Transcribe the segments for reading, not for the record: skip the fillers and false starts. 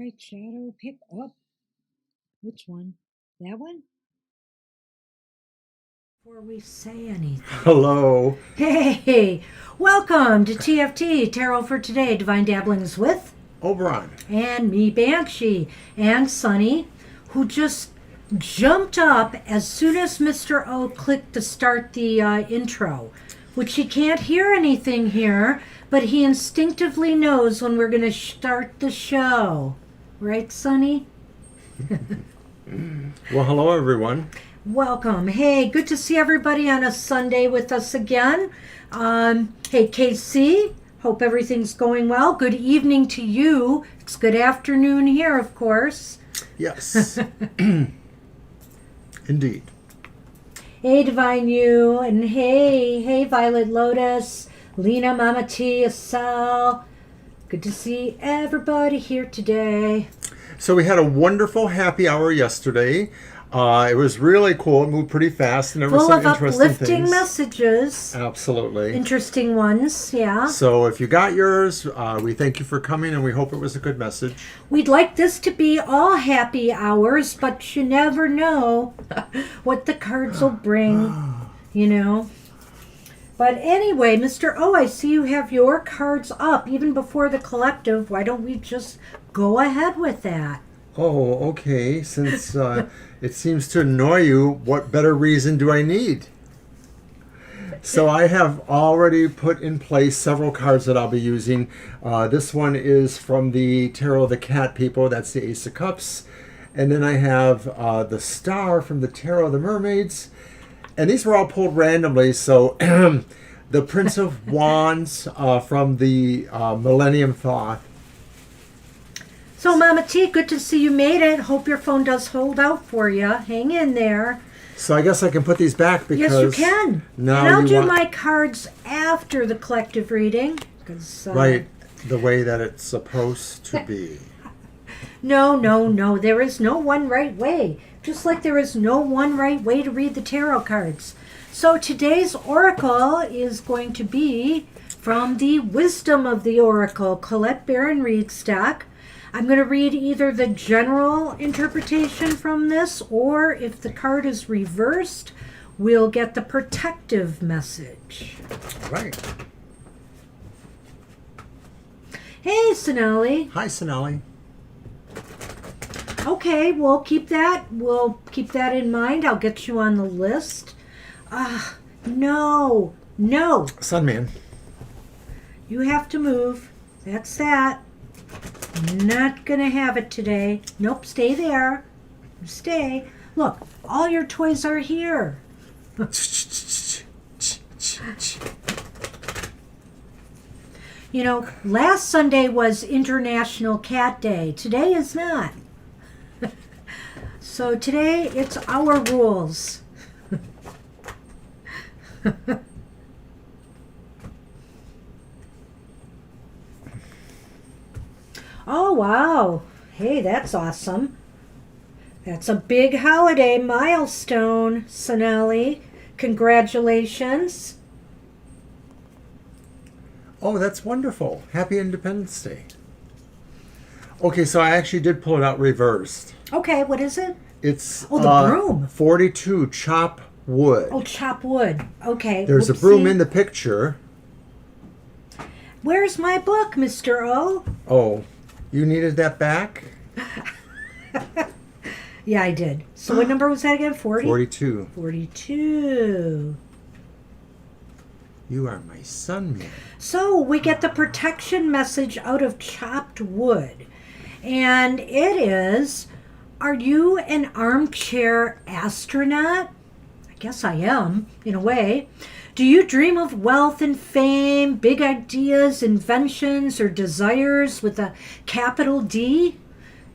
right, Shadow, pick up. Which one? That one? Before we say anything. Hello. Hey, welcome to TFT, Tarot for Today, Divine Dabblings with Oberon. and me, Banshee, and Sunny, who just jumped up as soon as Mr. O clicked to start the intro, which he can't hear anything here, but he instinctively knows when we're going to start the show. Right, Sunny? Well, hello, everyone. Welcome. Hey, good to see everybody on a Sunday with us again. Hey, KC, hope everything's going well. Good evening to you. It's good afternoon here, of course. Yes. Indeed. Hey, Divine You, and hey, Violet Lotus, Lena, Mama T, Estelle. Good to see everybody here today. So we had a wonderful happy hour yesterday. It was really cool. It moved pretty fast, and there were Full some of interesting uplifting things. messages. Absolutely. Interesting ones, yeah. So if you got yours, we thank you for coming, and we hope it was a good message. We'd like this to be all happy hours, but you never know what the cards will bring, you know. But anyway, Mr. O, I see you have your cards up even before the collective. Why don't we just go ahead with that? Oh, okay. Since it seems to annoy you, what better reason do I need? So I have already put in place several cards that I'll be using. This one is from the Tarot of the Cat people. That's the Ace of Cups. And then I have the Star from the Tarot of the Mermaids. And these were all pulled randomly. So the Prince of Wands from the Millennium Thoth. So, Mama T, good to see you made it. Hope your phone does hold out for you. Hang in there. So I guess I can put these back because... Yes, you can. Now and I'll you do want... my cards after the collective reading. 'Cause, Right, the way that it's supposed to be. No. There is no one right way. Just like there is no one right way to read the tarot cards. So today's oracle is going to be from the Wisdom of the Oracle, Colette Baron Reedstock. I'm going to read either the general interpretation from this, or if the card is reversed, we'll get the protective message. Right. Hey, Sonali. Hi, Sonali. Okay, we'll keep that. We'll keep that in mind. I'll get you on the list. No. Sunman. You have to move. That's that. Not gonna have it today. Nope, stay there. Stay. Look, all your toys are here. You know, last Sunday was International Cat Day. Today is not. So today it's our rules. Oh, wow. Hey, that's awesome. That's a big holiday milestone, Sonali. Congratulations. Oh, that's wonderful. Happy Independence Day. Okay, so I actually did pull it out reversed. Okay, what is it? It's Oh, the broom. 42, chop wood. Oh, chop wood. Okay. There's a broom in the picture. Where's my book, Mr. O? Oh, you needed that back? Yeah, I did. So what number was that again? 40? 42. 42. You are my son, man. So we get the protection message out of chopped wood. And it is, are you an armchair astronaut? I guess I am, in a way. Do you dream of wealth and fame, big ideas, inventions, or desires with a capital D?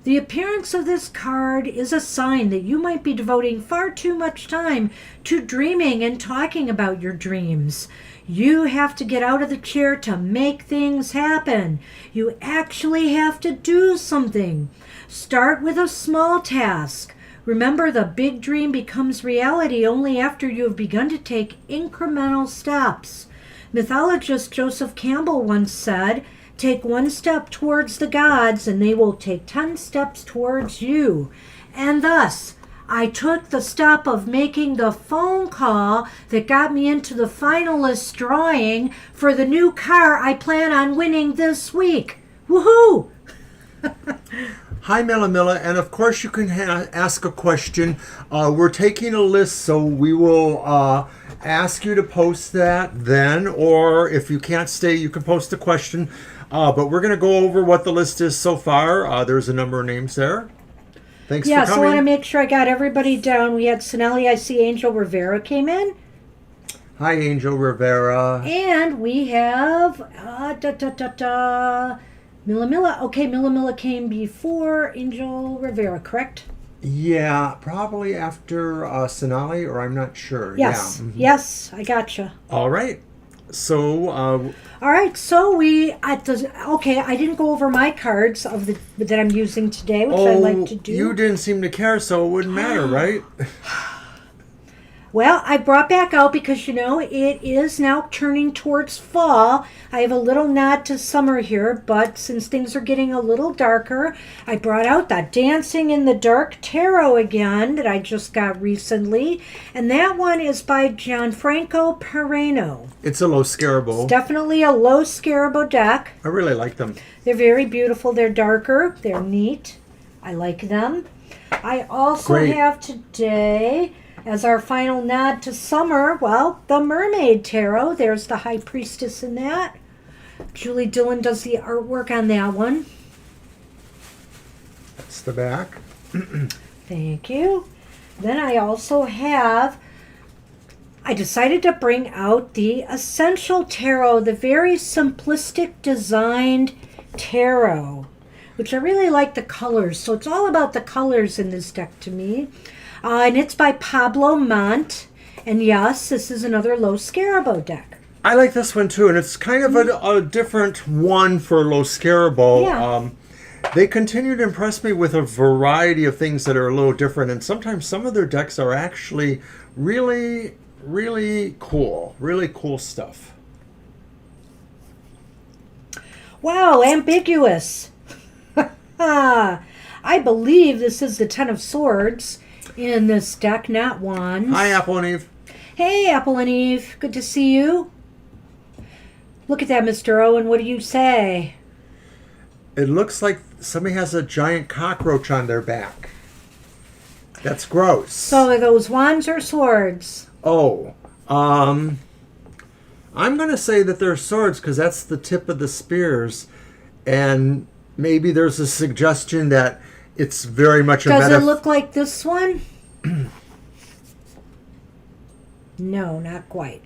The appearance of this card is a sign that you might be devoting far too much time to dreaming and talking about your dreams. You have to get out of the chair to make things happen. You actually have to do something. Start with a small task. Remember, the big dream becomes reality only after you have begun to take incremental steps. Mythologist Joseph Campbell once said, Take one step towards the gods, and they will take 10 steps towards you. And thus, I took the step of making the phone call that got me into the finalist drawing for the new car I plan on winning this week. Woohoo! Hi, Milla, and of course you can ask a question. We're taking a list, so we will ask you to post that then, or if you can't stay, you can post a question. But we're going to go over what the list is so far. There's a number of names there. Thanks for coming. Yes, I want to make sure I got everybody down. We had Sinelli, I see Angel Rivera came in. Hi, Angel Rivera. And we have Milla. Okay, Milla came before Angel Rivera, correct? Yeah, probably after Sonali, or I'm not sure. Yes, Yeah. yes, I gotcha. All right. So. All right, so I didn't go over my cards that I'm using today, which I like to do. You didn't seem to care, so it wouldn't matter, right? Well, I brought back out because, it is now turning towards fall. I have a little nod to summer here, but since things are getting a little darker, I brought out that Dancing in the Dark Tarot again that I just got recently. And that one is by Gianfranco Pereno. It's a low scarable. It's definitely a low scarabo deck. I really like them. They're very beautiful. They're darker. They're neat. I like them. I also have today, as our final nod to summer, the Mermaid Tarot. There's the High Priestess in that. Julie Dillon does the artwork on that one. That's the back. Thank you. Then I also I decided to bring out the Essential Tarot, the very simplistic designed tarot, which I really like the colors. So it's all about the colors in this deck to me. And it's by Pablo Mont. And yes, this is another low scarabo deck. I like this one too, and it's kind of a different one for low scarabo. Yeah. They continue to impress me with a variety of things that are a little different, and sometimes some of their decks are actually really, really cool. Really cool stuff. Wow, ambiguous. I believe this is the Ten of Swords in this deck, not Wands. Hi, Apple and Eve. Hey, Apple and Eve. Good to see you. Look at that, Mr. Owen. What do you say? It looks like somebody has a giant cockroach on their back. That's gross. So are those wands or swords? Oh, I'm going to say that they're swords because that's the tip of the spears. And maybe there's a suggestion that it's very much a Does it look like this one? No, not quite.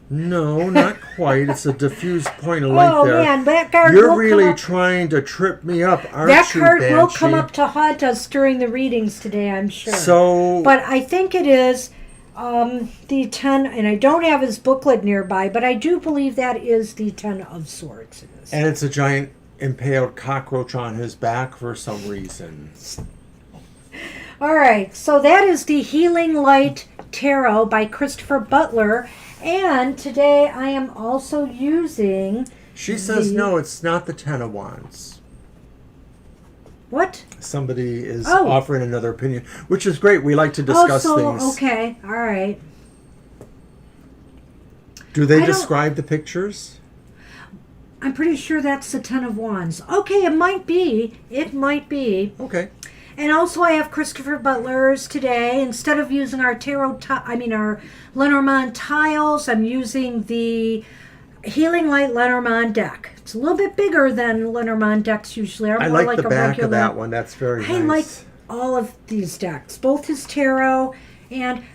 No, not quite. It's a diffused point of light there. Oh, man, that card You're will really come up. trying to trip me up, aren't That you, card Banshee? will come up to haunt us during the readings today, I'm sure. So, But I think it is the 10, and I don't have his booklet nearby, but I do believe that is the 10 of Swords. And it's a giant impaled cockroach on his back for some reason. All right, so that is the Healing Light Tarot by Christopher Butler. And today I am also using... She says, no, it's not the Ten of Wands. What? Somebody is offering another opinion, which is great. We like to discuss things. Okay, all right. Do they describe the pictures? I'm pretty sure that's the Ten of Wands. Okay, it might be. It might be. Okay. And also I have Christopher Butler's today. Instead of using our our Lenormand tiles, I'm using the Healing Light Lenormand deck. It's a little bit bigger than Lenormand decks usually are. I more like the a back regular. of that one. That's very nice. I like all of these decks, both his tarot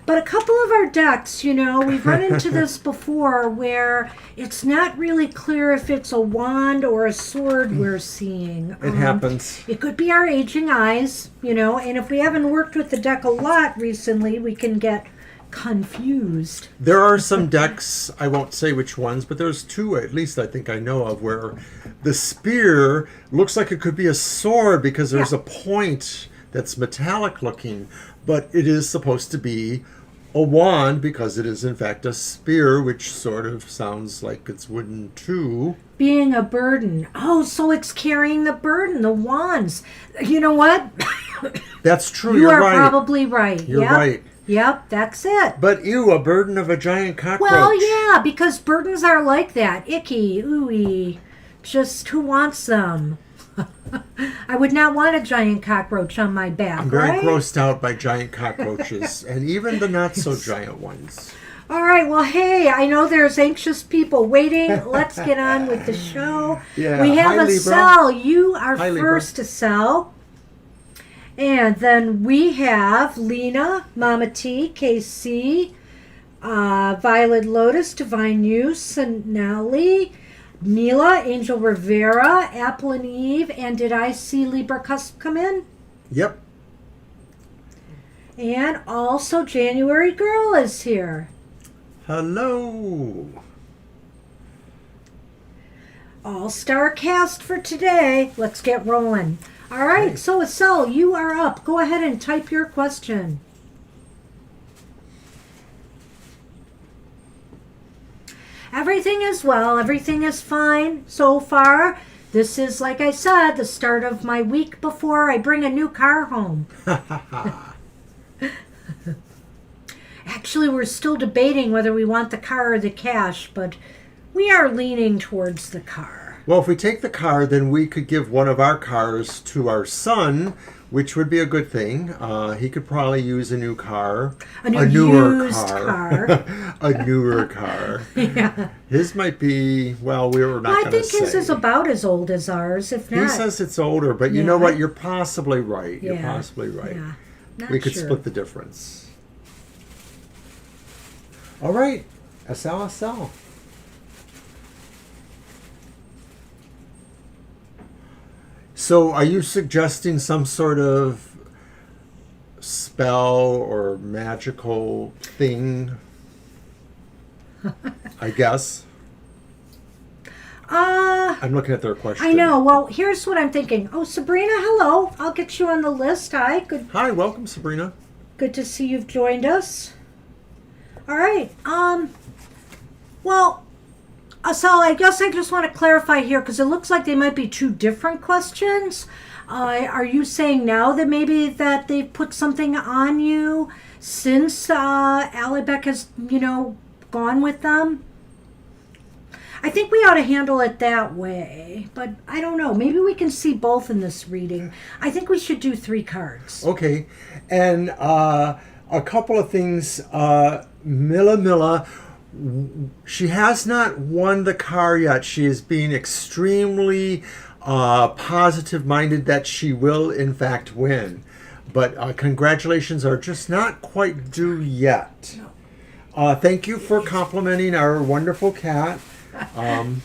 but a couple of our decks, we've run into this before where it's not really clear if it's a wand or a sword we're seeing. It happens. It could be our aging eyes, and if we haven't worked with the deck a lot recently, we can get confused. There are some decks, I won't say which ones, but there's two at least I think I know of where the spear looks like it could be a sword because there's a point that's metallic looking, but it is supposed to be A wand, because it is in fact a spear, which sort of sounds like it's wooden too. Being a burden. Oh, so it's carrying the burden, the wands. You know what? That's true. You You're are right. probably right. You're Yep. right. Yep, that's it. But ew, a burden of a giant cockroach. Well, yeah, because burdens are like that. Icky, ooey. Just who wants them? I would not want a giant cockroach on my back, I'm very right? grossed out by giant cockroaches, and even the not so giant ones. All right, well, hey, I know there's anxious people waiting. Let's get on with the show. Yeah. We have Hi, a Libra. sell. You are Hi, Libra. first to sell. And then we have Lena, Mama T, KC, Violet Lotus, Divine Use, Sonali, Mila, Angel Rivera, Apple and Eve, and did I see Libra Cusp come in? Yep. And also January Girl is here. Hello. All-star cast for today. Let's get rolling. All right, Okay. so Estelle, you are up. Go ahead and type your question. Everything is well. Everything is fine so far. This is, like I said, the start of my week before I bring a new car home. Actually, we're still debating whether we want the car or the cash, but we are leaning towards the car. Well, if we take the car, then we could give one of our cars to our son, which would be a good thing. He could probably use a new car. A new newer used car. A newer car. Yeah. His might be, well, we were not Well, I going to think say. his is about as old as ours, if not. He says it's older, but you Yeah. know what? You're possibly right. You're Yeah. possibly right. Yeah. Not We could sure. split the difference. All right. SL. So are you suggesting some sort of spell or magical thing? I guess. I'm looking at their question. I know. Well, here's what I'm thinking. Oh, Sabrina, hello. I'll get you on the list. Hi. Hi, welcome, Sabrina. Good to see you've joined us. All right. Well, so I guess I just want to clarify here because it looks like they might be two different questions. Are you saying now that maybe that they've put something on you since Alibek has, gone with them? I think we ought to handle it that way, but I don't know. Maybe we can see both in this reading. I think we should do 3 cards. Okay. And a couple of things. Mila, she has not won the car yet. She is being extremely positive-minded that she will, in fact, win. But congratulations are just not quite due yet. No. Thank you for complimenting our wonderful cat. It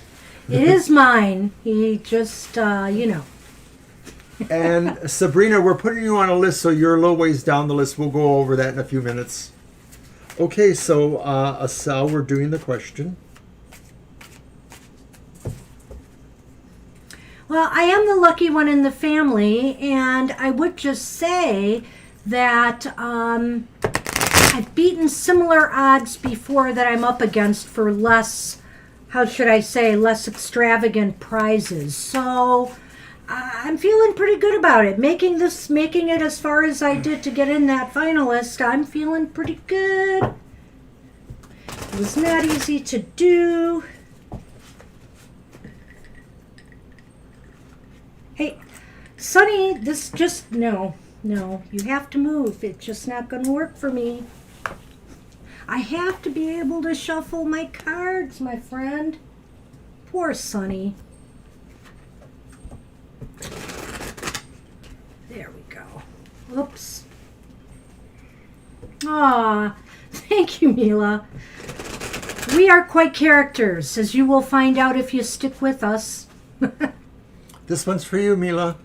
is mine. He just, And Sabrina, we're putting you on a list, so you're a little ways down the list. We'll go over that in a few minutes. Okay, so Asel, we're doing the question. Well, I am the lucky one in the family, and I would just say that I've beaten similar odds before that I'm up against for less, how should I say, less extravagant prizes. So I'm feeling pretty good about it. Making it as far as I did to get in that finalist, I'm feeling pretty good. It was not easy to do. Hey, Sonny, this just, no, you have to move. It's just not going to work for me. I have to be able to shuffle my cards, my friend. Poor Sonny. There we go. Oops. Ah, thank you, Mila. We are quite characters, as you will find out if you stick with us. This one's for you, Mila.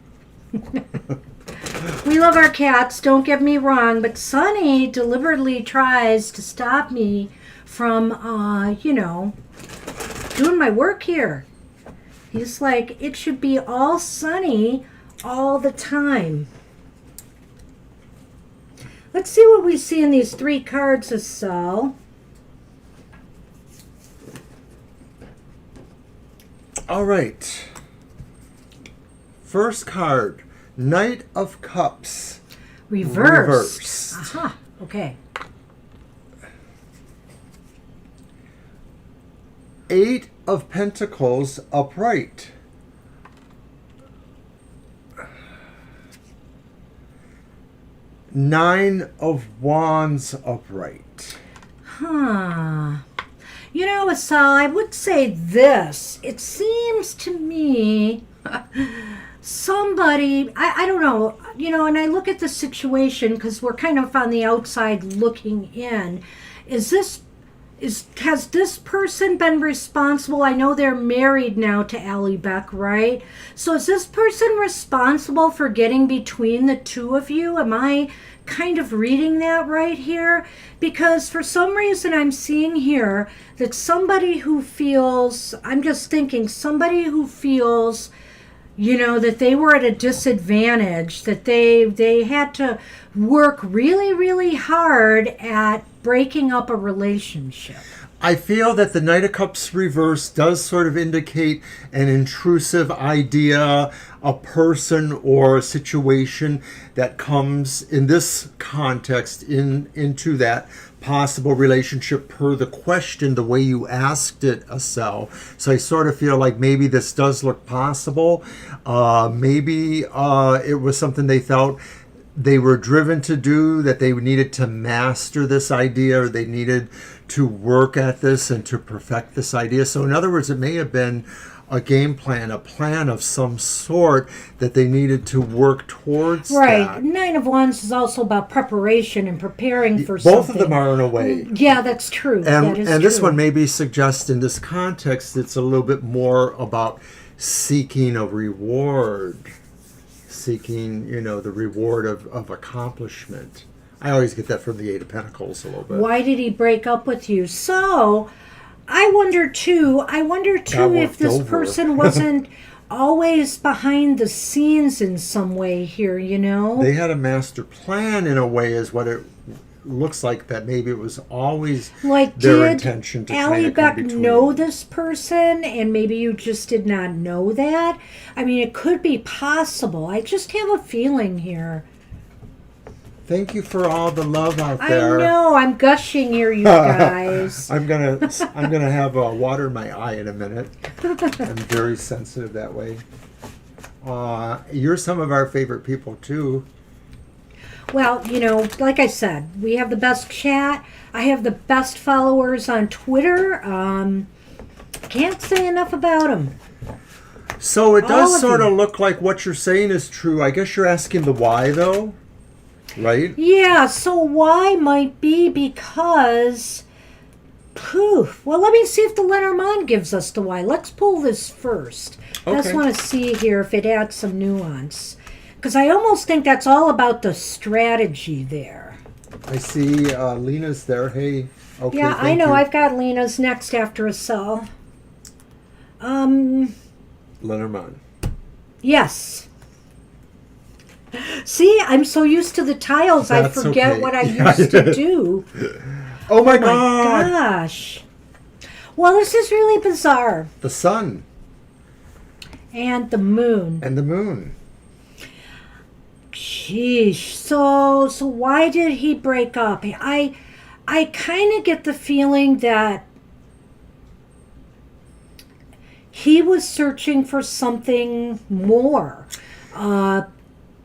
We love our cats, don't get me wrong, but Sonny deliberately tries to stop me from, doing my work here. He's like, it should be all Sonny all the time. Let's see what we see in these 3 cards, Asal. All right. First card, Knight of Cups. Reversed. Aha. Okay. 8 of Pentacles upright. Nine of Wands upright. Huh. You know, Asal, I would say this. It seems to me somebody, I don't know, you know, and I look at the situation because we're kind of on the outside looking in. Has this person been responsible? I know they're married now to Allie Beck, right? So is this person responsible for getting between the two of you? Am I kind of reading that right here? Because for some reason I'm seeing here that somebody who feels, I'm just thinking, somebody who feels, you know, that they were at a disadvantage, that they had to work really, really hard at breaking up a relationship. I feel that the Knight of Cups reverse does sort of indicate an intrusive idea, a person or a situation that comes in this context into that possible relationship per the question, the way you asked it, Asel. So I sort of feel like maybe this does look possible. Maybe it was something they felt they were driven to do, that they needed to master this idea, or they needed to work at this and to perfect this idea. So in other words, it may have been a game plan, a plan of some sort that they needed to work towards. Right. That. Nine of Wands is also about preparation and preparing for something. Both of them are in a way. Yeah, that's true. And this one maybe suggests in this context it's a little bit more about seeking a reward. Seeking, you know, the reward of accomplishment. I always get that from the Eight of Pentacles a little bit. Why did he break up with you? So, I wonder too if this person wasn't always behind the scenes in some way here, you know? They had a master plan in a way, is what it looks like, that maybe it was always like, their intention to kind Allie of come Beck between. know this person and maybe you just did not know that? I mean, it could be possible. I just have a feeling here. Thank you for all the love out there. I know, I'm gushing here, you guys. I'm gonna have water in my eye in a minute. I'm very sensitive that way. You're some of our favorite people too. Well, you know, like I said, we have the best chat. I have the best followers on Twitter. Can't say enough about them. So it does sort you. of look like what you're saying is true. I guess you're asking the why, though, right? Yeah, so why might be because... Well, let me see if the Lenormand gives us the why. Let's pull this first. I just want to see here if it adds some nuance. Because I almost think that's all about the strategy there. I see Lena's there. Hey. Okay, yeah, I know. you. I've got Lena's next after Asel. Lenormand. Yes. See, I'm so used to the tiles, That's I forget okay. what I used to do. Oh my My God! gosh. Well, this is really bizarre. The sun And the moon. and the moon. Sheesh. So why did he break up? I kind of get the feeling that he was searching for something more.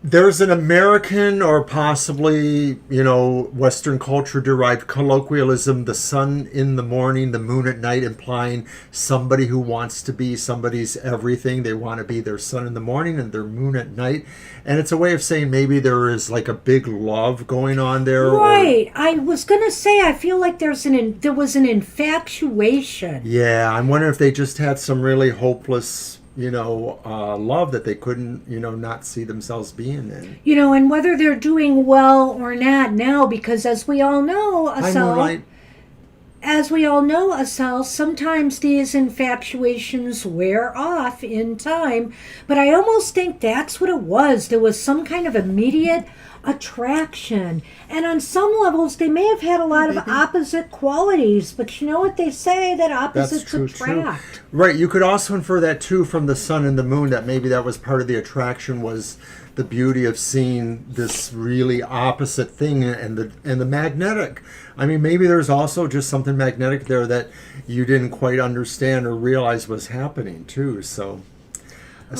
There's an American or possibly, you know, Western culture derived colloquialism, the sun in the morning, the moon at night, implying somebody who wants to be somebody's everything. They want to be their sun in the morning and their moon at night. And it's a way of saying maybe there is like a big love going on there. Right. I was going to say, I feel like there was an infatuation. Yeah, I'm wondering if they just had some really hopeless, you know, love that they couldn't, you know, not see themselves being in. You know, and whether they're doing well or not now, because as we all know, Asel, sometimes these infatuations wear off in time. But I almost think that's what it was. There was some kind of immediate attraction. And on some levels, they may have had a lot of opposite qualities, but you know what they say, that opposites attract. Right. You could also infer that too from the sun and the moon, that maybe that was part of the attraction, was the beauty of seeing this really opposite thing, and the magnetic. I mean, maybe there's also just something magnetic there that you didn't quite understand or realize was happening too. So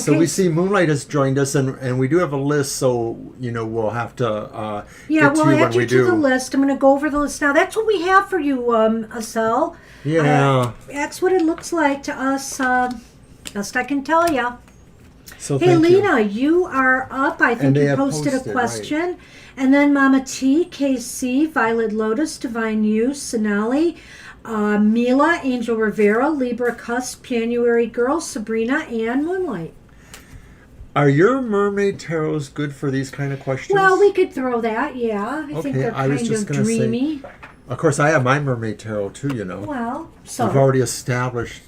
we see Moonlight has joined us, and we do have a list, so we'll have to get to you when we do. We'll add you to the list. I'm going to go over the list now. That's what we have for you, Asel. Yeah. That's what it looks like to us, best I can tell you. So hey, Lena, you are up. I think you posted a question. Right. And then Mama T, KC, Violet Lotus, Divine You, Sonali, Mila, Angel Rivera, Libra Cusp, January Girl, Sabrina, and Moonlight. Are your mermaid tarots good for these kind of questions? Well, we could throw that, yeah. I think they're kind of dreamy. Of course, I have my mermaid tarot too, Well, so. We've already established.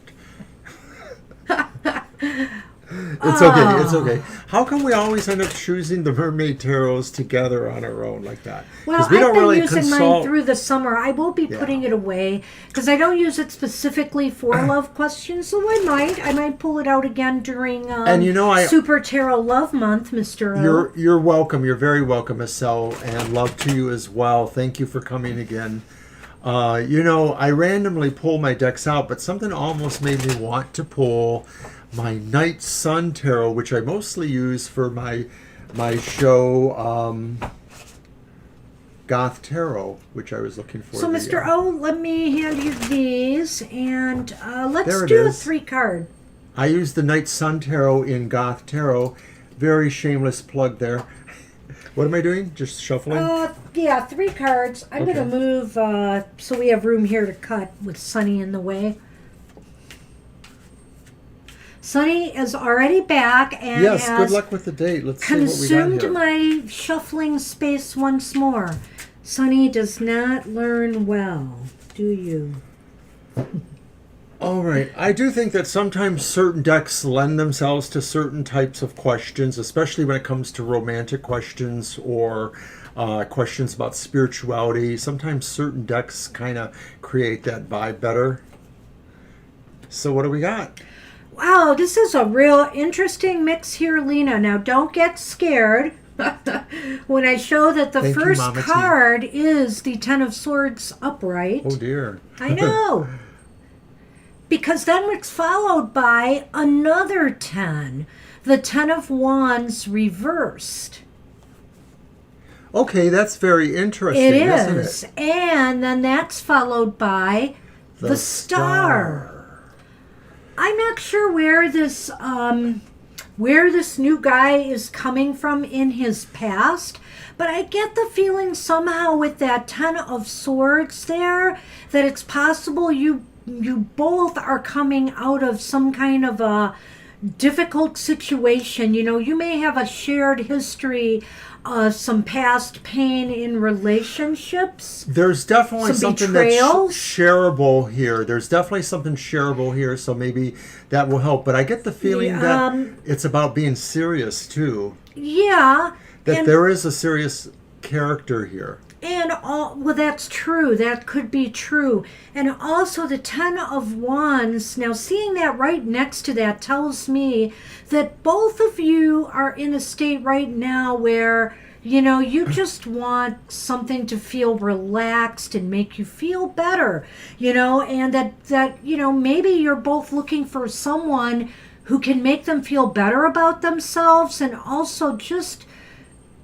It's okay. It's okay. How come we always end up choosing the mermaid tarots together on our own like that? Well, we I've don't been really using mine through the summer. I will be putting it away because I don't use it specifically for love questions. So I might pull it out again during Super Tarot Love Month, Mr. O. You're welcome. You're very welcome, Estelle, and love to you as well. Thank you for coming again. I randomly pull my decks out, but something almost made me want to pull my Night Sun Tarot, which I mostly use for my show, Goth Tarot, which I was looking for. So, Mr. O, let me hand you these, and let's do a 3-card. I use the Night Sun Tarot in Goth Tarot. Very shameless plug there. What am I doing? Just shuffling? 3 cards. I'm going to move so we have room here to cut with Sunny in the way. Sunny is already back and yes, has good luck with the date. Let's see what we got here. Consumed my shuffling space once more. Sunny does not learn well, do you? All right. I do think that sometimes certain decks lend themselves to certain types of questions, especially when it comes to romantic questions or questions about spirituality. Sometimes certain decks kind of create that vibe better. So what do we got? Wow, this is a real interesting mix here, Lena. Now, don't get scared when I show that the first card is the Ten of Swords upright. Oh, dear. I know. Because then it's followed by another 10, the Ten of Wands reversed. Okay, that's very interesting, isn't it? And then that's followed by the Star. I'm not sure where this new guy is coming from in his past, but I get the feeling somehow with that Ten of Swords there that it's possible you both are coming out of some kind of a difficult situation. You may have a shared history, some past pain in relationships. There's definitely something that's shareable here. So maybe that will help. But I get the feeling that it's about being serious too. Yeah. That there is a serious character here. And that's true. That could be true. And also the Ten of Wands. Now, seeing that right next to that tells me that both of you are in a state right now where, you just want something to feel relaxed and make you feel better, and that maybe you're both looking for someone who can make them feel better about themselves and also just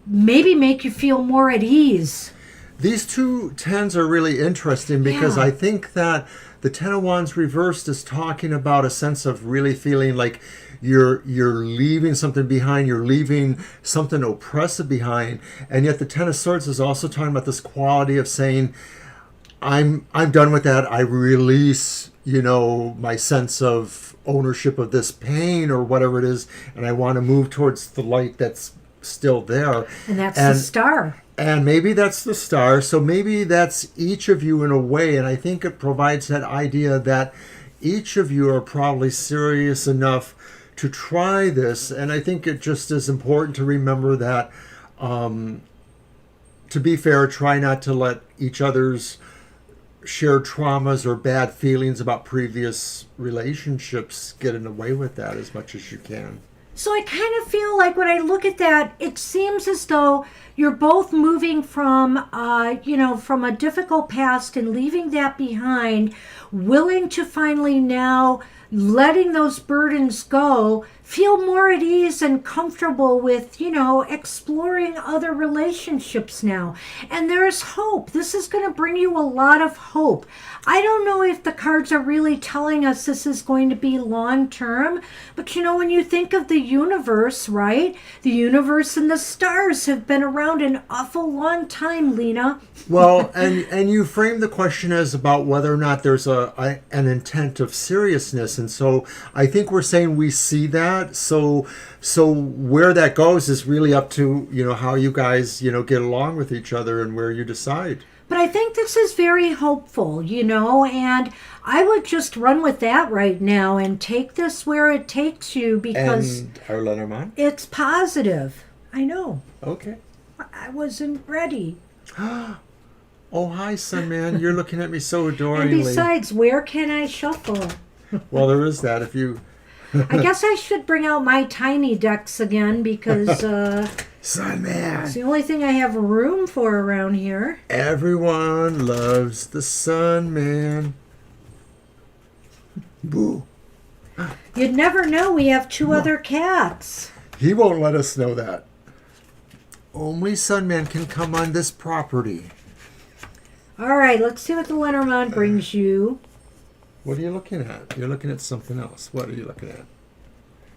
maybe make you feel more at ease. These two tens are really interesting because I think that the Ten of Wands reversed is talking about a sense of really feeling like you're leaving something behind, you're leaving something oppressive behind, and yet the Ten of Swords is also talking about this quality of saying, I'm done with that. I release, my sense of ownership of this pain or whatever it is, and I want to move towards the light that's still there. And that's the Star. And maybe that's the Star. So maybe that's each of you in a way. And I think it provides that idea that each of you are probably serious enough to try this. And I think it just is important to remember that to be fair, try not to let each other's shared traumas or bad feelings about previous relationships get in the way with that as much as you can. So I kind of feel like when I look at that, it seems as though you're both moving from, from a difficult past and leaving that behind, willing to finally now letting those burdens go, feel more at ease and comfortable with, exploring other relationships now. And there's hope. This is going to bring you a lot of hope. I don't know if the cards are really telling us this is going to be long term, but when you think of the universe, right? The universe and the stars have been around an awful long time, Lena. Well, and you frame the question as about whether or not there's an intent of seriousness, and so I think we're saying we see that. So where that goes is really up to how you guys get along with each other and where you decide. But I think this is very hopeful, and I would just run with that right now and take this where it takes you because and our Lenormand? It's positive. I know. Okay. I wasn't ready. Oh, hi, son man. You're looking at me so adoringly. And besides, where can I shuffle? Well, there is that. If you... I guess I should bring out my tiny decks again because son man, it's the only thing I have room for around here. Everyone loves the sun man. Boo. You'd never know we have two other cats. He won't let us know that. Only Sunman can come on this property. All right, let's see what the Lenormand brings you. What are you looking at? You're looking at something else. What are you looking at?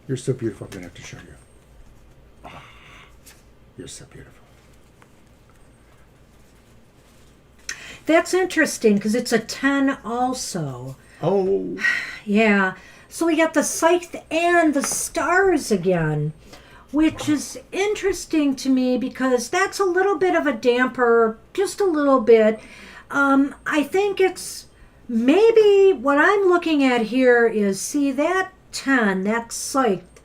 You're so beautiful. I'm going to have to show you. Ah, you're so beautiful. That's interesting because it's a 10 also. Oh. Yeah. So we got the Scythe and the Stars again, which is interesting to me because that's a little bit of a damper, just a little bit. I think it's maybe what I'm looking at here is, see, that 10, that Scythe,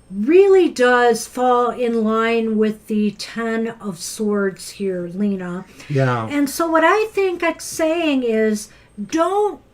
really does fall in line with the 10 of Swords here, Lena. Yeah. And so what I think it's saying is,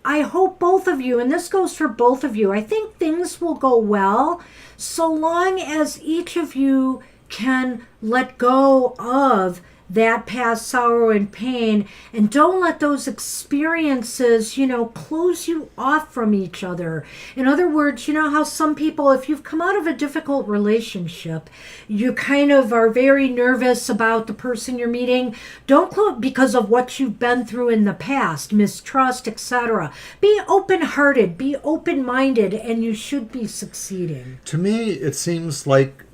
I hope both of you, and this goes for both of you, I think things will go well so long as each of you can let go of that past sorrow and pain, and don't let those experiences, close you off from each other. In other words, how some people, if you've come out of a difficult relationship, you kind of are very nervous about the person you're meeting. Don't close because of what you've been through in the past, mistrust, etc. Be open-hearted, be open-minded, and you should be succeeding. To me, it seems like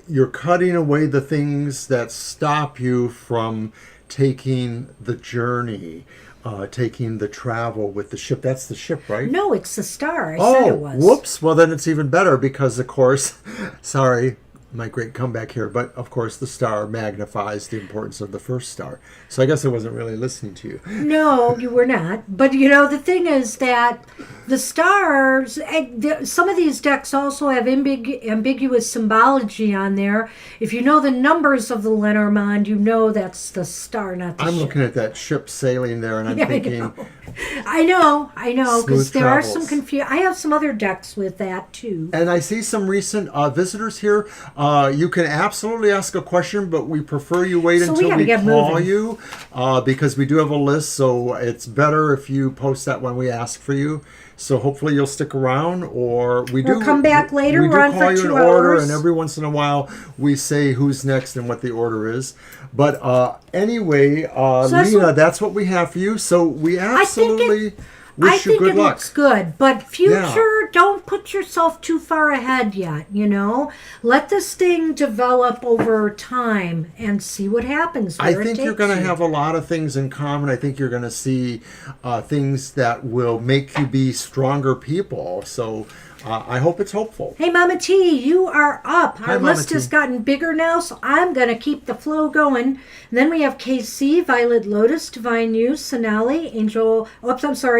you're cutting away the things that stop you from taking the journey, taking the travel with the ship. That's the ship, right? No, it's the Star. I said it was. Whoops. Well, then it's even better because, of course, sorry, my great comeback here, but of course the star magnifies the importance of the first star. So I guess I wasn't really listening to you. No, you were not. But the thing is that the stars, some of these decks also have ambiguous symbology on there. If you know the numbers of the Lenormand, you know that's the star, not the ship. I'm looking at that ship sailing there and I'm thinking... I know, because there are some travels. I have some other decks with that too. And I see some recent visitors here. You can absolutely ask a question, but we prefer you wait until we call you because we do have a list, so it's better if you post that when we ask for you. So hopefully you'll stick around, or we'll come back later. We do We're on call for you 2 in order, hours. and every once in a while we say who's next and what the order is. But anyway, Lena, that's what we have for you. So we absolutely wish you good luck. Looks good, but future, don't put yourself too far ahead yet, Let this thing develop over time and see what happens. I think you're going to have a lot of things in common. I think you're going to see things that will make you be stronger people. So I hope it's hopeful. Hey, Mama T, you are up. Hi, Our Mama list T. has gotten bigger now, so I'm going to keep the flow going. And then we have KC, Violet Lotus, Divine You, Sonali,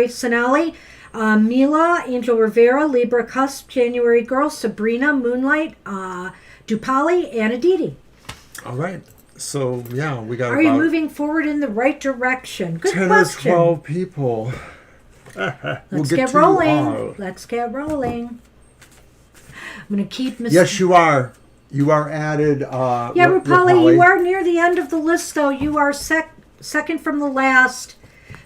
Sonali, Mila, Angel Rivera, Libra Cusp, January Girl, Sabrina, Moonlight, Dupali, and Aditi. All right. So, yeah, we got Are about you moving forward in the right direction? Good 10 question. or 12 people. Let's get rolling. Let's get rolling. I'm going to keep Mr. Yes, you are. You are added. Yeah, Rupali, you are near the end of the list, though. You are second from the last.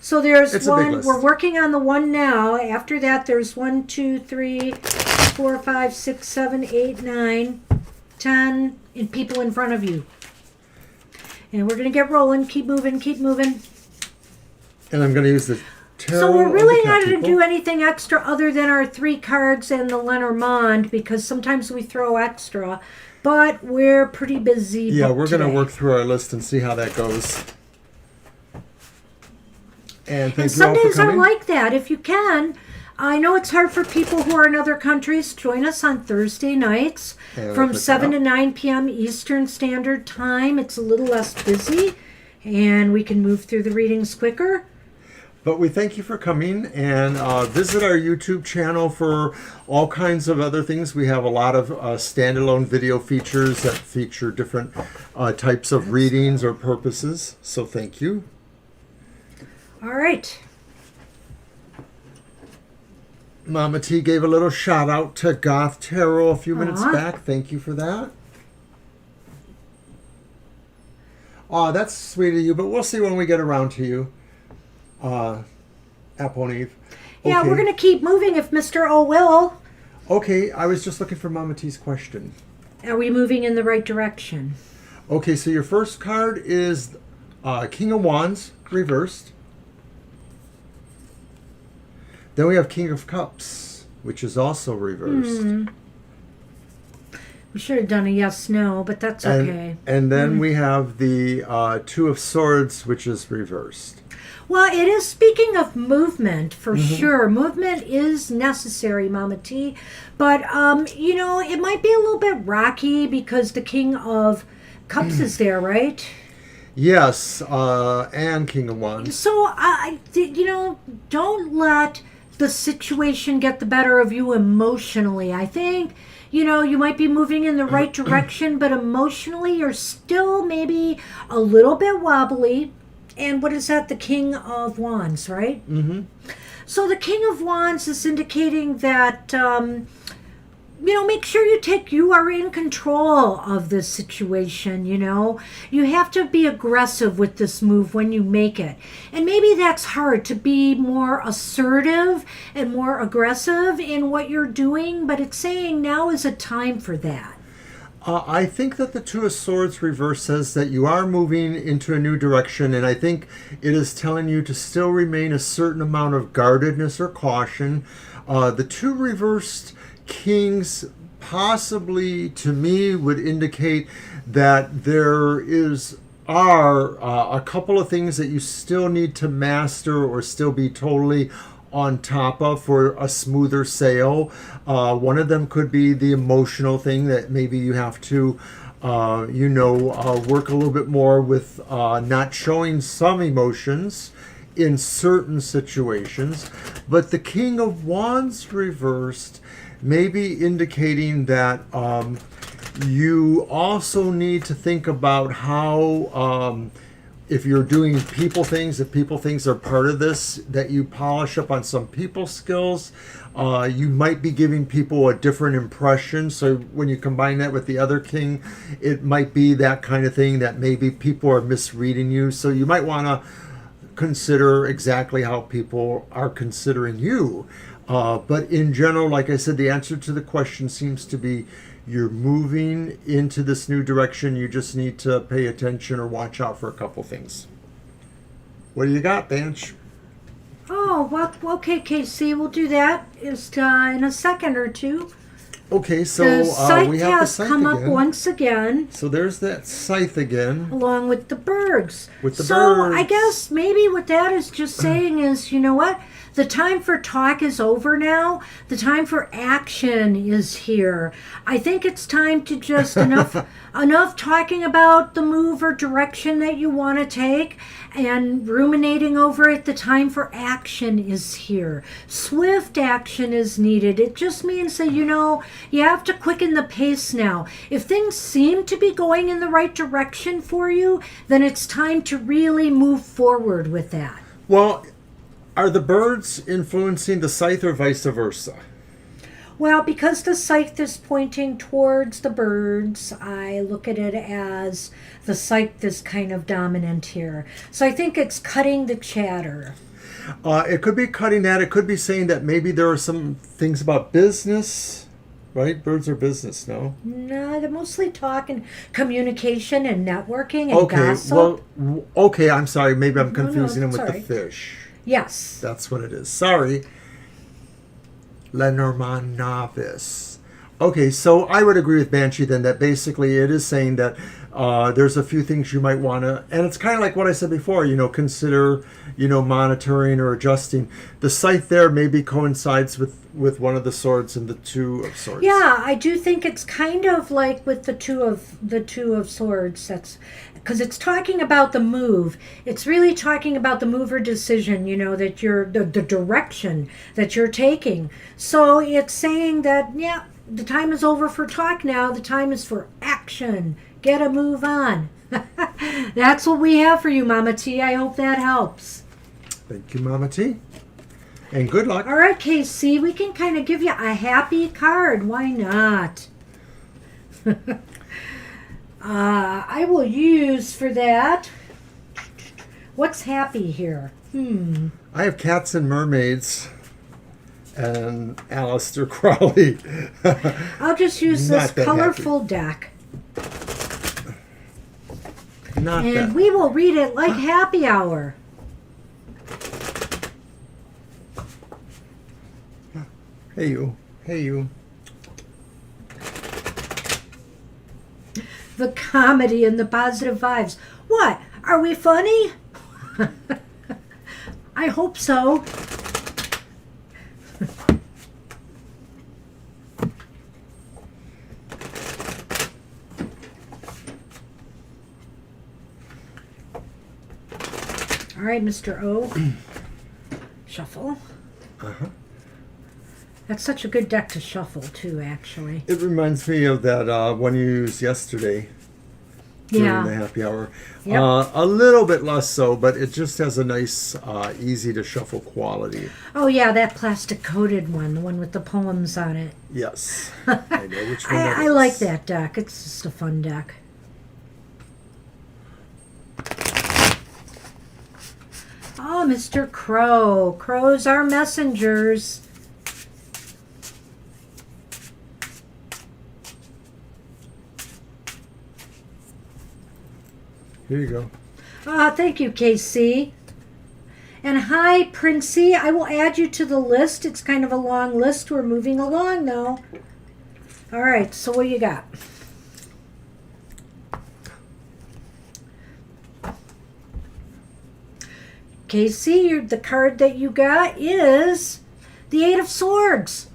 So there's It's a big one. list. We're working on the one now. After that, there's 1, 2, 3, 4, 5, 6, 7, 8, 9, 10 and people in front of you. And we're going to get rolling. Keep moving. Keep moving. And I'm going to use the Tarot. So we're of really the not Cat going to People. do anything extra other than our 3 cards and the Lenormand, because sometimes we throw extra. But we're pretty busy. Yeah, we're going to today. work through our list and see how that goes. And thank And you all for Sundays are coming. like that. If you can, I know it's hard for people who are in other countries. Join us on Thursday nights And from pick it 7 to up. 9 p.m. Eastern Standard Time. It's a little less busy, and we can move through the readings quicker. But we thank you for coming, and visit our YouTube channel for all kinds of other things. We have a lot of standalone video features that feature different types of readings or purposes. So thank you. All right. Mama T gave a little shout out to Goth Tarot a few minutes Aw. back. Thank you for that. Oh, that's sweet of you, but we'll see when we get around to you. Apple and Eve. Yeah, Okay. we're going to keep moving if Mr. O will. Okay, I was just looking for Mama T's question. Are we moving in the right direction? Okay, so your first card is King of Wands, reversed. Then we have King of Cups, which is also reversed. We should have done a yes-no, but that's okay. And then we have the Two of Swords, which is reversed. Well, it is, speaking of movement, for sure. Movement is necessary, Mama T. But, you know, it might be a little bit rocky because the King of Cups is there, right? Yes, and King of Wands. So, you know, don't let the situation get the better of you emotionally. I think, you know, you might be moving in the right direction, but emotionally you're still maybe a little bit wobbly. And what is that? The King of Wands, right? Mm-hmm. So the King of Wands is indicating that, you know, make sure you are in control of this situation, you know. You have to be aggressive with this move when you make it. And maybe that's hard, to be more assertive and more aggressive in what you're doing, but it's saying now is a time for that. I think that the Two of Swords reverse says that you are moving into a new direction, and I think it is telling you to still remain a certain amount of guardedness or caution. The two reversed kings possibly, to me, would indicate that there are a couple of things that you still need to master or still be totally on top of for a smoother sail. One of them could be the emotional thing that maybe you have to work a little bit more with not showing some emotions in certain situations. But the King of Wands reversed may be indicating that you also need to think about how if you're doing people things, if people things are part of this, that you polish up on some people skills. You might be giving people a different impression. So when you combine that with the other king, it might be that kind of thing that maybe people are misreading you. So you might want to consider exactly how people are considering you. But in general, like I said, the answer to the question seems to be you're moving into this new direction. You just need to pay attention or watch out for a couple things. What do you got, Bansh? Oh, well, okay, Casey, we'll do that in a second or two. Okay, so The scythe we have the has scythe come again. up once again, So there's that scythe again. along with the birds. With the so birds. I guess maybe what that is just saying is, you know what? the time for talk is over now. The time for action is here. I think it's time to just enough talking about the move or direction that you want to take and ruminating over it. The time for action is here. Swift action is needed. It just means that, you have to quicken the pace now. If things seem to be going in the right direction for you, then it's time to really move forward with that. Well, are the birds influencing the scythe or vice versa? Well, because the scythe is pointing towards the birds, I look at it as the scythe is kind of dominant here. So I think it's cutting the chatter. It could be cutting that. It could be saying that maybe there are some things about business, right? Birds are business, no? No, they're mostly talk and communication and networking and gossip. Well, okay, I'm sorry. Maybe I'm confusing them with sorry. the fish. Yes. That's what it is. Sorry. Lenormand novice. Okay, so I would agree with Banshee then that basically it is saying that there's a few things you might want to, and it's kind of like what I said before, consider, monitoring or adjusting. The scythe there maybe coincides with one of the swords and the two of swords. Yeah, I do think it's kind of like with the two of swords. That's because it's talking about the move. It's really talking about the move or decision, that you're the direction that you're taking. So it's saying that, yeah, the time is over for talk now. The time is for action. Get a move on. That's what we have for you, Mama T. I hope that helps. Thank you, Mama T. And good luck. All right, KC, we can kind of give you a happy card. Why not? I will use for that. What's happy here? I have cats and mermaids and Aleister Crowley. I'll just use this Not that colorful deck. Not And that. we will read it like happy hour. Hey, you. Hey, you. The comedy and the positive vibes. What? Are we funny? I hope so. All right, Mr. O. Shuffle. Uh-huh. That's such a good deck to shuffle, too, actually. It reminds me of that one you used yesterday during the Yeah. happy hour. Yep. A little bit less so, but it just has a nice, easy to shuffle quality. Oh, yeah, that plastic-coated one, the one with the poems on it. Yes. I know which one that I is. like that deck. It's just a fun deck. Oh, Mr. Crow. Crows are messengers. Here you go. Thank you, KC. And hi, Princey. I will add you to the list. It's kind of a long list. We're moving along, though. All right, so what you got? Casey, the card that you got is the Eight of Swords.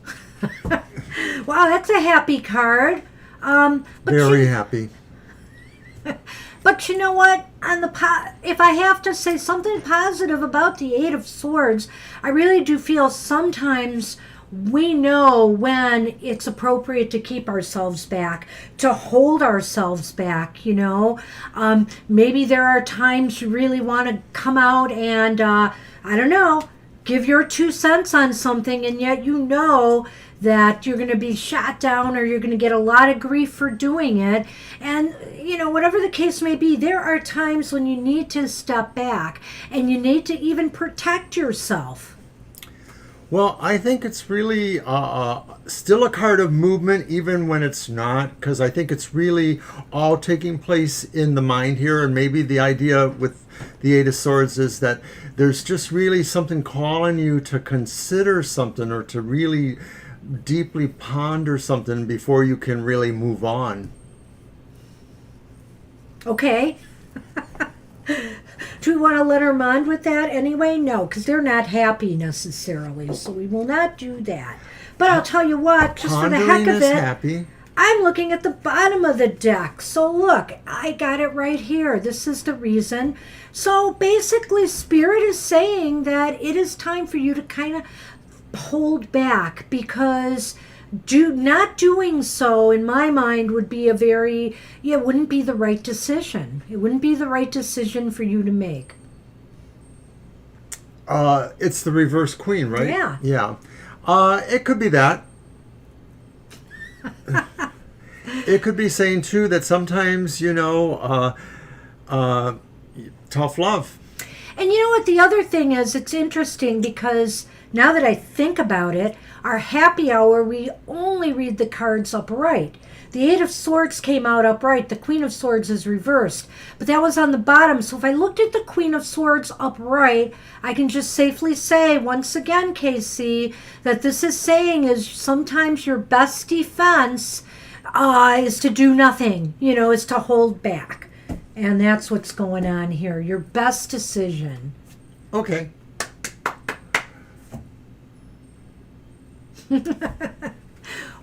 Wow, that's a happy card. But Very happy. But you know what? If I have to say something positive about the Eight of Swords, I really do feel sometimes we know when it's appropriate to keep ourselves back, to hold ourselves back, Maybe there are times you really want to come out and, I don't know, give your 2 cents on something, and yet that you're going to be shot down or you're going to get a lot of grief for doing it. And, whatever the case may be, there are times when you need to step back and you need to even protect yourself. Well, I think it's really still a card of movement, even when it's not, because I think it's really all taking place in the mind here. And maybe the idea with the Eight of Swords is that there's just really something calling you to consider something or to really deeply ponder something before you can really move on. Okay. Do we want to Lenormand with that anyway? No, because they're not happy necessarily, so we will not do that. But I'll tell you what, just for the heck of Pondering is it, happy. I'm looking at the bottom of the deck. So look, I got it right here. This is the reason. So basically, Spirit is saying that it is time for you to kind of hold back, because not doing so, in my mind, would be it wouldn't be the right decision. It wouldn't be the right decision for you to make. It's the reverse queen, right? Yeah. Yeah. It could be that. It could be saying too that sometimes, tough love. And you know what? The other thing is, it's interesting because now that I think about it, our happy hour, we only read the cards upright. The Eight of Swords came out upright. The Queen of Swords is reversed. But that was on the bottom. So if I looked at the Queen of Swords upright, I can just safely say, once again, KC, that this is saying is sometimes your best defense is to do nothing, is to hold back. And that's what's going on here. Your best decision. Okay.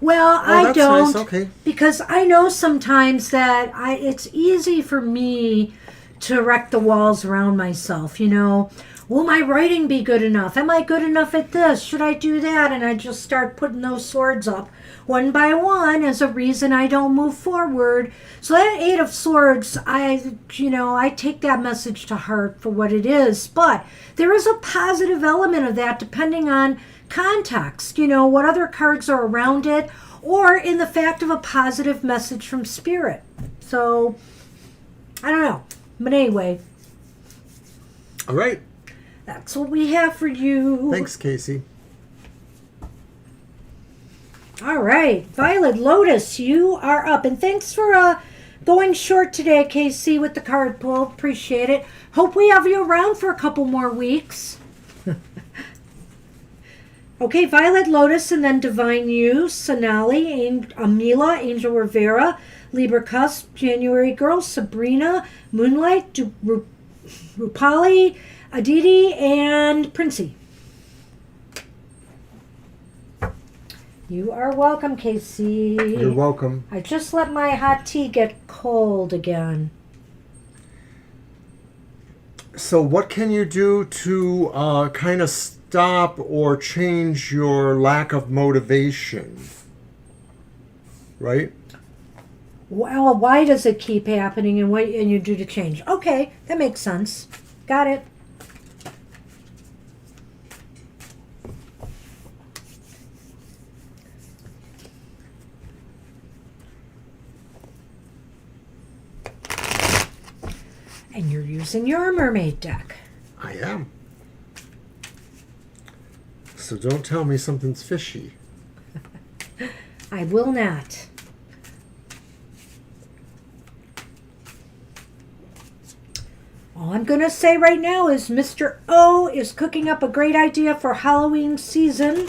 Well, I that's don't, nice. Okay. because I know sometimes that it's easy for me to wreck the walls around myself, Will my writing be good enough? Am I good enough at this? Should I do that? And I just start putting those swords up one by one as a reason I don't move forward. So that Eight of Swords, I take that message to heart for what it is. But there is a positive element of that depending on context, what other cards are around it, or in the fact of a positive message from Spirit. So, I don't know. But anyway. All right. That's what we have for you. Thanks, Casey. All right. Violet Lotus, you are up. And thanks for going short today, Casey, with the card pull. Appreciate it. Hope we have you around for a couple more weeks. Okay, Violet Lotus, and then Divine You, Sonali, Amila, Angel Rivera, Libra Cusp, January Girl, Sabrina, Moonlight, Rupali, Aditi, and Princey. You are welcome, Casey. You're welcome. I just let my hot tea get cold again. So what can you do to kind of stop or change your lack of motivation? Right? Well, why does it keep happening, and what and you do to change? Okay, that makes sense. Got it. And you're using your mermaid deck. I am. So don't tell me something's fishy. I will not. All I'm going to say right now is Mr. O is cooking up a great idea for Halloween season.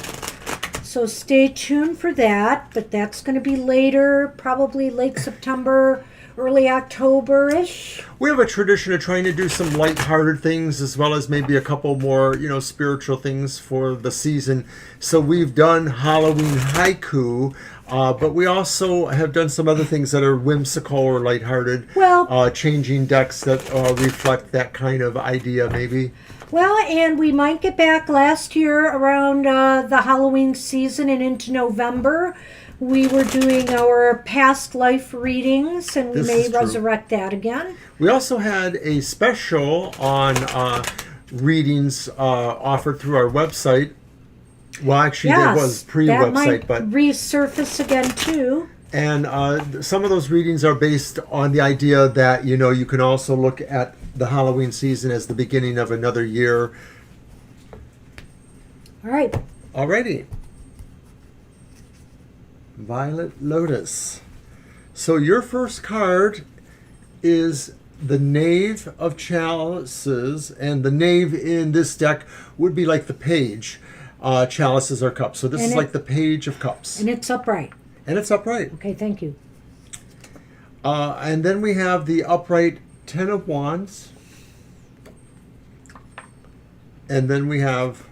So stay tuned for that. But that's going to be later, probably late September, early October-ish. We have a tradition of trying to do some lighthearted things as well as maybe a couple more, spiritual things for the season. So we've done Halloween haiku, but we also have done some other things that are whimsical or lighthearted. Well, changing decks that reflect that kind of idea, maybe. Well, and we might get back last year around the Halloween season and into November. We were doing our past life readings, and we may resurrect that again. We also had a special on readings offered through our website. Well, actually, Yes, that was pre-website, but resurface again too. And some of those readings are based on the idea that you can also look at the Halloween season as the beginning of another year. All right. Alrighty. Violet Lotus. So your first card is the Knave of Chalices, and the Knave in this deck would be like the Page. Chalices are cups. So this is like the Page of Cups. And it's upright. And it's upright. Okay, thank you. And then we have the upright Ten of Wands. And then we have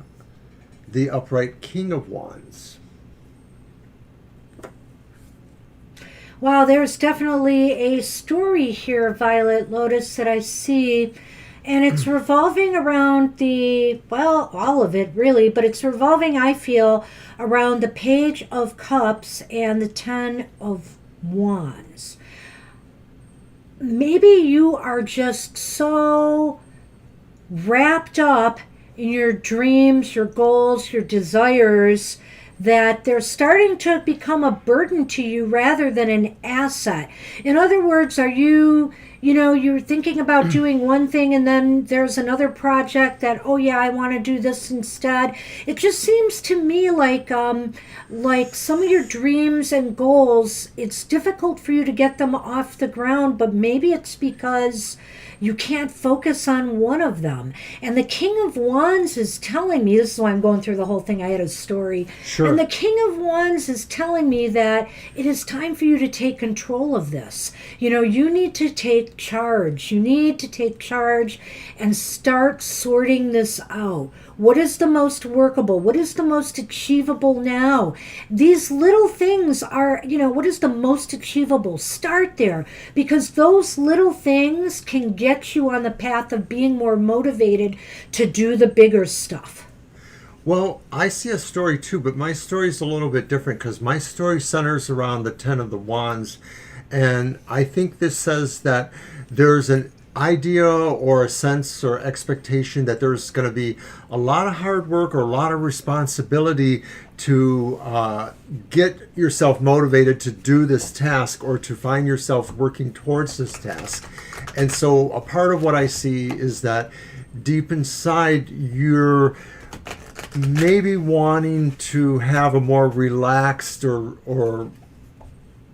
the upright King of Wands. Wow, there's definitely a story here, Violet Lotus, that I see. And it's revolving around all of it really, but it's revolving, I feel, around the Page of Cups and the Ten of Wands. Maybe you are just so wrapped up in your dreams, your goals, your desires, that they're starting to become a burden to you rather than an asset. In other words, are you're thinking about doing one thing and then there's another project that, oh yeah, I want to do this instead. It just seems to me like some of your dreams and goals, it's difficult for you to get them off the ground, but maybe it's because you can't focus on one of them. And the King of Wands is telling me, this is why I'm going through the whole thing, I had a story. Sure. And the King of Wands is telling me that it is time for you to take control of this. You need to take charge. You need to take charge and start sorting this out. What is the most workable? What is the most achievable now? These little things are, what is the most achievable? Start there, because those little things can get you on the path of being more motivated to do the bigger stuff. Well, I see a story too, but my story is a little bit different because my story centers around the Ten of the Wands. And I think this says that there's an idea or a sense or expectation that there's going to be a lot of hard work or a lot of responsibility to get yourself motivated to do this task or to find yourself working towards this task. And so a part of what I see is that deep inside you're maybe wanting to have a more relaxed or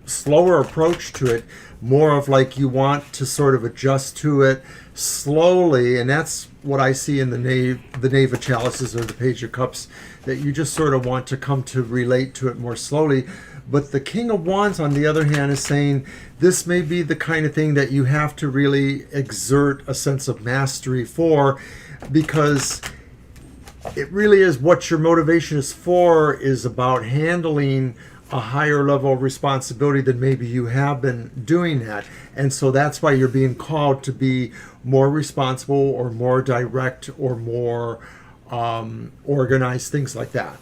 slower approach to it, more of like you want to sort of adjust to it slowly. And that's what I see in the Knave of Chalices or the Page of Cups, that you just sort of want to come to relate to it more slowly. But the King of Wands, on the other hand, is saying this may be the kind of thing that you have to really exert a sense of mastery for, because it really is what your motivation is about handling a higher level of responsibility than maybe you have been doing that. And so that's why you're being called to be more responsible or more direct or more organized, things like that.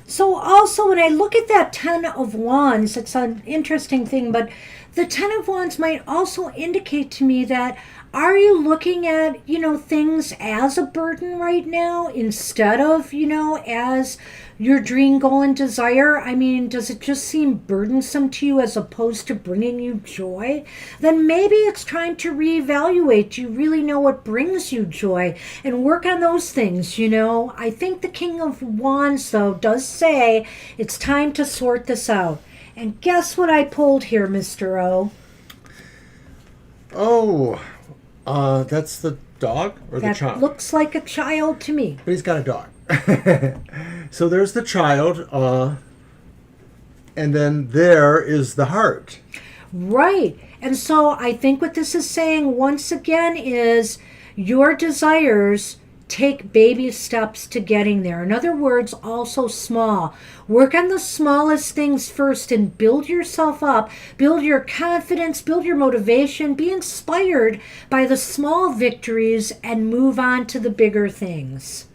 So also when I look at that Ten of Wands, it's an interesting thing, but the Ten of Wands might also indicate to me that, are you looking at, things as a burden right now instead of, as your dream, goal, and desire? I mean, does it just seem burdensome to you as opposed to bringing you joy? Then maybe it's time to reevaluate. Do you really know what brings you joy? And work on those things, I think the King of Wands, though, does say it's time to sort this out. And guess what I pulled here, Mr. O? Oh, that's the dog or the child? That looks like a child to me. But he's got a dog. So there's the child, and then there is the heart. Right. And so I think what this is saying once again is your desires take baby steps to getting there. In other words, also small. Work on the smallest things first and build yourself up, build your confidence, build your motivation, be inspired by the small victories and move on to the bigger things.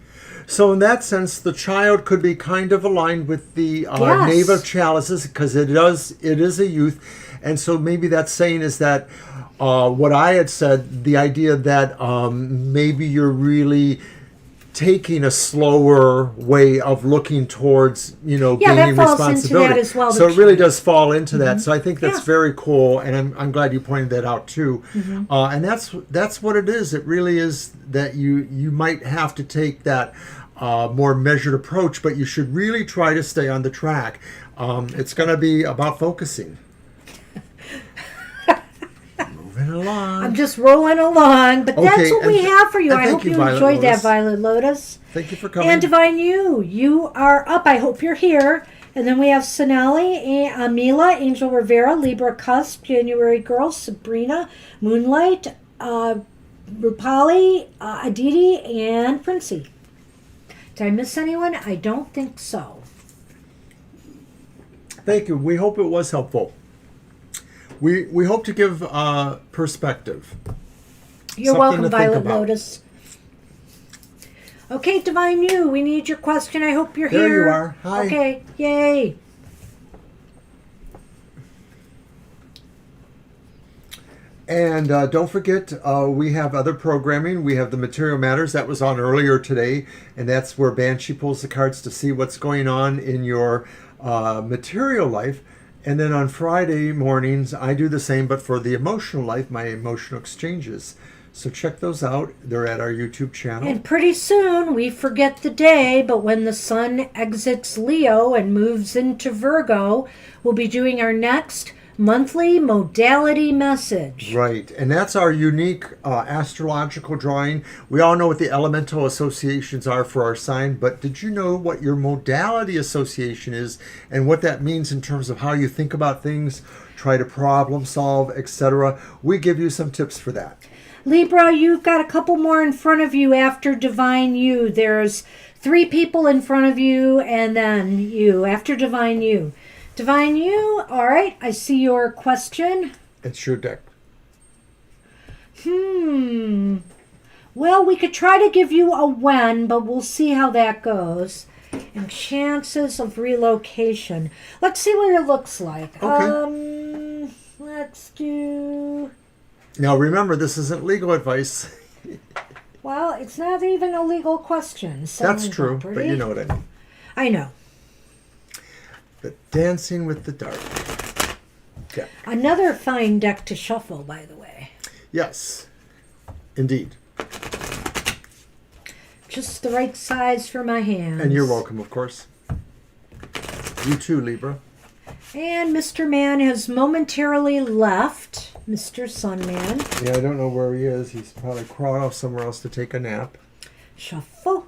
So in that sense, the child could be kind of aligned with the Knave of Chalices, because it is a youth. And so maybe that's saying is that what I had said, the idea that maybe you're really taking a slower way of looking towards, gaining that falls responsibility. into that as well. So it really does fall into that. So I think that's Yeah. very cool, and I'm glad you pointed that out too. And that's what it is. It really is that you might have to take that more measured approach, but you should really try to stay on the track. It's going to be about focusing. Moving along. I'm just rolling along, but that's what we have for you. I hope you enjoyed that, Violet Lotus. Thank you for coming. And Divine you are up. I hope you're here. And then we have Sonali, Amila, Angel Rivera, Libra Cusp, January Girl, Sabrina, Moonlight, Rupali, Aditi, and Princey. Did I miss anyone? I don't think so. Thank you. We hope it was helpful. We hope to give perspective. You're Something welcome, to think Violet about. Lotus. Okay, Divine You, we need your question. I hope you're There here. you are. Hi. Okay, yay. And don't forget, we have other programming. We have the Material Matters that was on earlier today, and that's where Banshee pulls the cards to see what's going on in your material life. And then on Friday mornings, I do the same, but for the emotional life, my emotional exchanges. So check those out. They're at our YouTube channel. And pretty soon, we forget the day, but when the sun exits Leo and moves into Virgo, we'll be doing our next monthly modality message. Right, and that's our unique astrological drawing. We all know what the elemental associations are for our sign, but did you know what your modality association is and what that means in terms of how you think about things, try to problem solve, etc.? We give you some tips for that. Libra, you've got a couple more in front of you after Divine You. There's 3 people in front of you, and then you after Divine You. Divine You, all right, I see your question. It's your deck. Well, we could try to give you a when, but we'll see how that goes. And chances of relocation. Let's see what it looks like. Okay. Let's do... Now remember, this isn't legal advice. Well, it's not even a legal question. That's true, but you know what I mean. I know. But Dancing with the Dark. Yeah. Another fine deck to shuffle, by the way. Yes, indeed. Just the right size for my hands. And you're welcome, of course. You too, Libra. And Mr. Man has momentarily left. Mr. Sun Man. Yeah, I don't know where he is. He's probably crawled off somewhere else to take a nap. Shuffle.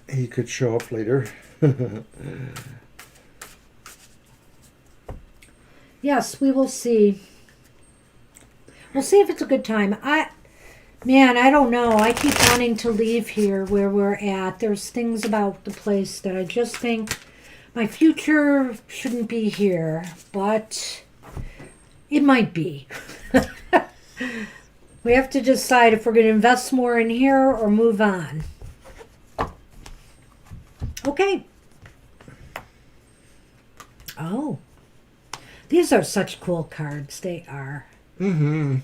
He could show up later. Yes, we will see. We'll see if it's a good time. Man, I don't know. I keep wanting to leave here where we're at. There's things about the place that I just think my future shouldn't be here, but it might be. We have to decide if we're going to invest more in here or move on. Okay. Oh. These are such cool cards. They are. Mm-hmm.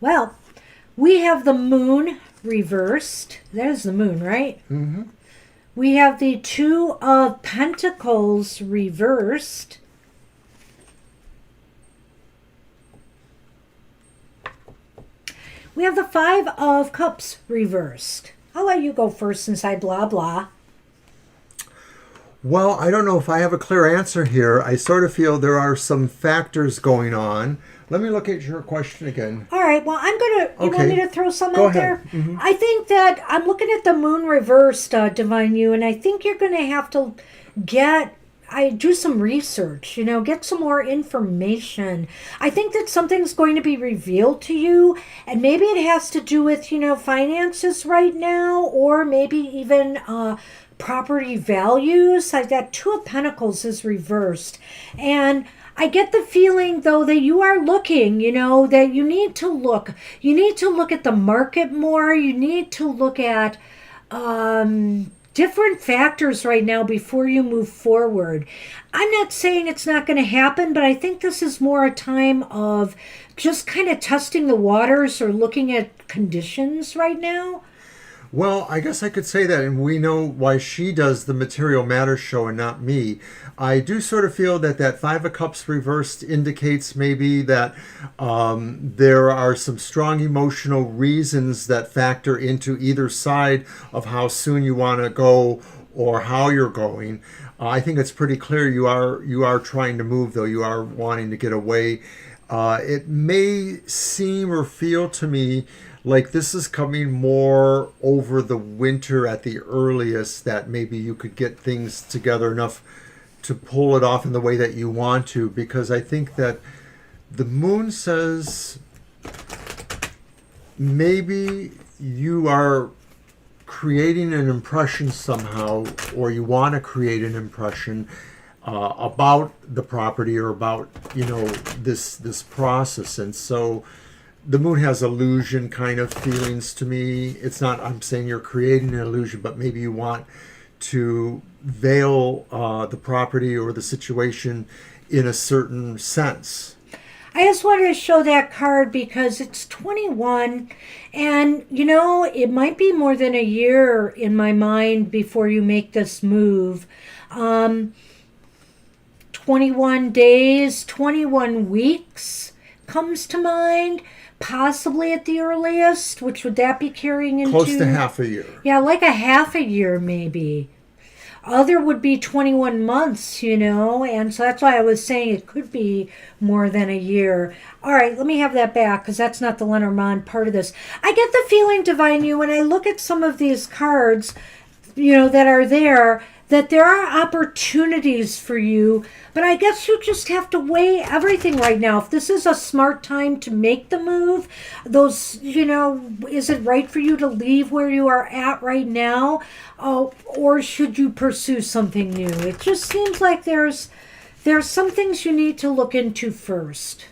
Well, we have the moon reversed. There's the moon, right? Mm-hmm. We have the 2 of Pentacles reversed. We have the 5 of Cups reversed. I'll let you go first since I blah blah. Well, I don't know if I have a clear answer here. I sort of feel there are some factors going on. Let me look at your question again. All right, well, I'm going to... You want me to throw some Go out ahead. there? Mm-hmm. I think that I'm looking at the moon reversed, Divine You, and I think you're going to have to do some research, get some more information. I think that something's going to be revealed to you, and maybe it has to do with, finances right now, or maybe even property values. I've got 2 of Pentacles is reversed, and I get the feeling, though, that you are looking, that you need to look. You need to look at the market more. You need to look at different factors right now before you move forward. I'm not saying it's not going to happen, but I think this is more a time of just kind of testing the waters or looking at conditions right now. Well, I guess I could say that, and we know why she does the Material Matters show and not me. I do sort of feel that 5 of Cups reversed indicates maybe that there are some strong emotional reasons that factor into either side of how soon you want to go or how you're going. I think it's pretty clear you are trying to move, though. You are wanting to get away. It may seem or feel to me like this is coming more over the winter at the earliest, that maybe you could get things together enough to pull it off in the way that you want to, because I think that the moon says maybe you are creating an impression somehow, or you want to create an impression about the property or about, this process. And so the moon has illusion kind of feelings to me. It's not, I'm saying you're creating an illusion, but maybe you want to veil the property or the situation in a certain sense. I just wanted to show that card because it's 21, and it might be more than a year in my mind before you make this move. 21 days, 21 weeks comes to mind, possibly at the earliest, which would that be carrying into? Close to half a year. Yeah, like a half a year maybe. Other would be 21 months, and so that's why I was saying it could be more than a year. All right, let me have that back because that's not the Lenormand part of this. I get the feeling, Divine You, when I look at some of these cards, that are there, that there are opportunities for you, but I guess you just have to weigh everything right now. If this is a smart time to make the move, is it right for you to leave where you are at right now? Or should you pursue something new? It just seems like there's some things you need to look into first.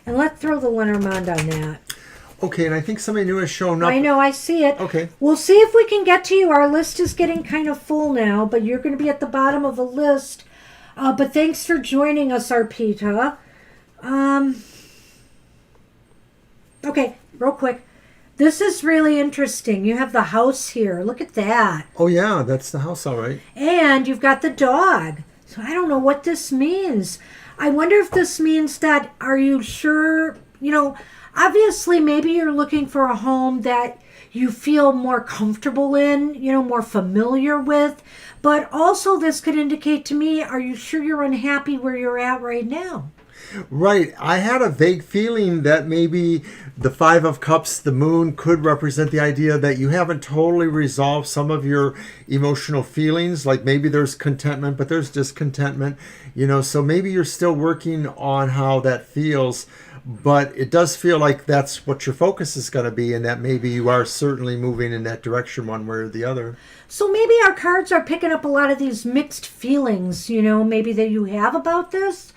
And let's throw the Lenormand on that. Okay, and I think somebody new has shown up. I know, I see it. Okay. We'll see if we can get to you. Our list is getting kind of full now, but you're going to be at the bottom of the list. But thanks for joining us, Arpita. Okay, real quick. This is really interesting. You have the house here. Look at that. Oh, yeah, that's the house, all right. And you've got the dog. So I don't know what this means. I wonder if this means that, are you sure, obviously maybe you're looking for a home that you feel more comfortable in, more familiar with. But also this could indicate to me, are you sure you're unhappy where you're at right now? Right. I had a vague feeling that maybe the Five of Cups, the moon, could represent the idea that you haven't totally resolved some of your emotional feelings. Like maybe there's contentment, but there's discontentment, so maybe you're still working on how that feels. But it does feel like that's what your focus is going to be, and that maybe you are certainly moving in that direction one way or the other. So maybe our cards are picking up a lot of these mixed feelings, maybe that you have about this.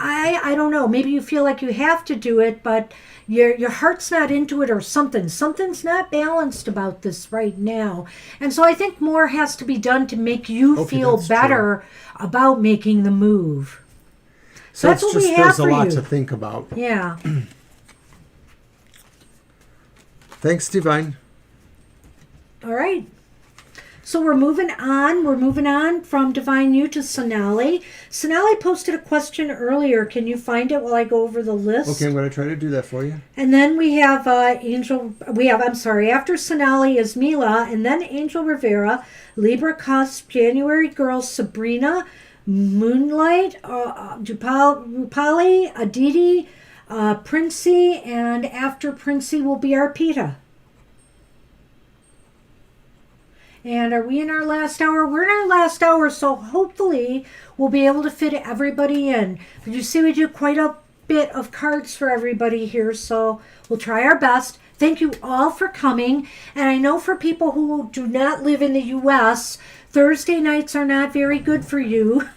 I don't know. Maybe you feel like you have to do it, but your heart's not into it or something. Something's not balanced about this right now. And so I think more has to be done to make you feel better about making the move. So that's it's what just, we have there's a for lot you. to think about. Yeah. Thanks, Divine. All right. So we're moving on. We're moving on from Divine You to Sonali. Sonali posted a question earlier. Can you find it while I go over the list? Okay, I'm going to try to do that for you. And then we have after Sonali is Mila, and then Angel Rivera, Libra Cusp, January Girls, Sabrina, Moonlight, Rupali, Aditi, Princey, and after Princey will be Arpita. And are we in our last hour? We're in our last hour, so hopefully we'll be able to fit everybody in. But you see, we do quite a bit of cards for everybody here, so we'll try our best. Thank you all for coming. And I know for people who do not live in the U.S., Thursday nights are not very good for you.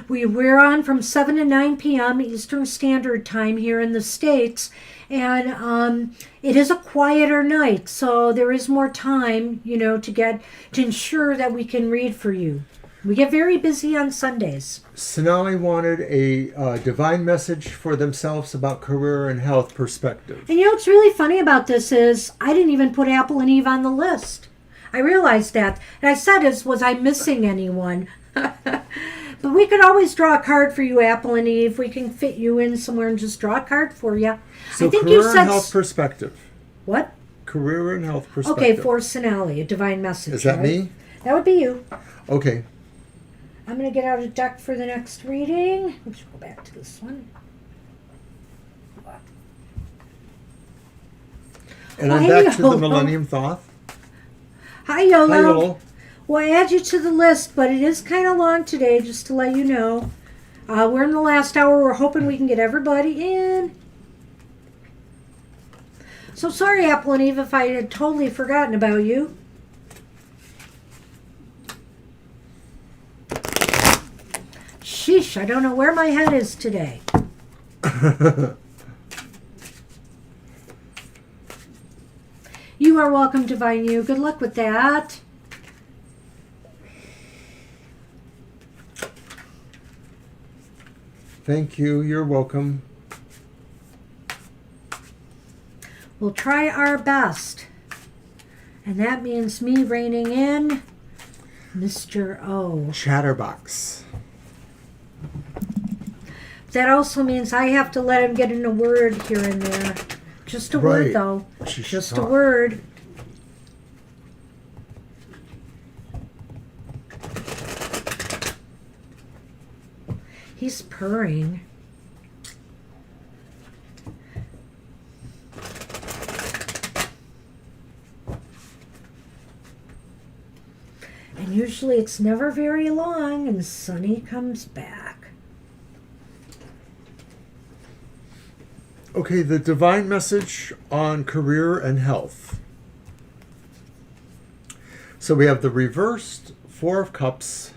We're on from 7 to 9 p.m. Eastern Standard Time here in the States. And it is a quieter night, so there is more time, to ensure that we can read for you. We get very busy on Sundays. Sonali wanted a divine message for themselves about career and health perspective. And what's really funny about this is I didn't even put Apple and Eve on the list. I realized that. And I said, was I missing anyone? But we could always draw a card for you, Apple and Eve. We can fit you in somewhere and just draw a card for you. So I think career you said and health perspective. What? Career and health perspective. Okay, for Sonali, a divine message. Is that right? me? That would be you. Okay. I'm going to get out a deck for the next reading. Let's go back to this one. And Oh, I'm hey, back to the Yolo. Millennium Thoth. Hi, Yolo. Hi, Yolo. Well, I add you to the list, but it is kind of long today, just to let you know. We're in the last hour. We're hoping we can get everybody in. So sorry, Apple and Eve, if I had totally forgotten about you. Sheesh, I don't know where my head is today. You are welcome, Divine You. Good luck with that. Thank you. You're welcome. We'll try our best. And that means me reining in Mr. O. Chatterbox. That also means I have to let him get in a word here and there. Just a word, though. Just a word. He's purring. And usually it's never very long and Sonny comes back. Okay, the divine message on career and health. So we have the reversed Four of Cups.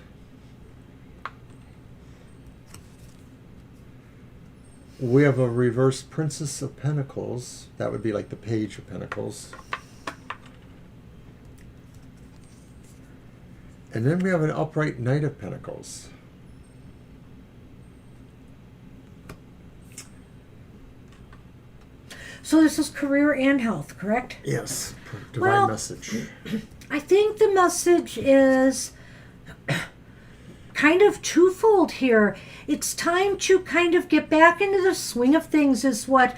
We have a reversed Princess of Pentacles. That would be like the Page of Pentacles. And then we have an upright Knight of Pentacles. So this is career and health, correct? Yes, divine message. I think the message is kind of twofold here. It's time to kind of get back into the swing of things is what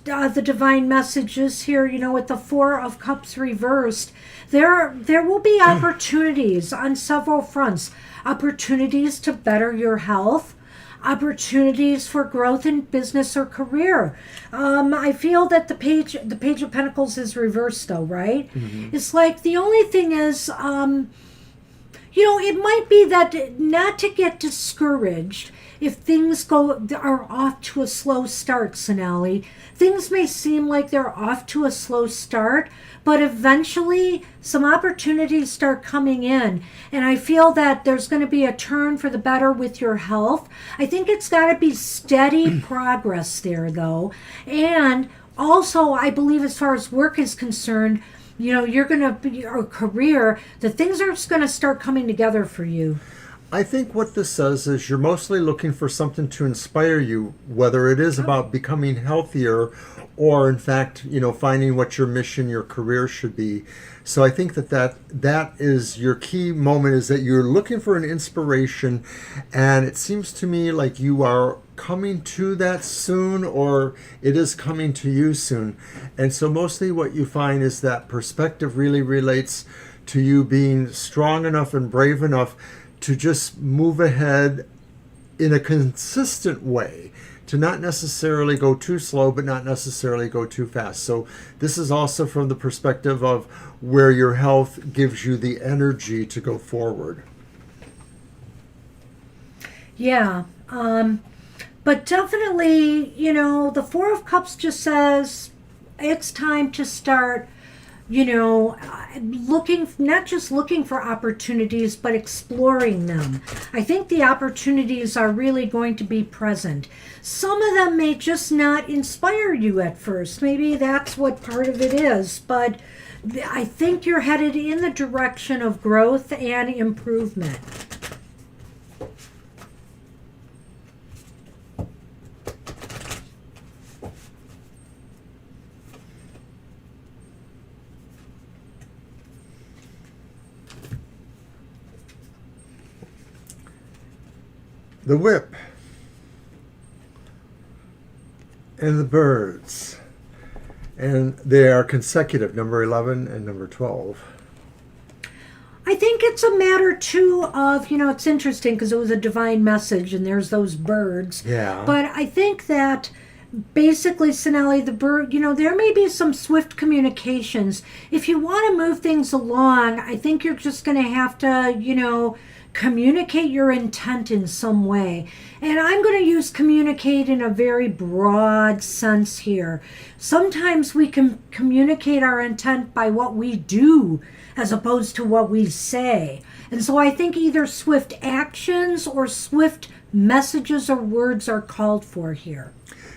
the divine message is here, you know, with the Four of Cups reversed. There will be opportunities on several fronts. Opportunities to better your health. Opportunities for growth in business or career. I feel that the page of Pentacles is reversed though, right? Mm-hmm. It's like the only thing is, you know, it might be that not to get discouraged if things are off to a slow start, Sonali. Things may seem like they're off to a slow start, but eventually some opportunities start coming in. And I feel that there's going to be a turn for the better with your health. I think it's got to be steady progress there, though. And also, I believe as far as work is concerned, you know, you're going to be your career, the things are just going to start coming together for you. I think what this says is you're mostly looking for something to inspire you, whether it is about becoming healthier or, in fact, you know, finding what your mission, your career should be. So I think that is your key moment, is that you're looking for an inspiration, and it seems to me like you are coming to that soon, or it is coming to you soon. And so mostly what you find is that perspective really relates to you being strong enough and brave enough to just move ahead in a consistent way, to not necessarily go too slow, but not necessarily go too fast. So this is also from the perspective of where your health gives you the energy to go forward. Yeah, but definitely, you know, the Four of Cups just says it's time to start, you know, not just looking for opportunities, but exploring them. I think the opportunities are really going to be present. Some of them may just not inspire you at first. Maybe that's what part of it is. But I think you're headed in the direction of growth and improvement. The Whip and the Birds, and they are consecutive, number 11 and number 12. I think it's a matter too of, you know, it's interesting because it was a divine message and there's those birds. Yeah. But I think that basically, Sonali, the bird, you know, there may be some swift communications. If you want to move things along, I think you're just going to have to, you know, communicate your intent in some way. And I'm going to use communicate in a very broad sense here. Sometimes we can communicate our intent by what we do as opposed to what we say. And so I think either swift actions or swift messages or words are called for here.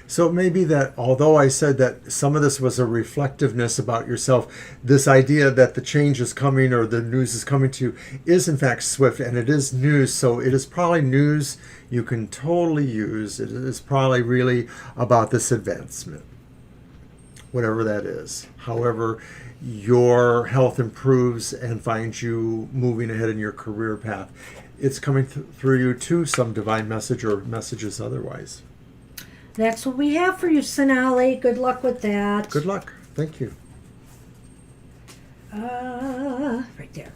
So it may be that although I said that some of this was a reflectiveness about yourself, this idea that the change is coming or the news is coming to you is in fact swift, and it is news. So it is probably news you can totally use. It is probably really about this advancement, whatever that is. However, your health improves and finds you moving ahead in your career path. It's coming through you to some divine message or messages otherwise. That's what we have for you, Sonali. Good luck with that. Good luck. Thank you. Right there.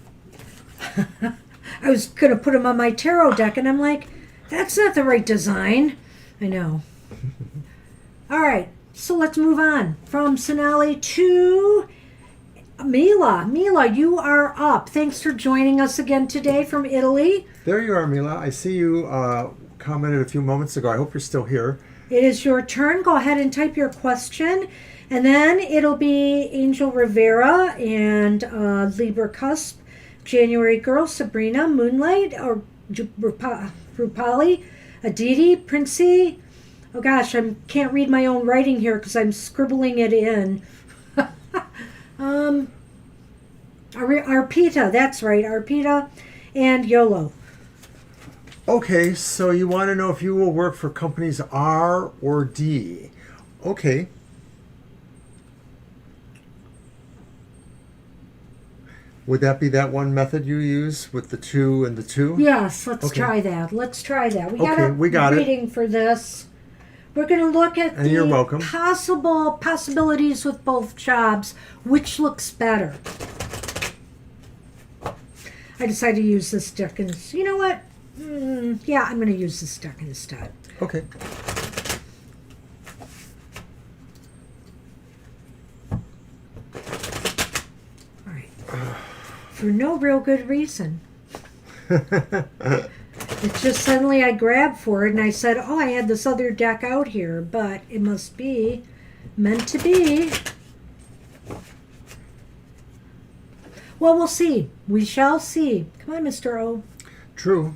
I was going to put them on my tarot deck, and I'm like, that's not the right design. I know. All right, so let's move on from Sonali to Mila. Mila, you are up. Thanks for joining us again today from Italy. There you are, Mila. I see you commented a few moments ago. I hope you're still here. It is your turn. Go ahead and type your question. And then it'll be Angel Rivera and Libra Cusp, January Girl, Sabrina, Moonlight, or Rupali, Aditi, Princey. Oh gosh, I can't read my own writing here because I'm scribbling it in. Arpita, that's right, Arpita, and YOLO. Okay, so you want to know if you will work for companies R or D. Okay. Would that be that one method you use with the 2 and the 2? Yes, let's Okay. try that. Let's try that. We Okay, got a it. reading for this. We're going to look at And you're welcome. possibilities with both jobs. Which looks better? I decided to use this deck, and you know what? Yeah, I'm going to use this deck instead. Okay. All right. For no real good reason. It's just suddenly I grabbed for it and I said, oh, I had this other deck out here, but it must be meant to be. Well, we'll see. We shall see. Come on, Mr. O. True.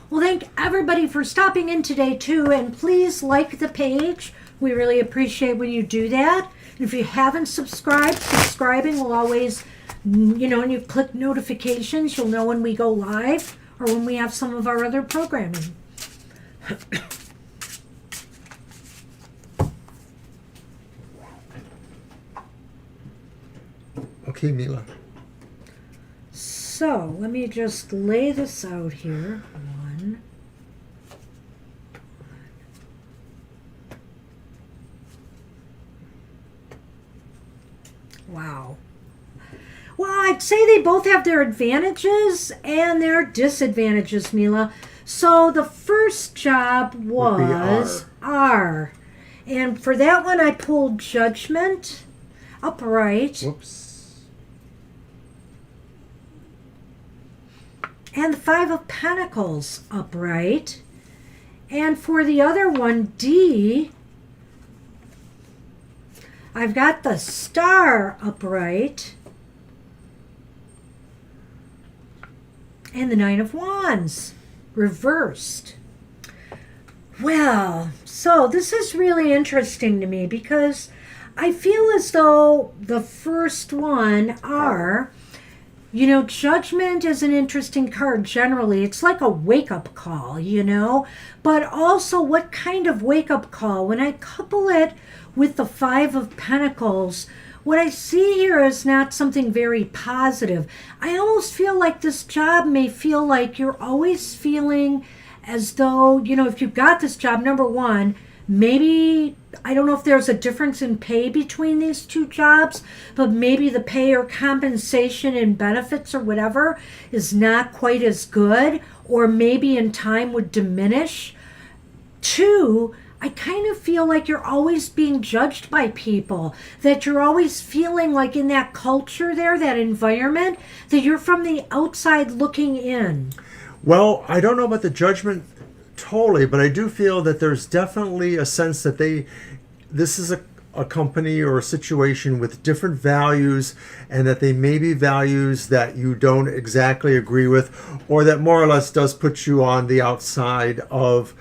Well, thank everybody for stopping in today, too. And please like the page. We really appreciate when you do that. And if you haven't subscribed, subscribing will always, when you click notifications, you'll know when we go live or when we have some of our other programming. Okay, Mila. So, let me just lay this out here. One. Wow. Well, I'd say they both have their advantages and their disadvantages, Mila. So the first job was R. And for that one, I pulled Judgment upright. Whoops. And the Five of Pentacles upright. And for the other one, D, I've got the Star upright. And the Nine of Wands reversed. Well, so this is really interesting to me because I feel as though the first one, R, Judgment is an interesting card generally. It's like a wake-up call, But also, what kind of wake-up call? When I couple it with the Five of Pentacles, what I see here is not something very positive. I almost feel like this job may feel like you're always feeling as though, if you've got this job, number one, maybe, I don't know if there's a difference in pay between these two jobs, but maybe the pay or compensation and benefits or whatever is not quite as good, or maybe in time would diminish. Two, I kind of feel like you're always being judged by people, that you're always feeling like in that culture there, that environment, that you're from the outside looking in. Well, I don't know about the judgment totally, but I do feel that there's definitely a sense that this is a company or a situation with different values, and that they may be values that you don't exactly agree with, or that more or less does put you on the outside of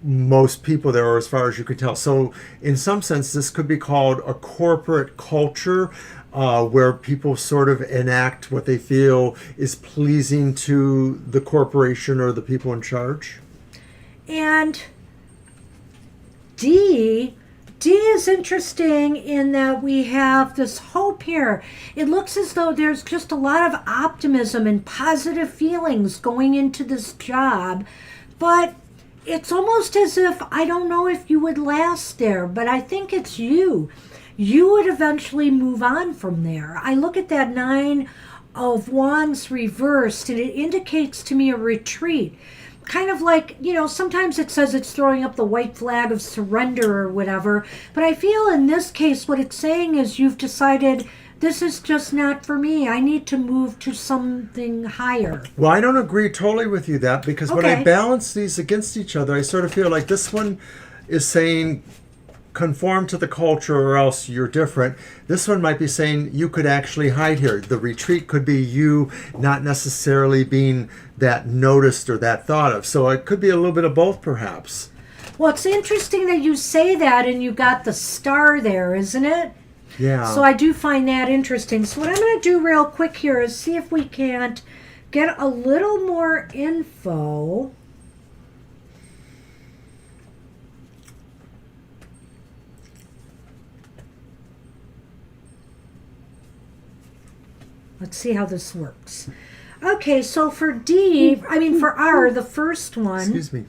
most people there, or as far as you can tell. So in some sense, this could be called a corporate culture, where people sort of enact what they feel is pleasing to the corporation or the people in charge. And D is interesting in that we have this hope here. It looks as though there's just a lot of optimism and positive feelings going into this job, but it's almost as if, I don't know if you would last there, but I think it's you. You would eventually move on from there. I look at that 9 of Wands reversed, and it indicates to me a retreat. Kind of like, sometimes it says it's throwing up the white flag of surrender or whatever, but I feel in this case what it's saying is you've decided, this is just not for me. I need to move to something higher. Well, I don't agree totally with you that, because when Okay. I balance these against each other, I sort of feel like this one is saying conform to the culture or else you're different. This one might be saying you could actually hide here. The retreat could be you not necessarily being that noticed or that thought of. So it could be a little bit of both, perhaps. Well, it's interesting that you say that and you got the star there, isn't it? Yeah. So I do find that interesting. So what I'm going to do real quick here is see if we can't get a little more info. Let's see how this works. Okay, so for for R, the first one, Excuse me.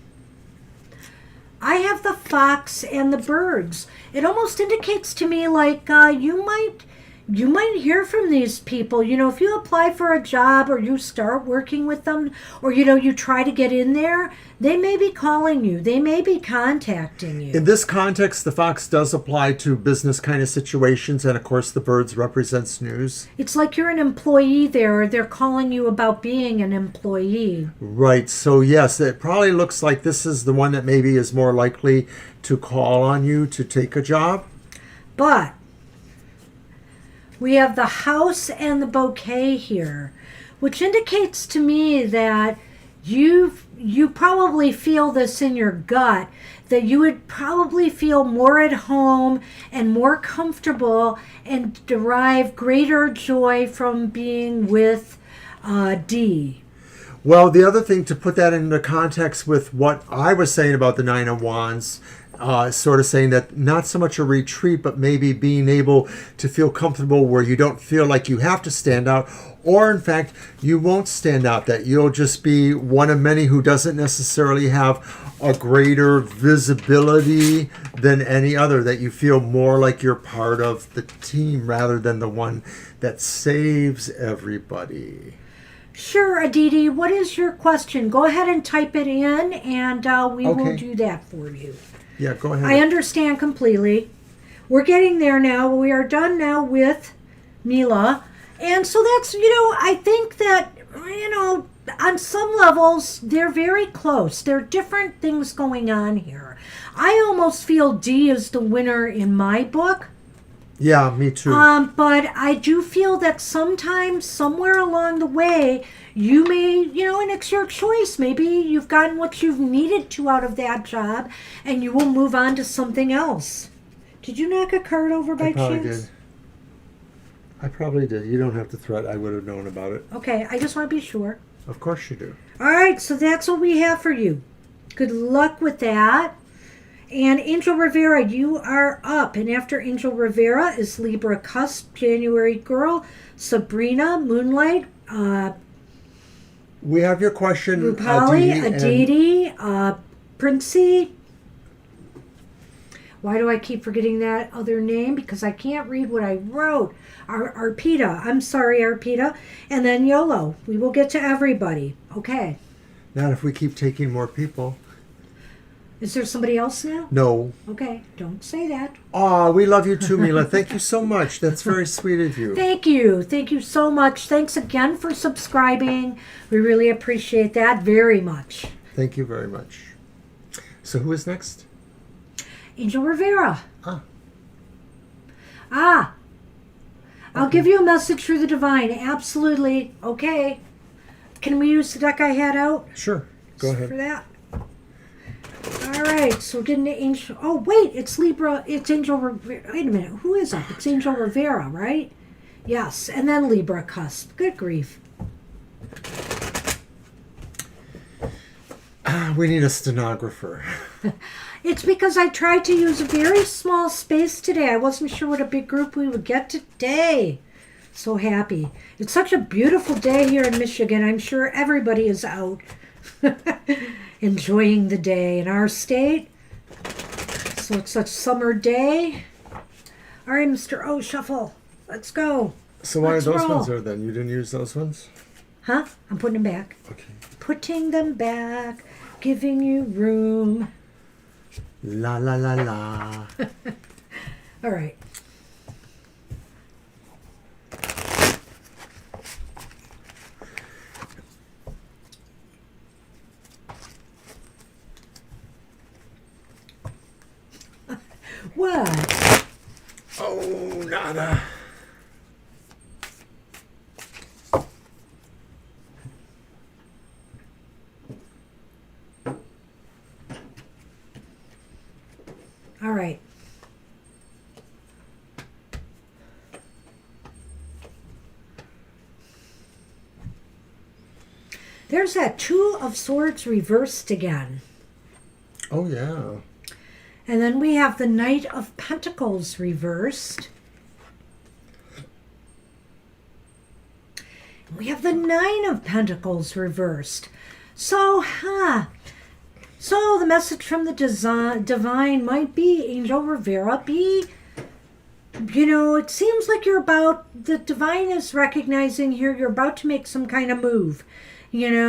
I have the fox and the birds. It almost indicates to me like you might hear from these people. If you apply for a job or you start working with them, or you try to get in there, they may be calling you. They may be contacting you. In this context, the fox does apply to business kind of situations, and of course the birds represents news. It's like you're an employee there, or they're calling you about being an employee. Right. So yes, it probably looks like this is the one that maybe is more likely to call on you to take a job. But we have the house and the bouquet here, which indicates to me that you probably feel this in your gut, that you would probably feel more at home and more comfortable and derive greater joy from being with D. Well, the other thing, to put that into context with what I was saying about the 9 of Wands, sort of saying that not so much a retreat, but maybe being able to feel comfortable where you don't feel like you have to stand out, or in fact, you won't stand out, that you'll just be one of many who doesn't necessarily have a greater visibility than any other, that you feel more like you're part of the team rather than the one that saves everybody. Sure, Aditi, what is your question? Go ahead and type it in, and we will Okay. do that for you. Yeah, go ahead. I understand completely. We're getting there now. We are done now with Mila. And so that's, I think that, on some levels, they're very close. There are different things going on here. I almost feel D is the winner in my book. Yeah, me too. But I do feel that sometimes, somewhere along the way, you may, and it's your choice. Maybe you've gotten what you've needed to out of that job, and you will move on to something else. Did you knock a card over by chance? I probably did. You don't have to threat. I would have known about it. Okay, I just want to be sure. Of course you do. All right, so that's what we have for you. Good luck with that. And Angel Rivera, you are up. And after Angel Rivera is Libra Cusp, January Girl, Sabrina, Moonlight, We have your question, Rupali, Aditi, Princey. Why do I keep forgetting that other name? Because I can't read what I wrote. Arpita. I'm sorry, Arpita. And then YOLO. We will get to everybody. Okay. Not if we keep taking more people. Is there somebody else now? No. Okay, don't say that. Aw, we love you too, Mila. Thank you so much. That's very sweet of you. Thank you. Thank you so much. Thanks again for subscribing. We really appreciate that very much. Thank you very much. So who is next? Angel Rivera. Ah. I'll give you a message through the divine. Absolutely. Okay. Can we use the deck I had out? Sure. Go ahead. For that. All right. So we're getting the Angel. Oh, wait. It's Libra. It's Angel Rivera. Wait a minute. Who is it? It's Angel Rivera, right? Yes. And then Libra cusp. Good grief. We need a stenographer. It's because I tried to use a very small space today. I wasn't sure what a big group we would get today. So happy. It's such a beautiful day here in Michigan. I'm sure everybody is out enjoying the day in our state. So it's such a summer day. All right, Mr. O, shuffle. Let's go. So why Let's are those roll. ones there then? You didn't use those ones? Huh? I'm putting them back. Okay. Putting them back. Giving you room. La la la la. All right. What? Oh, nada. All right. There's that Two of Swords reversed again. Oh, yeah. And then we have the Knight of Pentacles reversed. We have the Nine of Pentacles reversed. So, So the message from the divine might be, Angel Rivera, it seems like the divine is recognizing here you're about to make some kind of move.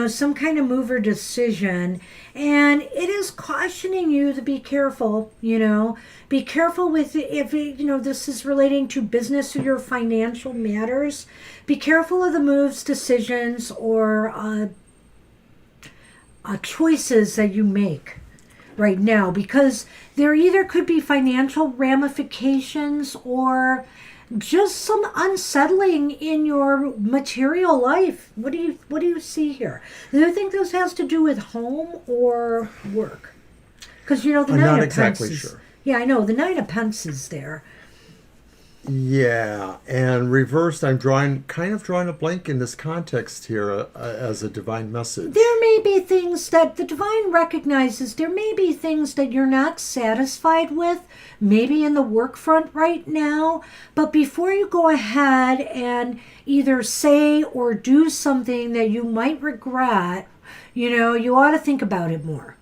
Some kind of move or decision. And it is cautioning you to be careful, Be careful with if this is relating to business or your financial matters. Be careful of the moves, decisions, or choices that you make right now, because there either could be financial ramifications or just some unsettling in your material life. What do you see here? Do you think this has to do with home or work? Because the I'm Nine not of exactly Pence sure. Yeah, I know the Nine of Pence is there. Yeah, and reversed, I'm kind of drawing a blank in this context here as a divine message. There may be things that the divine recognizes. There may be things that you're not satisfied with, maybe in the work front right now. But before you go ahead and either say or do something that you might regret, you ought to think about it more.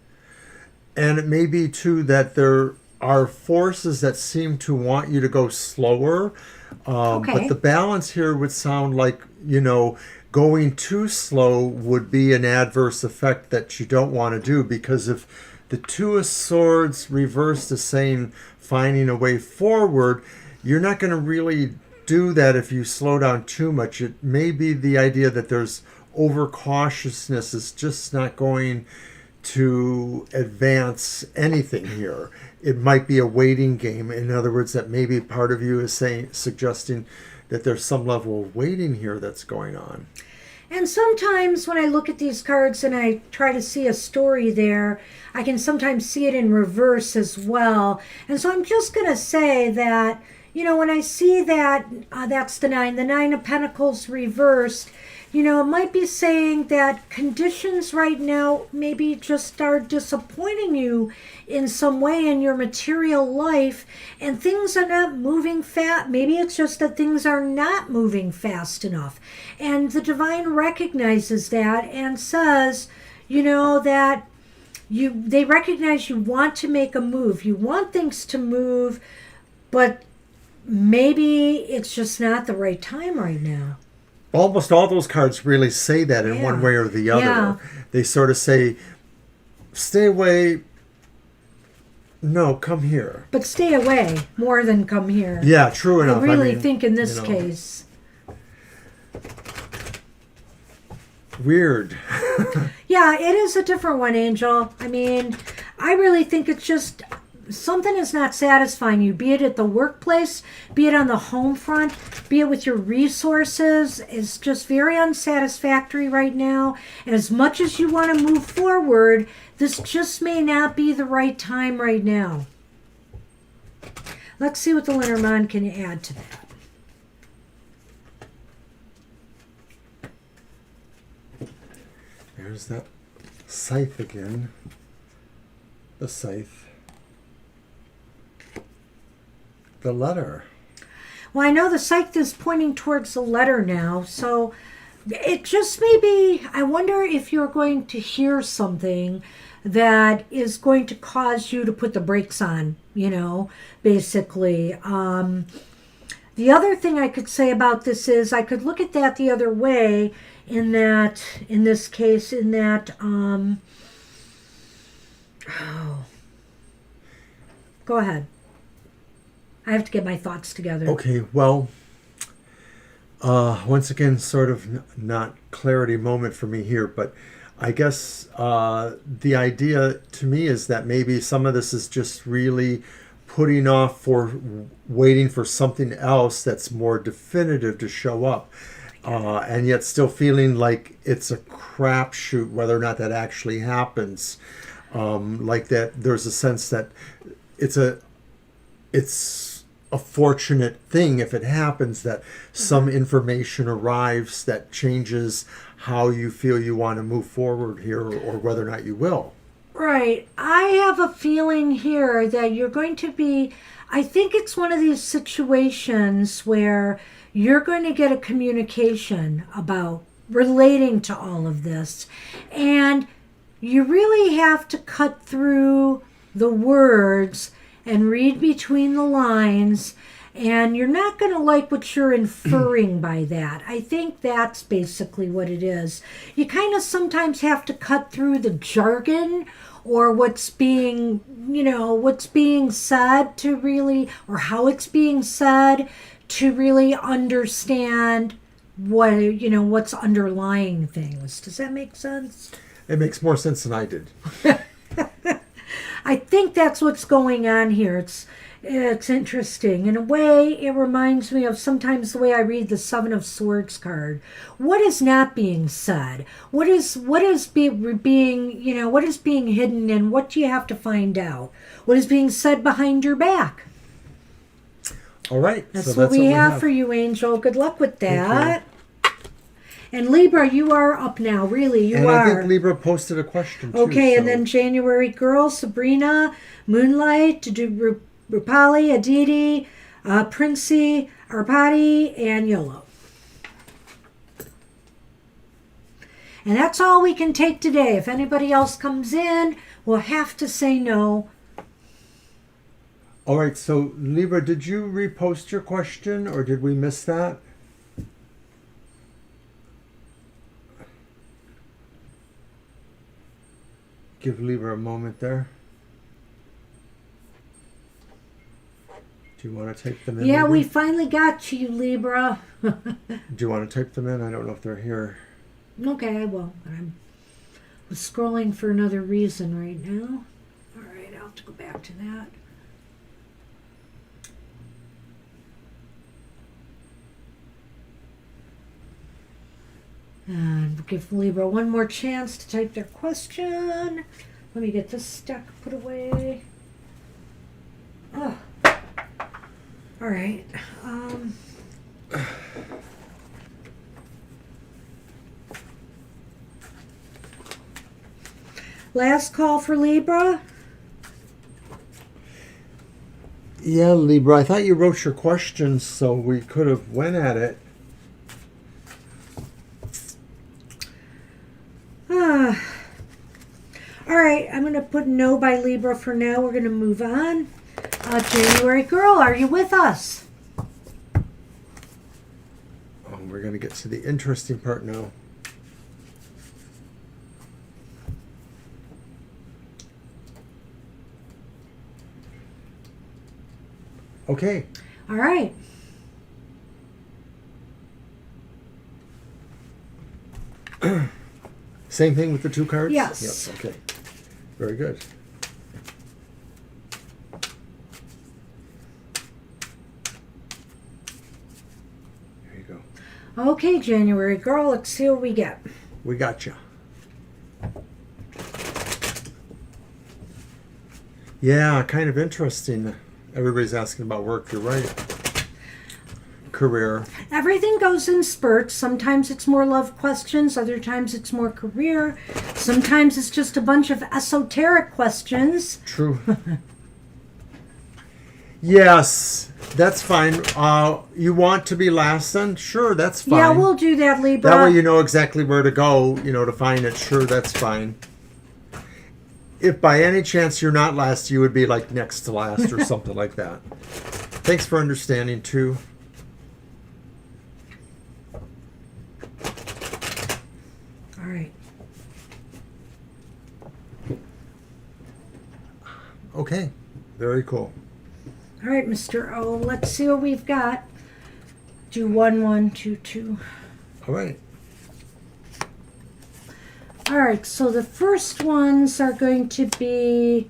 And it may be, too, that there are forces that seem to want you to go slower. Okay. But the balance here would sound like, going too slow would be an adverse effect that you don't want to do, because if the Two of Swords reversed is saying finding a way forward, you're not going to really do that if you slow down too much. It may be the idea that there's overcautiousness is just not going to advance anything here. It might be a waiting game. In other words, that maybe part of you is suggesting that there's some level of waiting here that's going on. And sometimes when I look at these cards and I try to see a story there, I can sometimes see it in reverse as well. And so I'm just going to say that, when I see that, that's the Nine of Pentacles reversed, it might be saying that conditions right now maybe just are disappointing you in some way in your material life, and things are not moving fast. Maybe it's just that things are not moving fast enough. And the divine recognizes that and says, that they recognize you want to make a move. You want things to move, but maybe it's just not the right time right now. Almost all those cards really say that in one way or the other. Yeah. They sort of say, stay away, No, come here. But stay away more than come here. Yeah, true enough. I really mean, think in this you know, case. Weird. Yeah, it is a different one, Angel. I mean, I really think it's just something is not satisfying you, be it at the workplace, be it on the home front, be it with your resources. It's just very unsatisfactory right now. And as much as you want to move forward, this just may not be the right time right now. Let's see what the Lenormand can add to that. There's that scythe again. The scythe. The letter. Well, I know the scythe is pointing towards the letter now, so it just may be, I wonder if you're going to hear something that is going to cause you to put the brakes on, you know, basically. The other thing I could say about this is I could look at that the other way in that, in this case, in that, go ahead. I have to get my thoughts together. Okay, well, once again, sort of not clarity moment for me here, but I guess the idea to me is that maybe some of this is just really putting off for waiting for something else that's more definitive to show up. And yet still feeling like it's a crapshoot whether or not that actually happens. Like that there's a sense that it's a fortunate thing if it happens that some information arrives that changes how you feel you want to move forward here or whether or not you will. Right. I have a feeling here that you're going to be, I think it's one of these situations where you're going to get a communication about relating to all of this. And you really have to cut through the words and read between the lines. And you're not going to like what you're inferring by that. I think that's basically what it is. You kind of sometimes have to cut through the jargon or what's being, you know, what's being said to really, or how it's being said to really understand what, you know, what's underlying things. Does that make sense? It makes more sense than I did. I think that's what's going on here. It's interesting. In a way, it reminds me of sometimes the way I read the Seven of Swords card. What is not being said? What is being, you know, what is being hidden, and what do you have to find out? What is being said behind your back? All right. That's what we have for you, Angel. Good luck with that. And Libra, you are up now. Really, you are. I think Libra posted a question too. Okay, and then January girl, Sabrina, Moonlight, Rupali, Aditi, Princey, Arpati, and Yolo. And that's all we can take today. If anybody else comes in, we'll have to say no. All right, so Libra, did you repost your question or did we miss that? Give Libra a moment there. Do you want to type them in? Yeah, maybe? we finally got to you, Libra. Do you want to type them in? I don't know if they're here. Okay, I will. I'm scrolling for another reason right now. All right, I'll have to go back to that. And we'll give Libra one more chance to type their question. Let me get this stack put away. Oh. All right. Last call for Libra. Yeah, Libra, I thought you wrote your questions so we could have went at it. All right, I'm going to put no by Libra for now. We're going to move on. January girl, are you with us? Oh, we're going to get to the interesting part now. Okay. All right. Same thing with the 2 cards? Yes. Yes, okay. Very good. There you go. Okay, January girl, let's see what we get. We got you. Yeah, kind of interesting. Everybody's asking about work. You're right. Career. Everything goes in spurts. Sometimes it's more love questions. Other times it's more career. Sometimes it's just a bunch of esoteric questions. True. Yes, that's fine. You want to be last then? Sure, that's fine. Yeah, we'll do that, Libra. That way you know exactly where to go, to find it. Sure, that's fine. If by any chance you're not last, you would be like next to last or something like that. Thanks for understanding too. All right. Okay, very cool. All right, Mr. O, let's see what we've got. Do 1, 1, 2, 2. All right. All right, so the first ones are going to be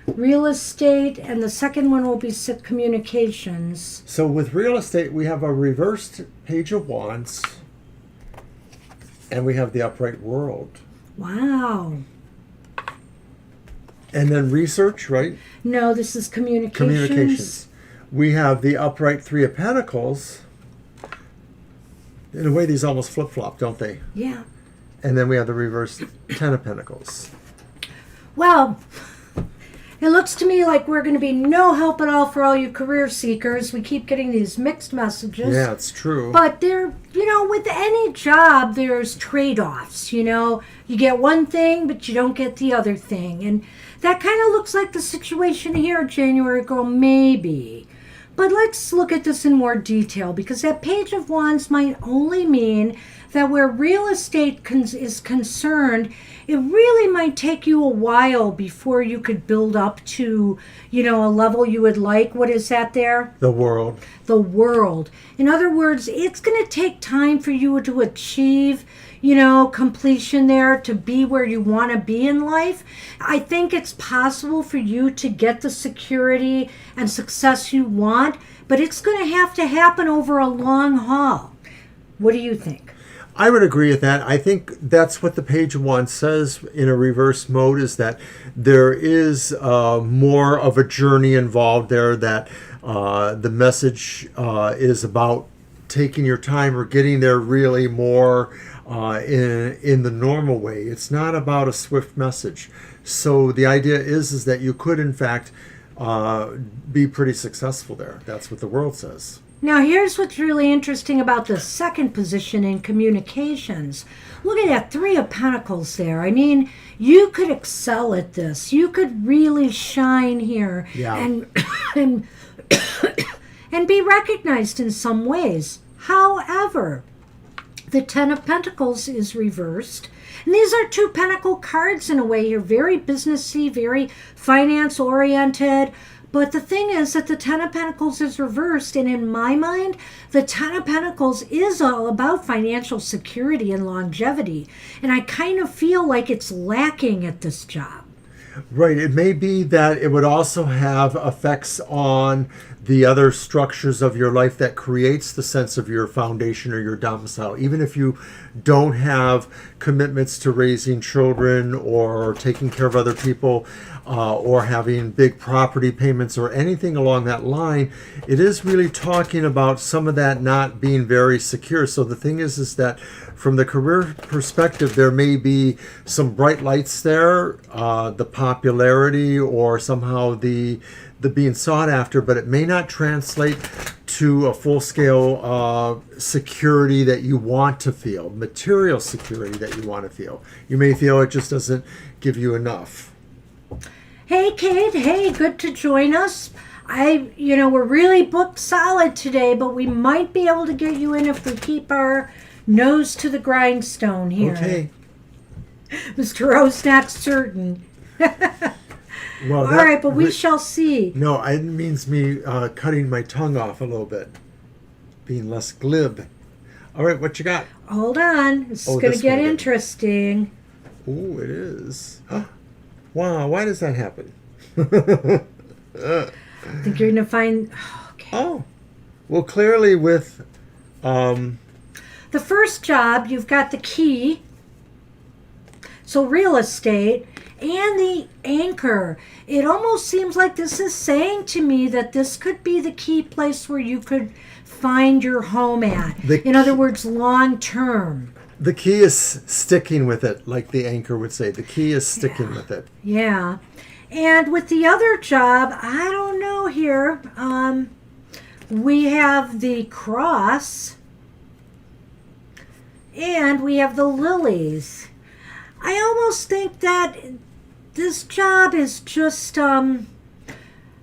real estate, and the second one will be communications. So with real estate, we have a reversed Page of Wands, and we have the upright world. Wow. And then research, right? No, this is communications. Communications. We have the upright 3 of Pentacles. In a way, these almost flip-flop, don't they? Yeah. And then we have the reverse 10 of Pentacles. Well, it looks to me like we're going to be no help at all for all you career seekers. We keep getting these mixed messages. Yeah, it's true. But there, with any job, there's trade-offs, You get one thing, but you don't get the other thing. And that kind of looks like the situation here, January girl, maybe. But let's look at this in more detail, because that Page of Wands might only mean that where real estate is concerned, it really might take you a while before you could build up to, a level you would like. What is that there? The world. The world. In other words, it's going to take time for you to achieve, completion there, to be where you want to be in life. I think it's possible for you to get the security and success you want, but it's going to have to happen over a long haul. What do you think? I would agree with that. I think that's what the Page of Wands says in a reverse mode, is that there is more of a journey involved there, that the message is about taking your time or getting there really more in the normal way. It's not about a swift message. So the idea is that you could, in fact, be pretty successful there. That's what the world says. Now, here's what's really interesting about the second position in communications. Look at that 3 of Pentacles there. I mean, you could excel at this. You could really shine here. Yeah. And be recognized in some ways. However, the 10 of Pentacles is reversed. And these are 2 Pentacle cards in a way. You're very businessy, very finance-oriented. But the thing is that the 10 of Pentacles is reversed, and in my mind, the 10 of Pentacles is all about financial security and longevity. And I kind of feel like it's lacking at this job. Right. It may be that it would also have effects on the other structures of your life that creates the sense of your foundation or your domicile. Even if you don't have commitments to raising children or taking care of other people, or having big property payments or anything along that line, it is really talking about some of that not being very secure. So the thing is that from the career perspective, there may be some bright lights there, the popularity or somehow the being sought after, but it may not translate to a full-scale security that you want to feel, material security that you want to feel. You may feel it just doesn't give you enough. Hey, Kate. Hey, good to join us. We're really booked solid today, but we might be able to get you in if we keep our nose to the grindstone here. Okay. Mr. O's not certain. Well, All right, but we shall see. No, it means me cutting my tongue off a little bit, being less glib. All right, what you got? Hold on. It's Oh, going to this get one again. interesting. Oh, it is. Wow, why does that happen? I think you're going to find... Okay. Oh, well, clearly with... The first job, you've got the key. So real estate and the anchor. It almost seems like this is saying to me that this could be the key place where you could find your home at. In other words, long term. The key is sticking with it, like the anchor would say. The key is sticking with it. Yeah. And with the other job, I don't know here. We have the cross. And we have the lilies. I almost think that this job is just,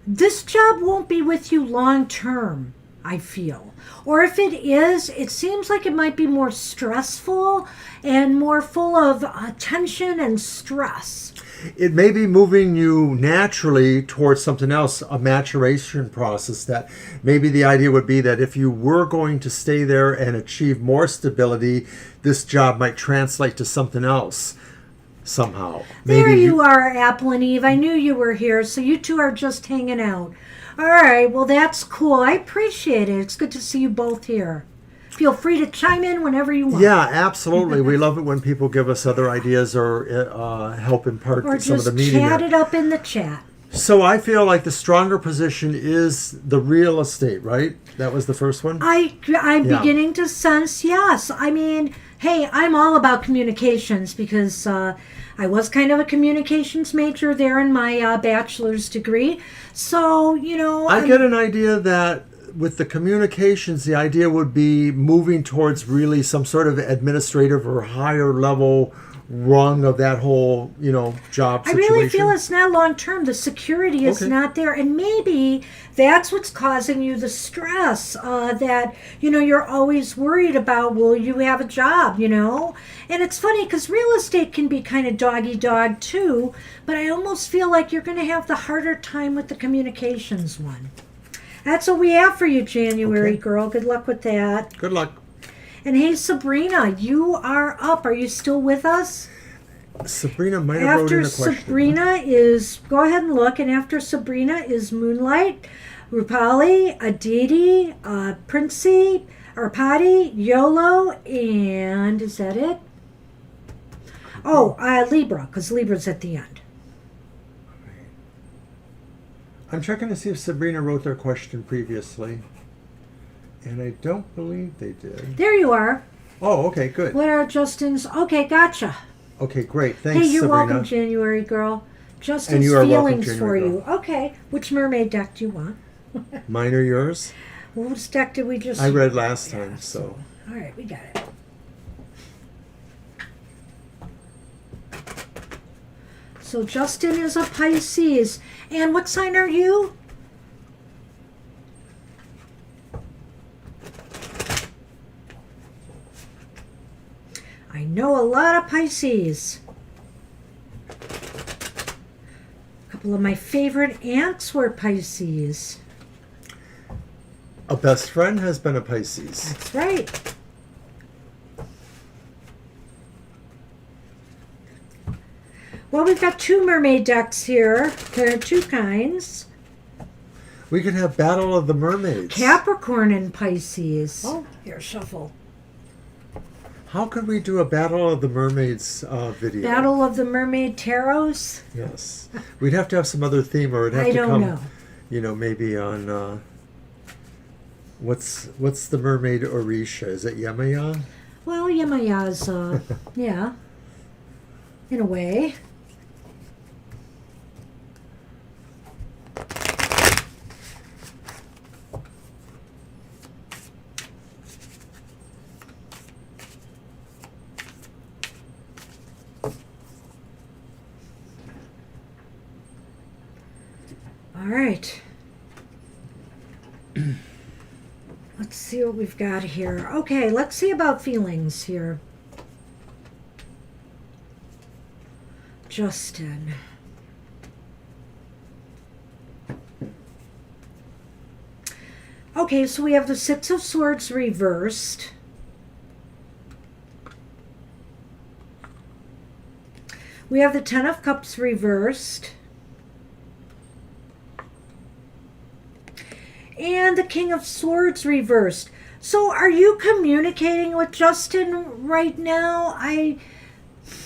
this job won't be with you long term, I feel. Or if it is, it seems like it might be more stressful and more full of tension and stress. It may be moving you naturally towards something else, a maturation process that maybe the idea would be that if you were going to stay there and achieve more stability, this job might translate to something else somehow. Maybe There you are, Apple and Eve. I knew you were here, so you two are just hanging out. All right, well, that's cool. I appreciate it. It's good to see you both here. Feel free to chime in whenever you want. Yeah, absolutely. We love it when people give us other ideas or help impart Or some of the just meaning. chat it up in the chat. So I feel like the stronger position is the real estate, right? That was the first one? I'm Yeah. beginning to sense, yes. I mean, hey, I'm all about communications because I was kind of a communications major there in my bachelor's degree. So, you know... I get an idea that with the communications, the idea would be moving towards really some sort of administrative or higher level rung of that whole, job I situation. really feel it's not long term. The security is not there. And maybe that's what's causing you the stress that, you're always worried about, will you have a job, And it's funny because real estate can be kind of dog too. But I almost feel like you're going to have the harder time with the communications one. That's what we have for you, January girl. Good luck with that. Good luck. And hey, Sabrina, you are up. Are you still with us? Sabrina might have wrote in a After question. Sabrina is, go ahead and look, and after Sabrina is Moonlight, Rupali, Aditi, Princey, Arpati, Yolo, and is that it? Oh, Libra, because Libra's at the end. I'm checking to see if Sabrina wrote their question previously. And I don't believe they did. There you are. Oh, okay, good. What are Justin's? Okay, gotcha. Okay, great. Thanks, Hey, you're Sabrina. welcome, January girl. Justin's And you are welcome, feelings for January you. Okay, which mermaid deck do you want? Mine or yours? Well, which deck did we just... I read last time, so. All right, we got it. So Justin is a Pisces. And what sign are you? I know a lot of Pisces. A couple of my favorite aunts were Pisces. A best friend has been a Pisces. That's right. Well, we've got two mermaid decks here. There are two kinds. We could have Battle of the Mermaids. Capricorn and Pisces. Oh. Here, shuffle. How could we do a Battle of the Mermaids video? Battle of the Mermaid Tarots? Yes. We'd have to have some other theme, or it'd have I to don't come, know. Maybe on, what's the mermaid Orisha? Is it Yemaya? Well, Yemaya's, yeah, in a way. All right. Let's see what we've got here. Okay, let's see about feelings here. Justin. Okay, so we have the Six of Swords reversed. We have the Ten of Cups reversed. And the King of Swords reversed. So are you communicating with Justin right now?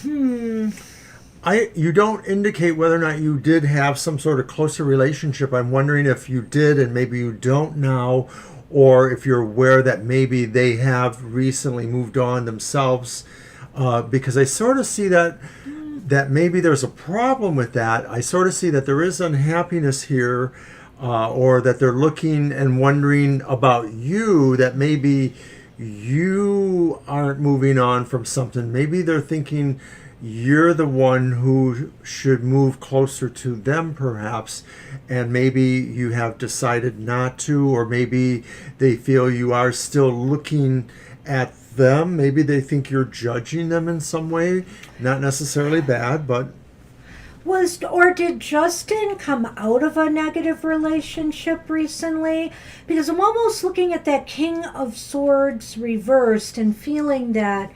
You don't indicate whether or not you did have some sort of closer relationship. I'm wondering if you did and maybe you don't now, or if you're aware that maybe they have recently moved on themselves, because I sort of see that maybe there's a problem with that. I sort of see that there is unhappiness here, or that they're looking and wondering about you, that maybe you aren't moving on from something. Maybe they're thinking you're the one who should move closer to them, perhaps, and maybe you have decided not to, or maybe they feel you are still looking at them. Maybe they think you're judging them in some way, not necessarily bad, but Did Justin come out of a negative relationship recently? Because I'm almost looking at that King of Swords reversed and feeling that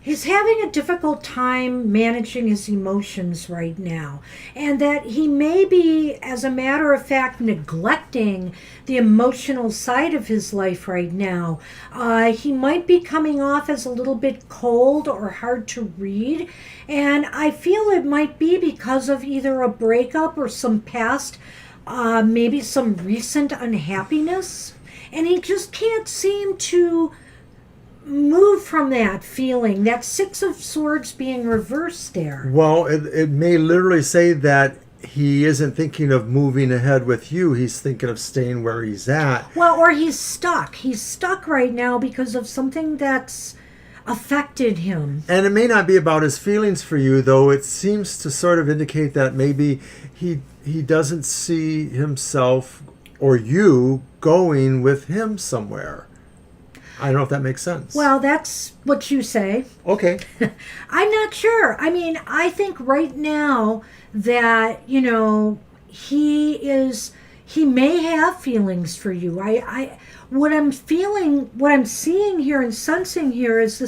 he's having a difficult time managing his emotions right now. And that he may be, as a matter of fact, neglecting the emotional side of his life right now. He might be coming off as a little bit cold or hard to read. And I feel it might be because of either a breakup or some past, maybe some recent unhappiness. And he just can't seem to move from that feeling, that Six of Swords being reversed there. well, it may literally say that he isn't thinking of moving ahead with you. He's thinking of staying where he's at. Well, or he's stuck. He's stuck right now because of something that's affected him. And it may not be about his feelings for you, though it seems to sort of indicate that maybe he doesn't see himself or you going with him somewhere. I don't know if that makes sense. Well, that's what you say. Okay. I'm not sure. I mean, I think right now that, he may have feelings for you. What I'm seeing here and sensing here is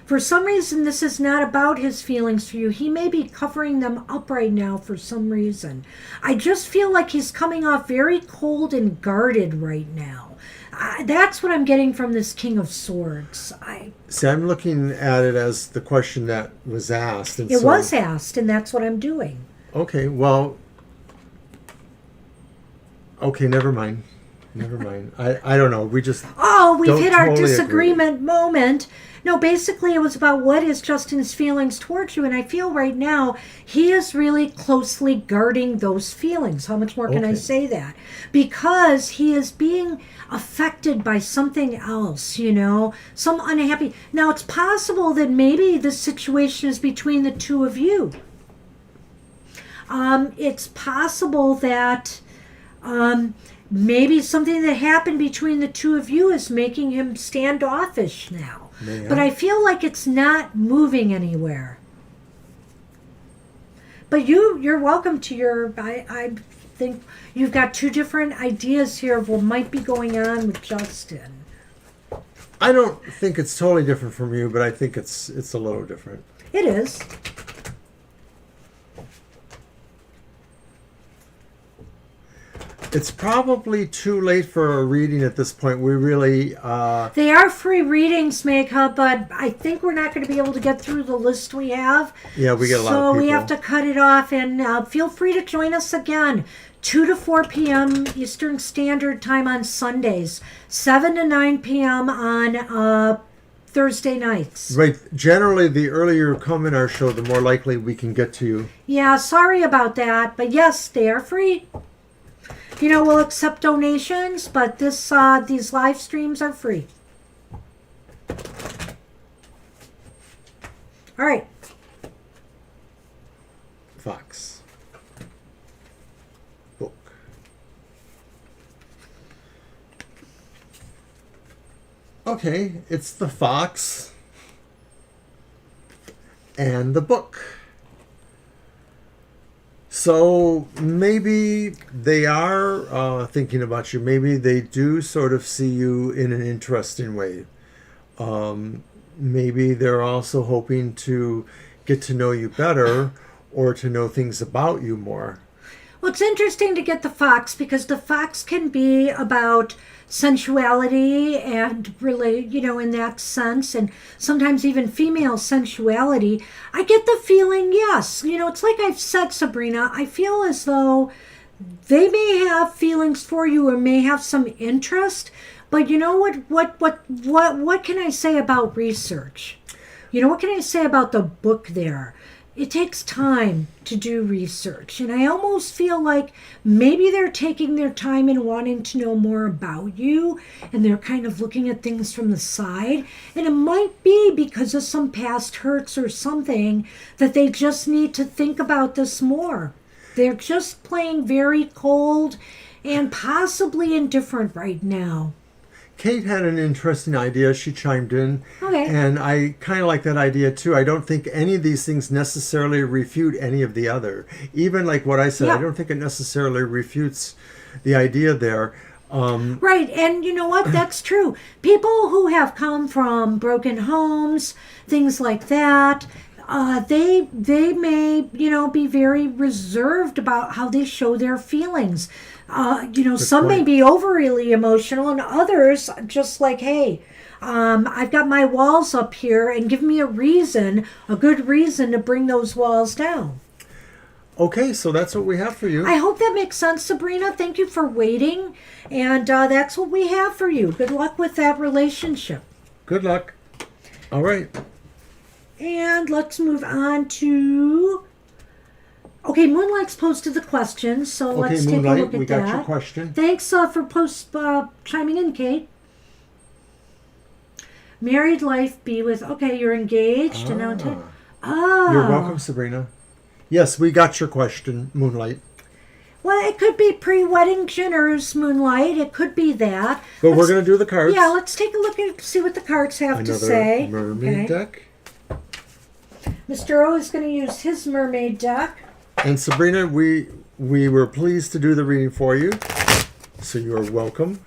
for some reason, this is not about his feelings for you. He may be covering them up right now for some reason. I just feel like he's coming off very cold and guarded right now. That's what I'm getting from this King of Swords. See, I'm looking at it as the question that was asked. And It was asked, and that's what I'm doing. Okay, well... Okay, never mind. I don't know. We've hit our totally disagreement moment. No, basically it was about what is Justin's feelings towards you, and I feel right now he is really closely guarding those feelings. How much more can I Okay. say that? Because he is being affected by something else, some unhappy. Now, it's possible that maybe this situation is between the two of you. It's possible that maybe something that happened between the two of you is making him standoffish now. Yeah. But I feel like it's not moving anywhere. But you're welcome to I think you've got two different ideas here of what might be going on with Justin. I don't think it's totally different from you, but I think it's a little different. It is. It's probably too late for a reading at this point. We really... They are free readings, Megha, but I think we're not going to be able to get through the list we have. Yeah, we get a lot of So people. we have to cut it off, and feel free to join us again. 2 to 4 p.m. Eastern Standard Time on Sundays. 7 to 9 p.m. on Thursday nights. Right. Generally, the earlier you come in our show, the more likely we can get to you. Yeah, sorry about that, but yes, they are free. We'll accept donations, but these live streams are free. All right. Fox. Book. Okay, it's the fox and the book. So maybe they are thinking about you. Maybe they do sort of see you in an interesting way. Maybe they're also hoping to get to know you better or to know things about you more. Well, it's interesting to get the fox because the fox can be about sensuality and really, in that sense, and sometimes even female sensuality. I get the feeling, yes, it's like I've said, Sabrina, I feel as though they may have feelings for you or may have some interest, but you know what can I say about research? What can I say about the book there? It takes time to do research, and I almost feel like maybe they're taking their time and wanting to know more about you, and they're kind of looking at things from the side, and it might be because of some past hurts or something that they just need to think about this more. They're just playing very cold and possibly indifferent right now. Kate had an interesting idea. She chimed in. Okay. And I kind of like that idea too. I don't think any of these things necessarily refute any of the other. Even like what I said, Yeah. I don't think it necessarily refutes the idea there. Right, and you know what? That's true. People who have come from broken homes, things like that, they may be very reserved about how they show their feelings. Some may point. be overly emotional, and others just like, hey, I've got my walls up here, and give me a good reason to bring those walls down. Okay, so that's what we have for you. I hope that makes sense, Sabrina. Thank you for waiting, and that's what we have for you. Good luck with that relationship. Good luck. All right. And let's move on to... Okay, Moonlight's posted the question, so Okay, let's take a Moonlight, look at we that. got your question. Thanks for chiming in, Kate. Married life be with... Okay, you're engaged. And now You're welcome, Sabrina. Yes, we got your question, Moonlight. Well, it could be pre-wedding jitters, Moonlight. It could be that. But we're going to do the cards. Yeah, let's take a look at see what the cards have to say. Another mermaid deck. Mr. O is going to use his mermaid deck. And Sabrina, we were pleased to do the reading for you. So you're welcome.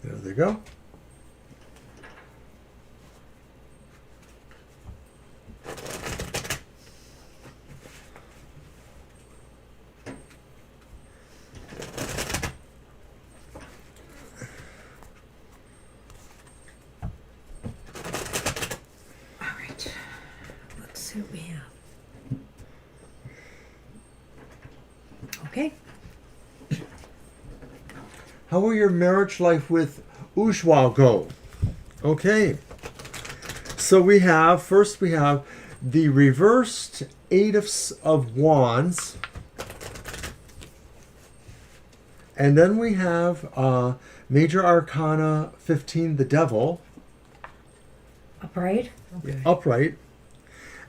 There they go. All right. Let's see what we have. Okay. How will your marriage life with Ujwal go? Okay. So first we have the reversed Eight of Wands. And then we have Major Arcana 15, the Devil. Upright? Okay. Upright.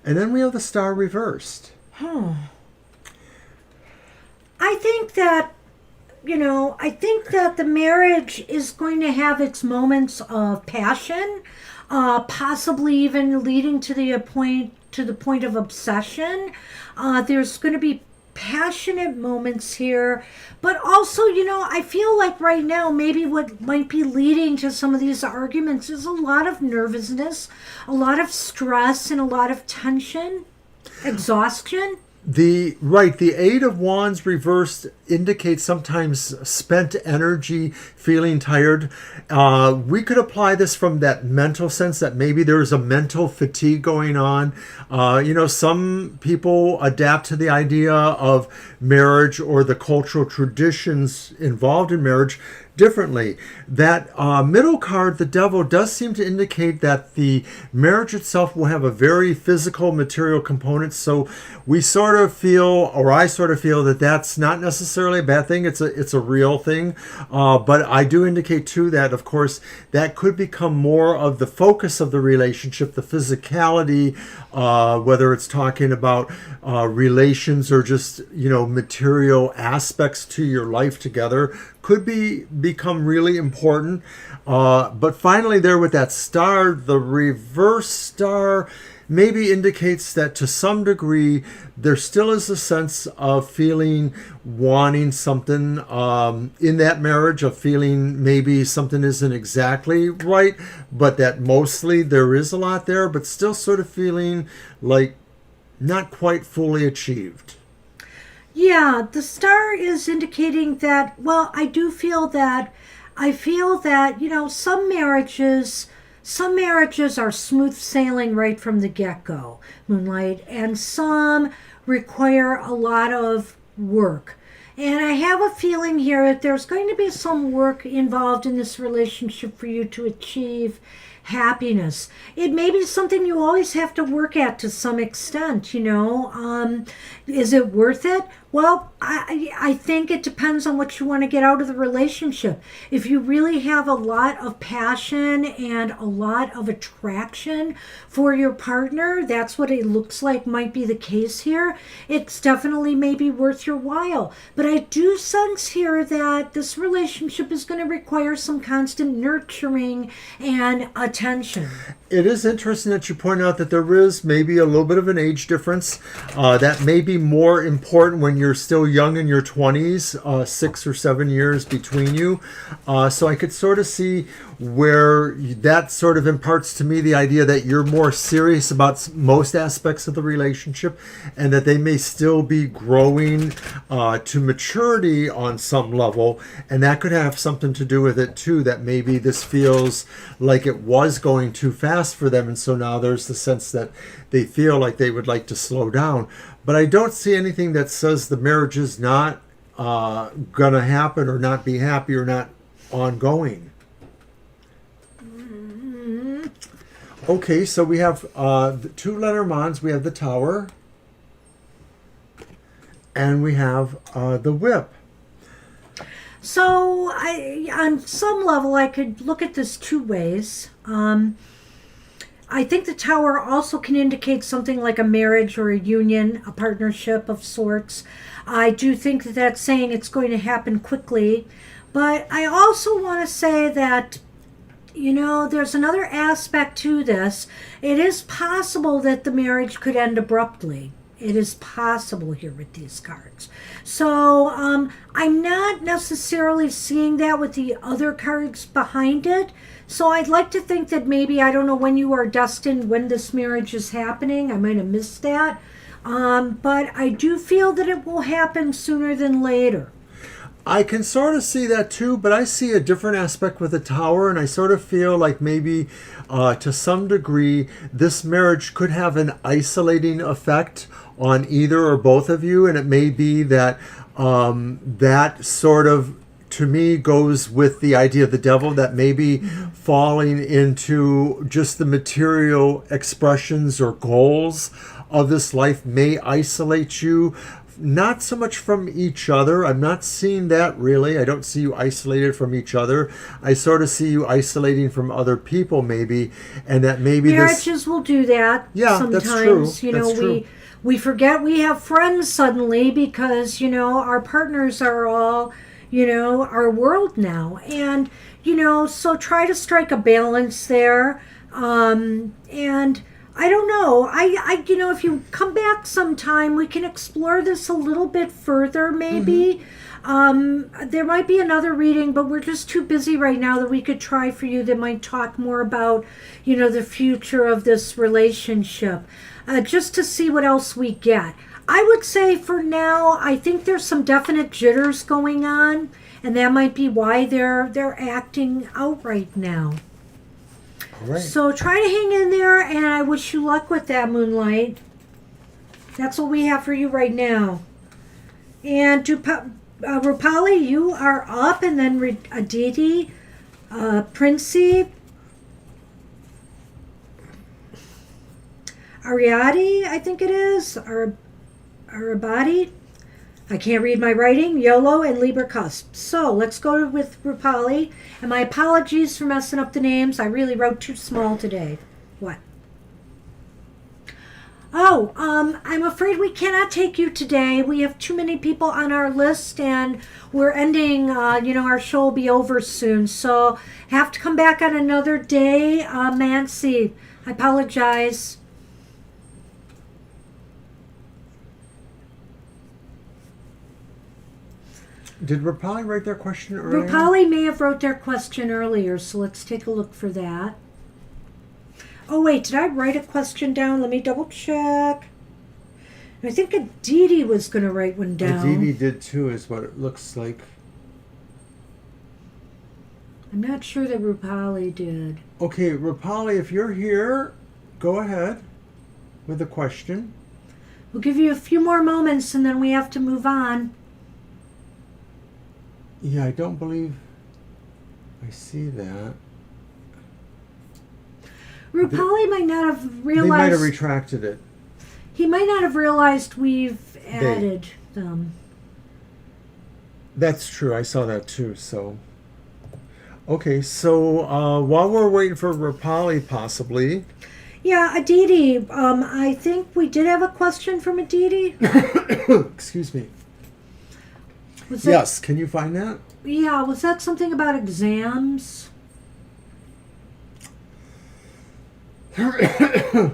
And then we have the Star reversed. I think that the marriage is going to have its moments of passion, possibly even leading to the point of obsession. There's going to be passionate moments here, but also, I feel like right now maybe what might be leading to some of these arguments is a lot of nervousness, a lot of stress, and a lot of tension, exhaustion. The Eight of Wands reversed indicates sometimes spent energy, feeling tired. We could apply this from that mental sense that maybe there's a mental fatigue going on. Some people adapt to the idea of marriage or the cultural traditions involved in marriage differently. That middle card, the Devil, does seem to indicate that the marriage itself will have a very physical, material component. So we sort of feel, or I sort of feel, that that's not necessarily necessarily a bad thing. It's a real thing. But I do indicate too that, of course, that could become more of the focus of the relationship, the physicality, whether it's talking about relations or just, material aspects to your life together, could become really important. But finally there with that star, the reverse star maybe indicates that to some degree there still is a sense of feeling wanting something in that marriage, of feeling maybe something isn't exactly right, but that mostly there is a lot there, but still sort of feeling like not quite fully achieved. Yeah, the star is indicating that, well, I feel that, some marriages are smooth sailing right from the get-go, Moonlight, and some require a lot of work. And I have a feeling here that there's going to be some work involved in this relationship for you to achieve happiness. It may be something you always have to work at to some extent, Is it worth it? Well, I think it depends on what you want to get out of the relationship. If you really have a lot of passion and a lot of attraction for your partner, that's what it looks like might be the case here. It's definitely maybe worth your while. But I do sense here that this relationship is going to require some constant nurturing and attention. It is interesting that you point out that there is maybe a little bit of an age difference. That may be more important when you're still young in your 20s, 6 or 7 years between you. So I could sort of see where that sort of imparts to me the idea that you're more serious about most aspects of the relationship, and that they may still be growing to maturity on some level, and that could have something to do with it too, that maybe this feels like it was going too fast for them, and so now there's the sense that they feel like they would like to slow down. But I don't see anything that says the marriage is not gonna happen or not be happy or not ongoing. Okay, so we have the two Lenormands. We have the Tower, and we have the Whip. So, on some level, I could look at this two ways. I think the Tower also can indicate something like a marriage or a union, a partnership of sorts. I do think that that's saying it's going to happen quickly. But I also want to say that, there's another aspect to this. It is possible that the marriage could end abruptly. It is possible here with these cards. So I'm not necessarily seeing that with the other cards behind it. So I'd like to think that maybe, I don't know when you are destined, when this marriage is happening. I might have missed that. But I do feel that it will happen sooner than later. I can sort of see that too, but I see a different aspect with the Tower, and I sort of feel like maybe to some degree this marriage could have an isolating effect on either or both of you, and it may be that that sort of, to me, goes with the idea of the devil, that maybe falling into just the material expressions or goals of this life may isolate you, not so much from each other. I'm not seeing that really. I don't see you isolated from each other. I sort of see you isolating from other people maybe, and that maybe marriages will do that. Yeah, sometimes. that's true. That's true. We forget we have friends suddenly because, our partners are all, our world now. And, so try to strike a balance there. And I don't know. If you come back sometime, we can explore this a little bit further, maybe. There might be another reading, but we're just too busy right now that we could try for you that might talk more about, the future of this relationship, just to see what else we get. I would say for now, I think there's some definite jitters going on, and that might be why they're acting out right now. Right. So try to hang in there, and I wish you luck with that, Moonlight. That's what we have for you right now. And Rupali, you are up, and then Aditi, Princey, Ariadne, I think it is, Arabadi. I can't read my writing, YOLO, and Libra cusp. So let's go with Rupali. And my apologies for messing up the names. I really wrote too small today. What? Oh, I'm afraid we cannot take you today. We have too many people on our list, and we're ending, our show will be over soon. So have to come back on another day. Nancy, I apologize. Did Rapali write their question earlier? Rupali may have wrote their question earlier, so let's take a look for that. Oh, wait, did I write a question down? Let me double check. I think Aditi was going to write one down. Aditi did too, is what it looks like. I'm not sure that Rupali did. Okay, Rapali, if you're here, go ahead with the question. We'll give you a few more moments and then we have to move on. Yeah, I don't believe I see that. Rupali might not have realized... They might have retracted it. He might not have realized we've added them. That's true. I saw that too, so... Okay, so while we're waiting for Rapali, possibly... Yeah, Aditi, I think we did have a question from Aditi. Excuse me. Was yes, can you find that? Yeah, was that something about exams? If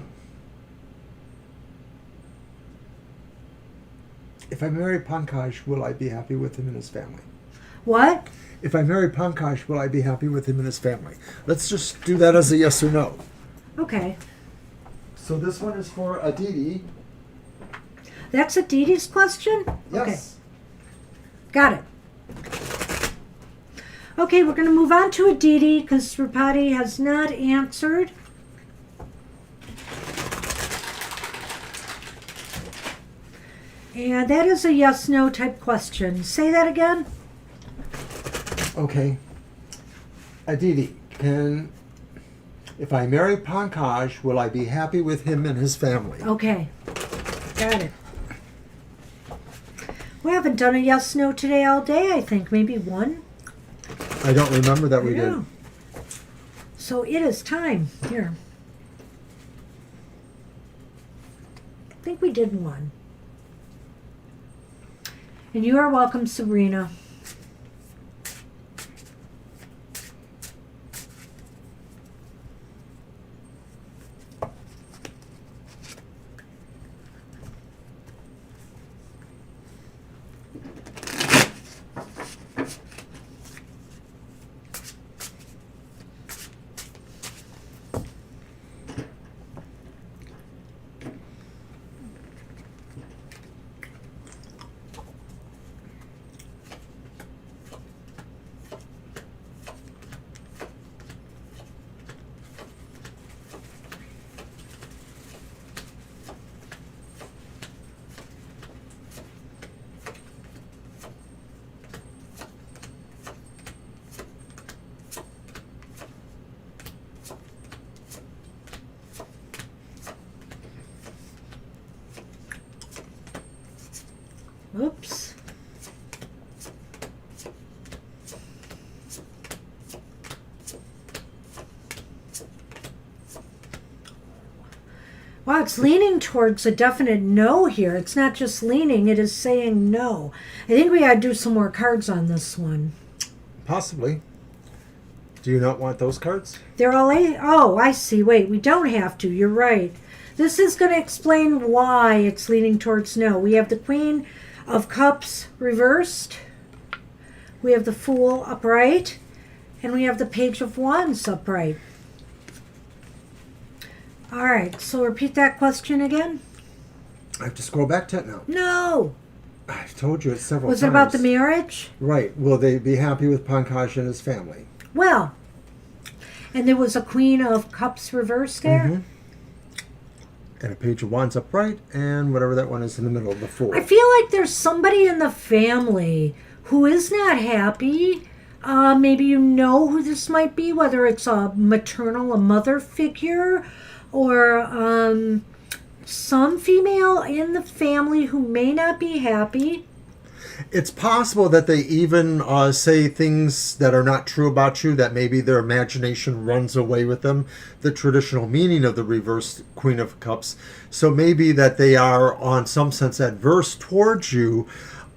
I marry Pankaj, will I be happy with him and his family? What? If I marry Pankaj, will I be happy with him and his family? Let's just do that as a yes or no. Okay. So this one is for Aditi. That's Aditi's question? Yes. Okay. Got it. Okay, we're going to move on to Aditi because Rupati has not answered. And that is a yes-no type question. Say that again. Okay. Aditi, if I marry Pankaj, will I be happy with him and his family? Okay. Got it. We haven't done a yes-no today all day, I think. Maybe one. I don't remember that we did. So it is time. Here. I think we did one. And you are welcome, Sabrina. Oops. Wow, it's leaning towards a definite no here. It's not just leaning, it is saying no. I think we gotta do some more cards on this one. Possibly. Do you not want those cards? They're all oh, I see. Wait, we don't have to. You're right. This is going to explain why it's leaning towards no. We have the Queen of Cups reversed. We have the Fool upright. And we have the Page of Wands upright. All right, so repeat that question again. I have to scroll back to it now. No. I've told you it several times. Was it about the marriage? Right. Will they be happy with Pankaj and his family? Well, and there was a Queen of Cups reversed there. Mm-hmm. And a Page of Wands upright, and whatever that one is in the middle of the Fool. I feel like there's somebody in the family who is not happy. Maybe you know who this might be, whether it's a maternal, a mother figure, or some female in the family who may not be happy. It's possible that they even say things that are not true about you, that maybe their imagination runs away with them, the traditional meaning of the reversed Queen of Cups. So maybe that they are, on some sense, adverse towards you.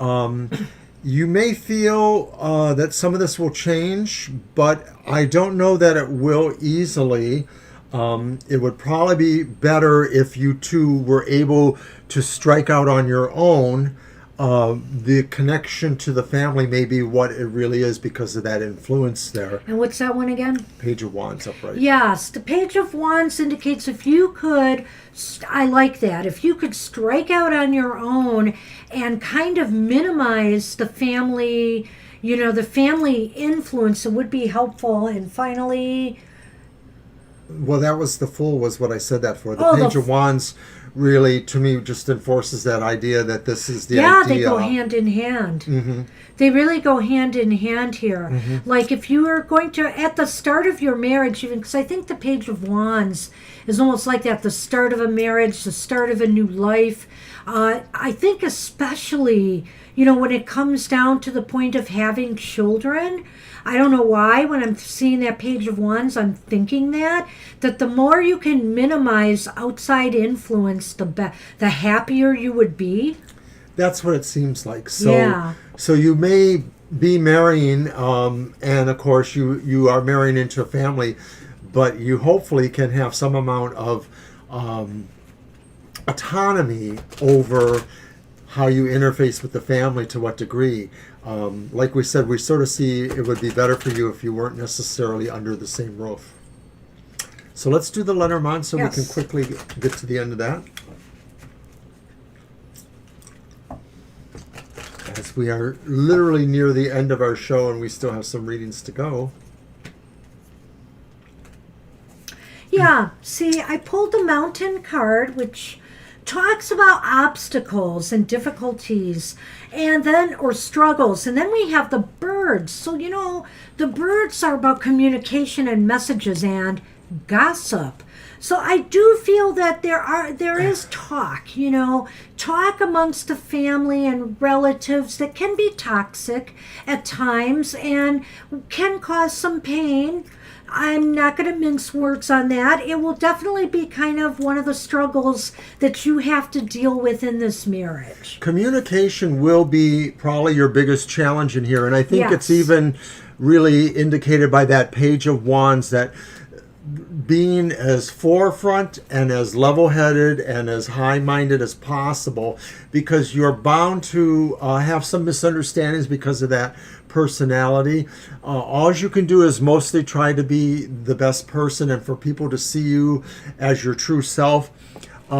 You may feel that some of this will change, but I don't know that it will easily. It would probably be better if you two were able to strike out on your own. The connection to the family may be what it really is because of that influence there. And what's that one again? Page of Wands upright. Yes, the Page of Wands indicates if you could, I like that, if you could strike out on your own and kind of minimize the family, the family influence, it would be helpful. And finally... Well, that was the Fool was what I said that for. The Oh, Page of Wands really, to me, just enforces that idea that this is the idea. Yeah, they go hand in hand. Mm-hmm. They really go hand in hand here. Mm-hmm. Like if you were going to, at the start of your marriage, even because I think the Page of Wands is almost like that, the start of a marriage, the start of a new life. I think especially, when it comes down to the point of having children, I don't know why, when I'm seeing that Page of Wands, I'm thinking that the more you can minimize outside influence, the happier you would be. That's what it seems like. So, Yeah. So you may be marrying, and of course you are marrying into a family, but you hopefully can have some amount of autonomy over how you interface with the family, to what degree. Like we said, we sort of see it would be better for you if you weren't necessarily under the same roof. So let's do the Lenormand so Yes. we can quickly get to the end of that. As we are literally near the end of our show and we still have some readings to go. Yeah, see, I pulled the Mountain card, which talks about obstacles and difficulties or struggles, and then we have the birds. So the birds are about communication and messages and gossip. So I do feel that there is talk amongst the family and relatives that can be toxic at times and can cause some pain. I'm not going to mince words on that. It will definitely be kind of one of the struggles that you have to deal with in this marriage. Communication will be probably your biggest challenge in here, and I think it's Yes. even really indicated by that Page of Wands, that being as forefront and as level-headed and as high-minded as possible, because you're bound to have some misunderstandings because of that personality. All you can do is mostly try to be the best person and for people to see you as your true self.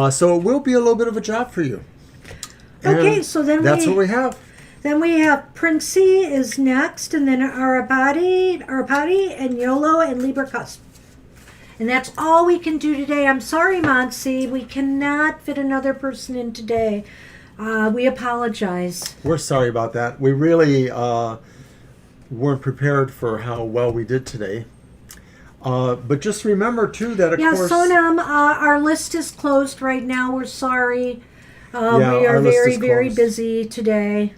So it will be a little bit of a job for you. Okay, And so then that's what we have. Then we have Princey is next, and then Arapati, and Yolo, and Libra Cusp. And that's all we can do today. I'm sorry, Monsi. We cannot fit another person in today. We apologize. We're sorry about that. We really weren't prepared for how well we did today. But just remember, too, that of course... Sonam, our list is closed right now. We're sorry. We are our list very, is very closed. busy today.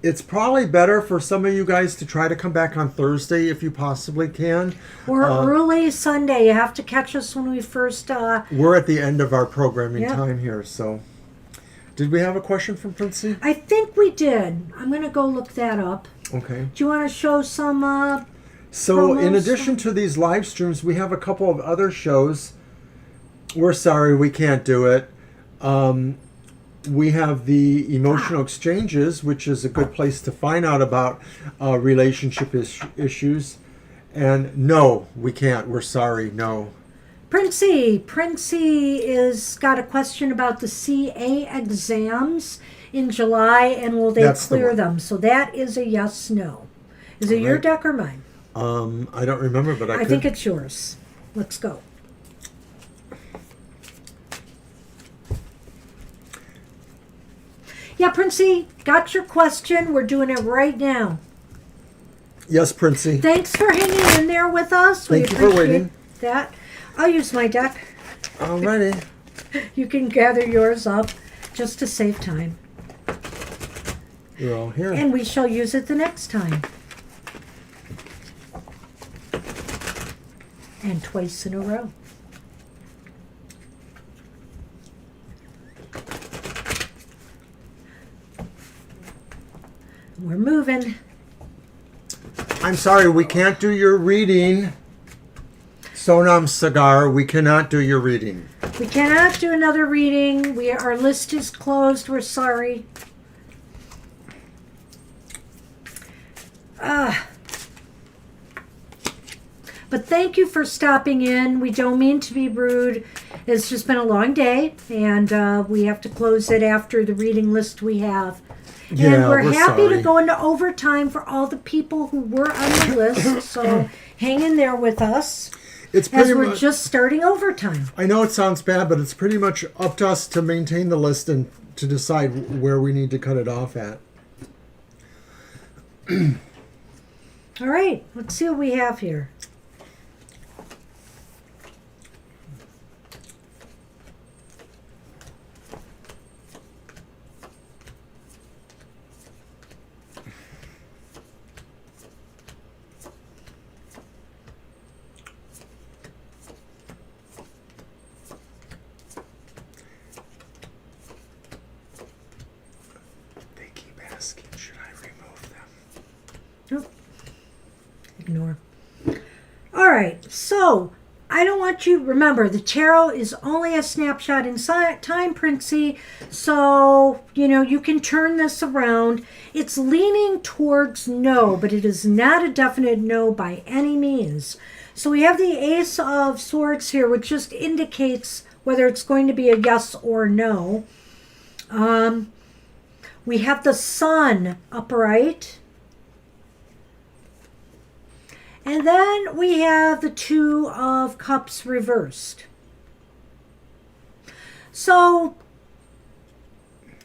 It's probably better for some of you guys to try to come back on Thursday if you possibly can. We're early Sunday. You have to catch us when we first... We're at the end of our programming Yep. time here, so... Did we have a question from Princey? I think we did. I'm going to go look that up. Okay. Do you want to show some... So in promos? addition to these live streams, we have a couple of other shows. We're sorry we can't do it. We have the emotional exchanges, which is a good place to find out about relationship issues. And no, we can't. We're sorry. No. Princey is got a question about the CA exams in July, and will they That's the clear one. them? So that is a yes, no. Is it your Right. deck or mine? I don't remember, but I think it's yours. Let's go. Yeah, Princey, got your question. We're doing it right now. Yes, Princey. Thanks for hanging in there with us. Thank you for appreciate waiting. that. I'll use my deck. Alrighty. You can gather yours up just to save time. They're all here. And we shall use it the next time. And twice in a row. We're moving. I'm sorry, we can't do your reading. Sonam Sagar, we cannot do your reading. We cannot do another reading. Our list is closed. We're sorry. But thank you for stopping in. We don't mean to be rude. It's just been a long day, and we have to close it after the reading list we have. Yeah, And we're happy sorry. to go into overtime for all the people who were on the list. So hang in there with us It's as pretty we're much, just starting overtime. I know it sounds bad, but it's pretty much up to us to maintain the list and to decide where we need to cut it off at. All right, let's see what we have here. They keep asking, should I remove them? Nope. Ignore. All right, so I don't want you, remember, the tarot is only a snapshot in time, Princey, so, you can turn this around. It's leaning towards no, but it is not a definite no by any means. So we have the Ace of Swords here, which just indicates whether it's going to be a yes or no. We have the Sun upright. And then we have the Two of Cups reversed. So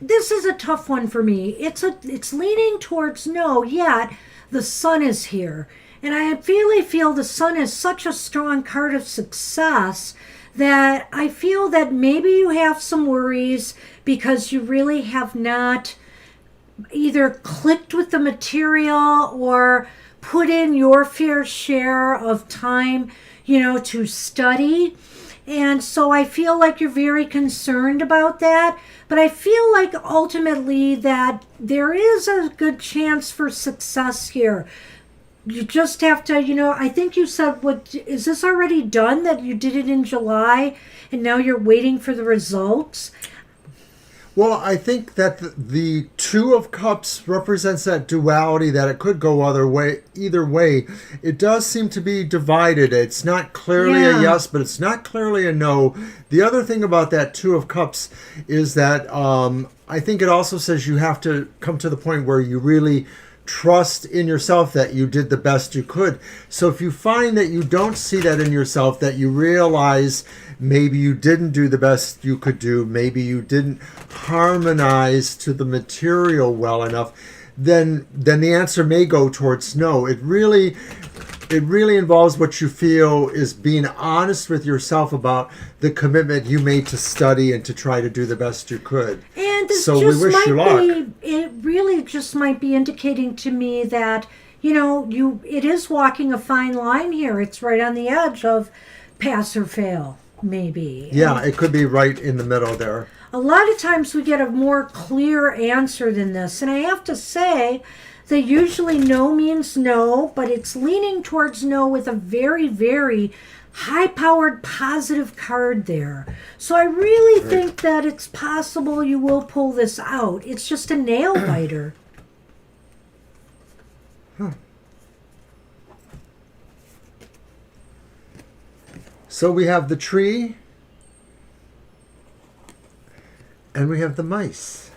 this is a tough one for me. It's leaning towards no, yet the Sun is here. And I really feel the Sun is such a strong card of success that I feel that maybe you have some worries because you really have not either clicked with the material or put in your fair share of time, to study. And so I feel like you're very concerned about that. But I feel like ultimately that there is a good chance for success here. You just have to, I think you said, is this already done, that you did it in July and now you're waiting for the results? Well, I think that the Two of Cups represents that duality, that it could go either way. It does seem to be divided. It's not clearly a yes, but it's not clearly a no. The other thing about that Two of Cups is that I think it also says you have to come to the point where you really trust in yourself that you did the best you could. So if you find that you don't see that in yourself, that you realize maybe you didn't do the best you could do, maybe you didn't harmonize to the material well enough, then the answer may go towards no. It really involves what you feel is being honest with yourself about the commitment you made to study and to try to do the best you could. And this so just we wish might you luck. it really just might be indicating to me that, it is walking a fine line here. It's right on the edge of pass or fail, maybe. Yeah, it could be right in the middle there. A lot of times we get a more clear answer than this. And I have to say that usually no means no, but it's leaning towards no with a very, very high-powered positive card there. So I really think that it's possible you will pull this out. It's just a nail biter. So we have the tree, and we have the mice.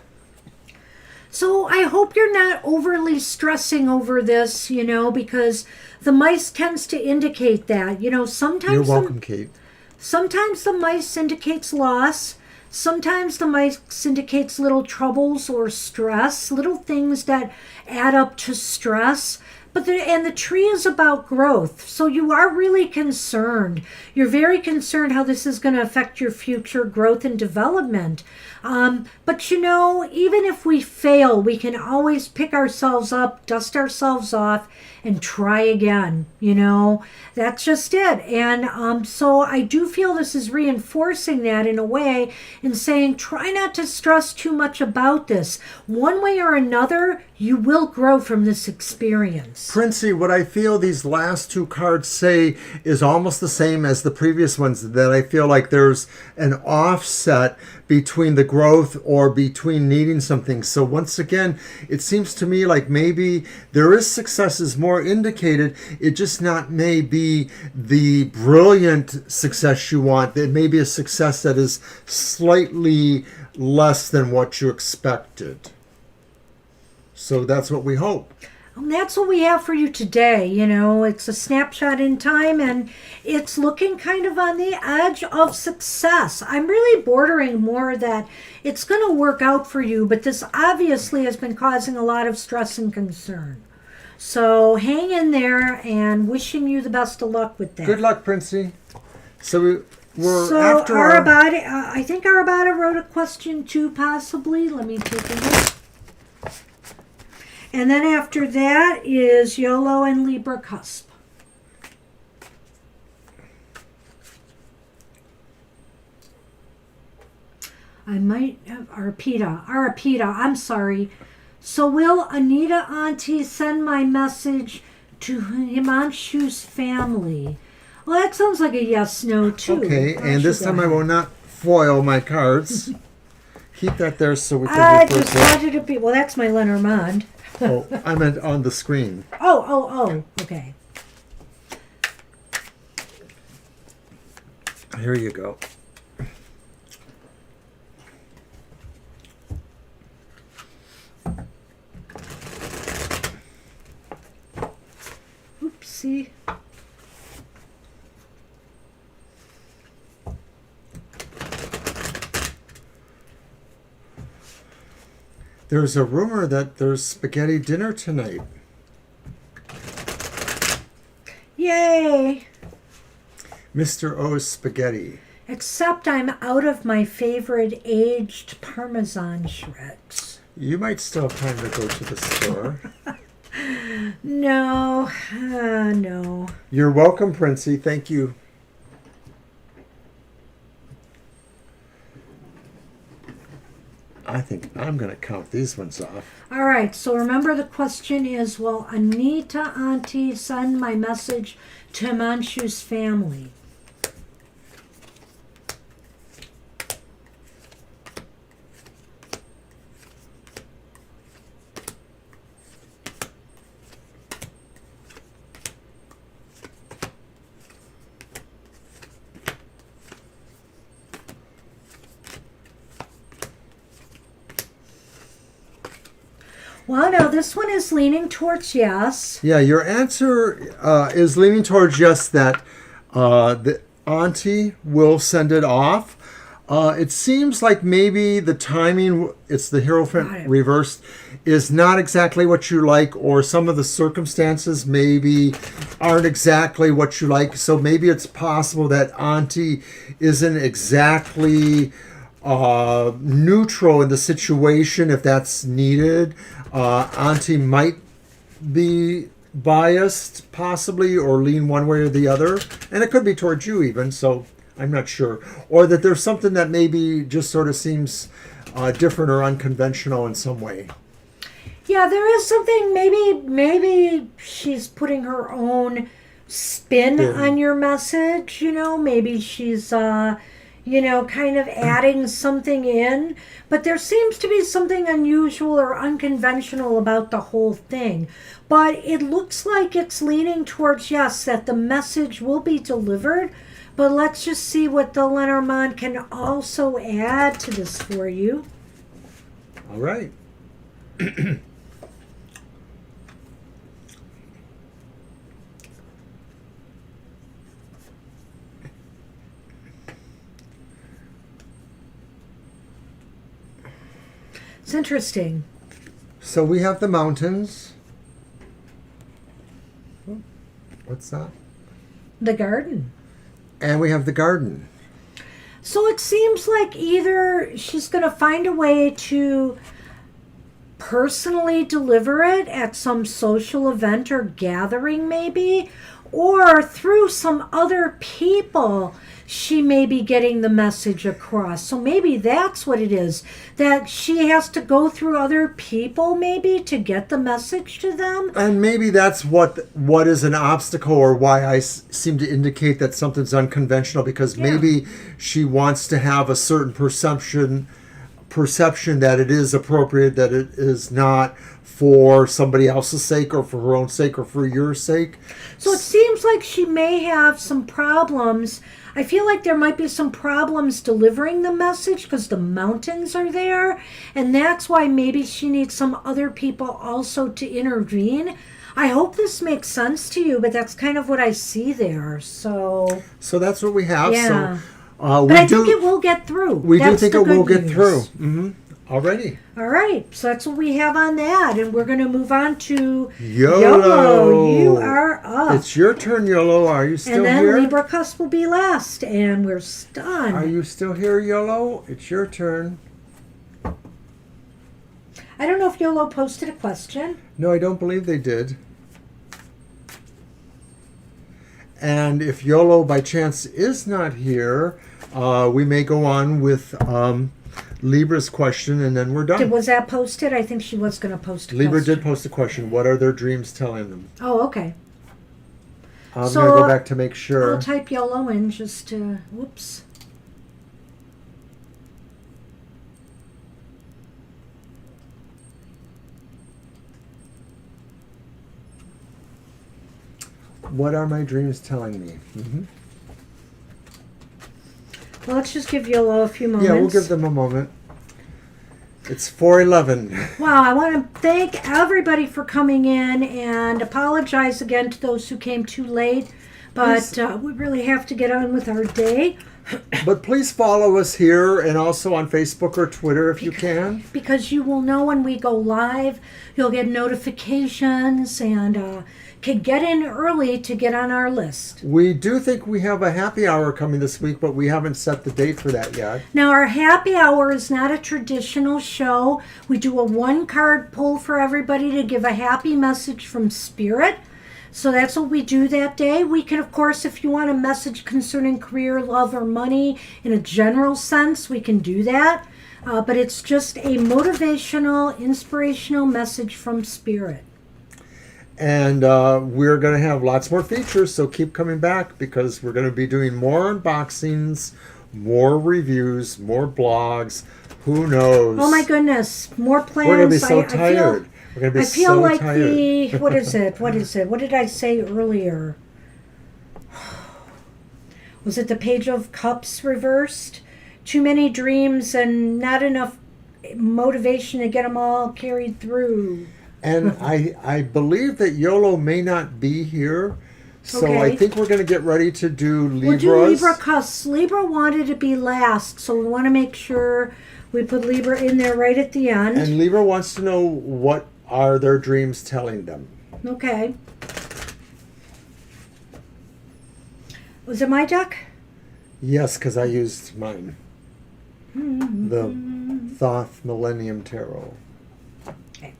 So I hope you're not overly stressing over this, because the mice tends to indicate that. Sometimes You're welcome, Kate. Sometimes the mice indicates loss. Sometimes the mice indicates little troubles or stress, little things that add up to stress. But the tree is about growth. So you are really concerned. You're very concerned how this is going to affect your future growth and development. But you know, even if we fail, we can always pick ourselves up, dust ourselves off, and try again. You know, that's just it. And so I do feel this is reinforcing that in a way and saying, try not to stress too much about this. One way or another, you will grow from this experience. Princey, what I feel these last two cards say is almost the same as the previous ones, that I feel like there's an offset between the growth or between needing something. So once again, it seems to me like maybe there is success is more indicated. It just not may be the brilliant success you want. It may be a success that is slightly less than what you expected. So that's what we hope. And that's what we have for you today. You know, it's a snapshot in time and it's looking kind of on the edge of success. I'm really bordering more that it's going to work out for you, but this obviously has been causing a lot of stress and concern. So hang in there and wishing you the best of luck with that. Good luck, Princey. So we're So after I think Arabada wrote a question too, possibly. Let me take a look. And then after that is YOLO and Libra Cusp. I might have Arapita, I'm sorry. So will Anita Auntie send my message to Himanshu's family? Well, that sounds like a yes, no, too. Okay, and this time I will not foil my cards. Keep that there so we can I refer just to it. wanted to be, well, that's my Lenormand. Oh, I meant on the screen. Oh, okay. Here you go. Oopsie. There's a rumor that there's spaghetti dinner tonight. Yay! Mr. O's spaghetti. Except I'm out of my favorite aged Parmesan shreds. You might still have time to go to the store. No, no. You're welcome, Princey. Thank you. I think I'm going to count these ones off. All right, so remember the question is, will Anita Auntie send my message to Himanshu's family? Well, now this one is leaning towards yes. Yeah, your answer is leaning towards yes, that the auntie will send it off. It seems like maybe the timing, it's the Hierophant reversed, is not exactly what you like, or some of the circumstances maybe aren't exactly what you like. So maybe it's possible that auntie isn't exactly neutral in the situation if that's needed. Auntie might be biased possibly or lean one way or the other, and it could be towards you even, so I'm not sure. Or that there's something that maybe just sort of seems different or unconventional in some way. Yeah, there is something, maybe she's putting her own spin on your message, you know, maybe she's kind of adding something in, but there seems to be something unusual or unconventional about the whole thing. But it looks like it's leaning towards yes, that the message will be delivered. But let's just see what the Lenormand can also add to this for you. All right. It's interesting. So we have the mountains. What's that? The garden. And we have the garden. So it seems like either she's going to find a way to personally deliver it at some social event or gathering, maybe, or through some other people she may be getting the message across. So maybe that's what it is, that she has to go through other people maybe to get the message to them. And maybe that's what is an obstacle, or why I seem to indicate that something's unconventional, because maybe she wants to have a certain perception that it is appropriate, that it is not for somebody else's sake or for her own sake or for your sake. So it seems like she may have some problems. I feel like there might be some problems delivering the message because the mountains are there, and that's why maybe she needs some other people also to intervene. I hope this makes sense to you, but that's kind of what I see there. So that's what we have. Yeah. So but I think it will get through. We do think it will get news. through. Already. All right, so that's what we have on that, and we're going to move on to YOLO. You are up. It's your turn, YOLO. Are you still and then here? Libra Cusp will be last, and we're done. Are you still here, YOLO? It's your turn. I don't know if YOLO posted a question. No, I don't believe they did. And if YOLO by chance is not here, we may go on with Libra's question, and then we're done. Was that posted? I think she was going to post a Libra question. did post a question. What are their dreams telling them? Oh, okay. I'm So, going to go back to make sure. I'll type YOLO in just to... Whoops. What are my dreams telling me? Well, let's just give YOLO a few moments. Yeah, we'll give them a moment. It's 4:11. Wow, I want to thank everybody for coming in and apologize again to those who came too late. But we really have to get on with our day. But please follow us here and also on Facebook or Twitter if you can. Because you will know when we go live. You'll get notifications and can get in early to get on our list. We do think we have a happy hour coming this week, but we haven't set the date for that yet. Now, our happy hour is not a traditional show. We do a one-card pull for everybody to give a happy message from Spirit. So that's what we do that day. We can, of course, if you want a message concerning career, love, or money in a general sense, we can do that. But it's just a motivational, inspirational message from Spirit. And we're going to have lots more features, so keep coming back because we're going to be doing more unboxings, more reviews, more blogs. Who knows? Oh my goodness, more plans. We're going to be so tired. We're going to be I feel so like tired. what is it? What did I say earlier? Was it the Page of Cups reversed? Too many dreams and not enough motivation to get them all carried through. And I believe that YOLO may not be here. So Okay. I think we're going to get ready to do Libras. We'll do Libra Cusp. Libra wanted to be last, so we want to make sure we put Libra in there right at the end. And Libra wants to know what are their dreams telling them. Okay. Was it my deck? Yes, because I used mine. The Thoth Millennium Tarot. Okay.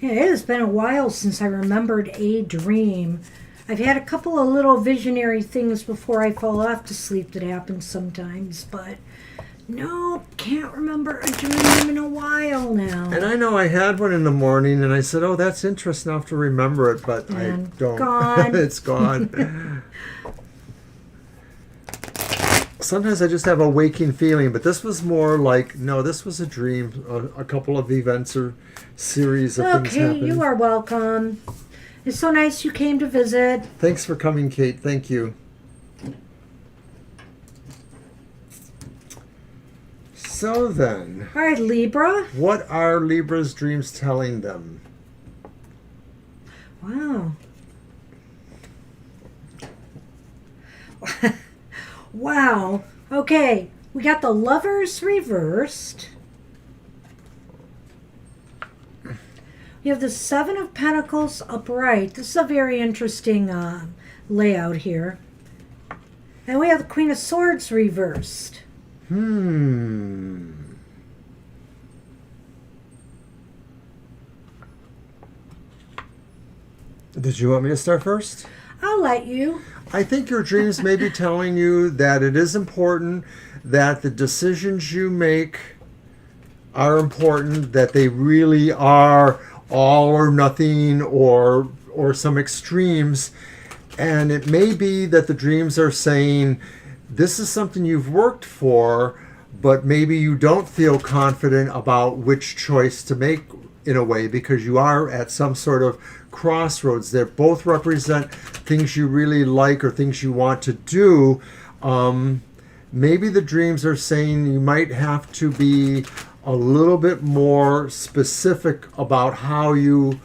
Yeah, it has been a while since I remembered a dream. I've had a couple of little visionary things before I fall off to sleep that happen sometimes, but no, can't remember a dream in a while now. And I know I had one in the morning, and I said, "Oh, that's interesting. I'll have to remember it," but And I don't. gone. It's gone. Sometimes I just have a waking feeling, but this was more like, no, this was a dream. A couple of events or series of things Okay, happened. you are welcome. It's so nice you came to visit. Thanks for coming, Kate. Thank you. So then, All right, Libra. what are Libra's dreams telling them? Wow. Wow. Okay, we got the Lovers reversed. You have the Seven of Pentacles upright. This is a very interesting layout here. And we have the Queen of Swords reversed. Did you want me to start first? I'll let you. I think your dreams may be telling you that it is important that the decisions you make are important, that they really are all or nothing or some extremes. And it may be that the dreams are saying this is something you've worked for, but maybe you don't feel confident about which choice to make in a way, because you are at some sort of crossroads. They both represent things you really like or things you want to do. Maybe the dreams are saying you might have to be a little bit more specific about how you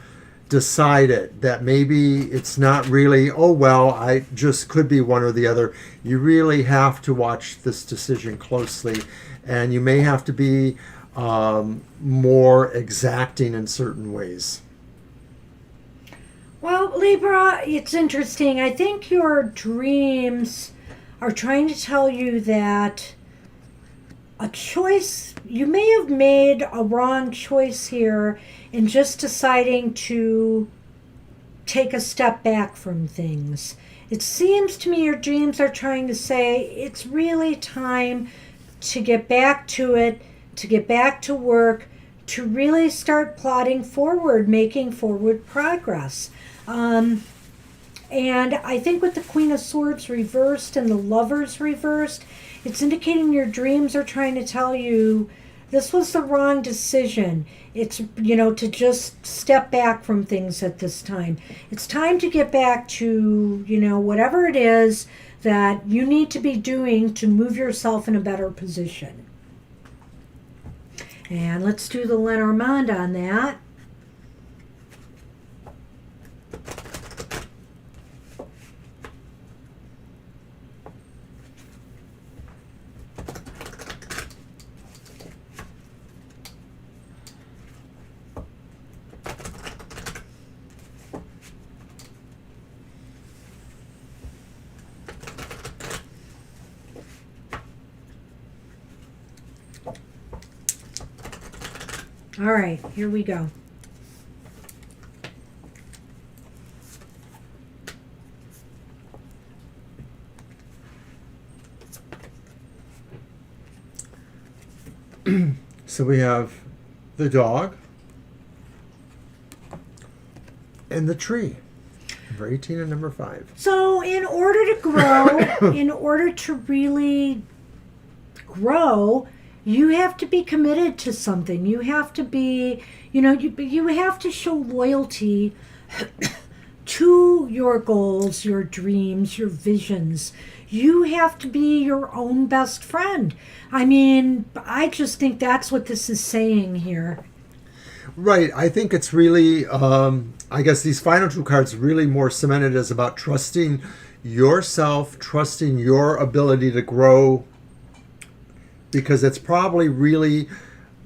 decide it. That maybe it's not really, oh, well, I just could be one or the other. You really have to watch this decision closely, and you may have to be more exacting in certain ways. Well, Libra, it's interesting. I think your dreams are trying to tell you that a choice, you may have made a wrong choice here in just deciding to take a step back from things. It seems to me your dreams are trying to say it's really time to get back to it, to get back to work, to really start plotting forward, making forward progress. And I think with the Queen of Swords reversed and the Lovers reversed, it's indicating your dreams are trying to tell you this was the wrong decision. It's, to just step back from things at this time. It's time to get back to, whatever it is that you need to be doing to move yourself in a better position. And let's do the Lenormand on that. All right, here we go. So we have the dog and the tree. Number 18 and number 5. So in order to grow, in order to really grow, you have to be committed to something. You have to be, you have to show loyalty to your goals, your dreams, your visions. You have to be your own best friend. I mean, I just think that's what this is saying here. Right. I think it's really, I guess these final two cards really more cemented as about trusting yourself, trusting your ability to grow, because it's probably really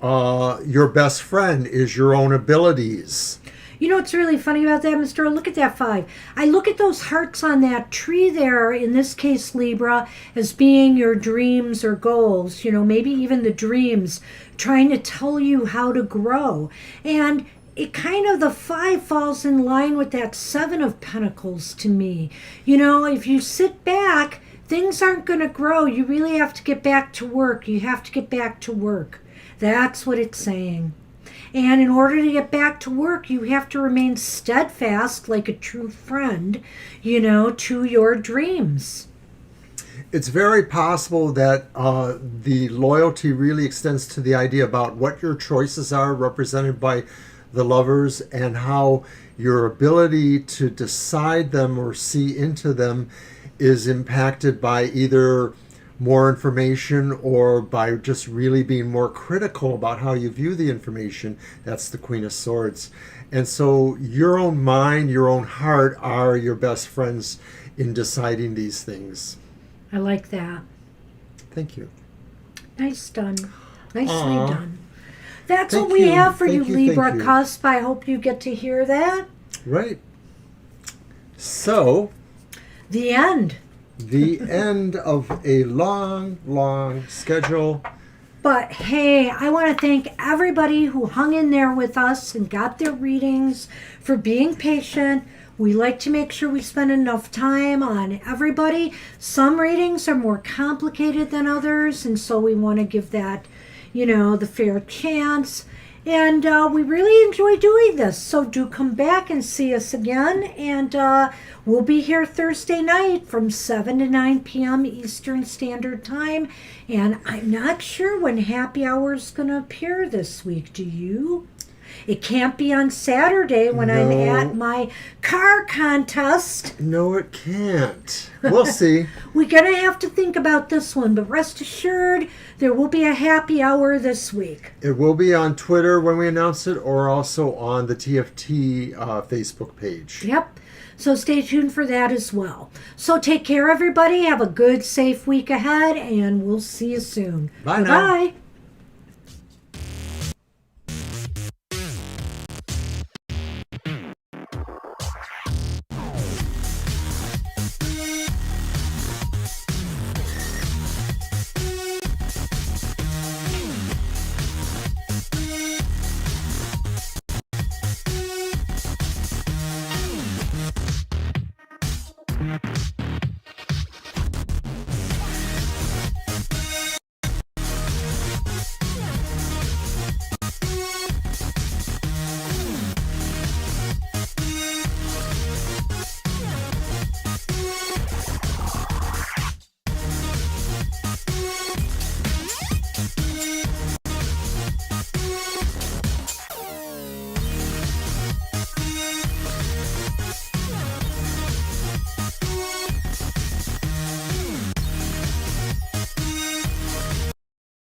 your best friend is your own abilities. You know what's really funny about that, Mr. Look at that 5. I look at those hearts on that tree there, in this case, Libra, as being your dreams or goals, maybe even the dreams, trying to tell you how to grow. And it kind of, the 5 falls in line with that 7 of Pentacles to me. If you sit back, things aren't going to grow. You really have to get back to work. You have to get back to work. That's what it's saying. And in order to get back to work, you have to remain steadfast like a true friend, to your dreams. It's very possible that the loyalty really extends to the idea about what your choices are, represented by the Lovers, and how your ability to decide them or see into them is impacted by either more information or by just really being more critical about how you view the information. That's the Queen of Swords. And so your own mind, your own heart are your best friends in deciding these things. I like that. Thank you. Nice done. Nicely Aw. done. That's Thank what we you. have for Thank you, you, Libra thank you. Cusp. I hope you get to hear that. Right. So, The end. the end of a long, long schedule. But hey, I want to thank everybody who hung in there with us and got their readings, for being patient. We like to make sure we spend enough time on everybody. Some readings are more complicated than others, and so we want to give that, the fair chance. And we really enjoy doing this. So do come back and see us again. And we'll be here Thursday night from 7 to 9 p.m. Eastern Standard Time. And I'm not sure when Happy Hour is going to appear this week. Do you? It can't be on Saturday when I'm No. at my car contest. No, it can't. We'll see. We're going to have to think about this one, but rest assured, there will be a happy hour this week. It will be on Twitter when we announce it, or also on the TFT Facebook page. Yep. So stay tuned for that as well. So take care, everybody. Have a good, safe week ahead, and we'll see you soon. Bye now. Bye.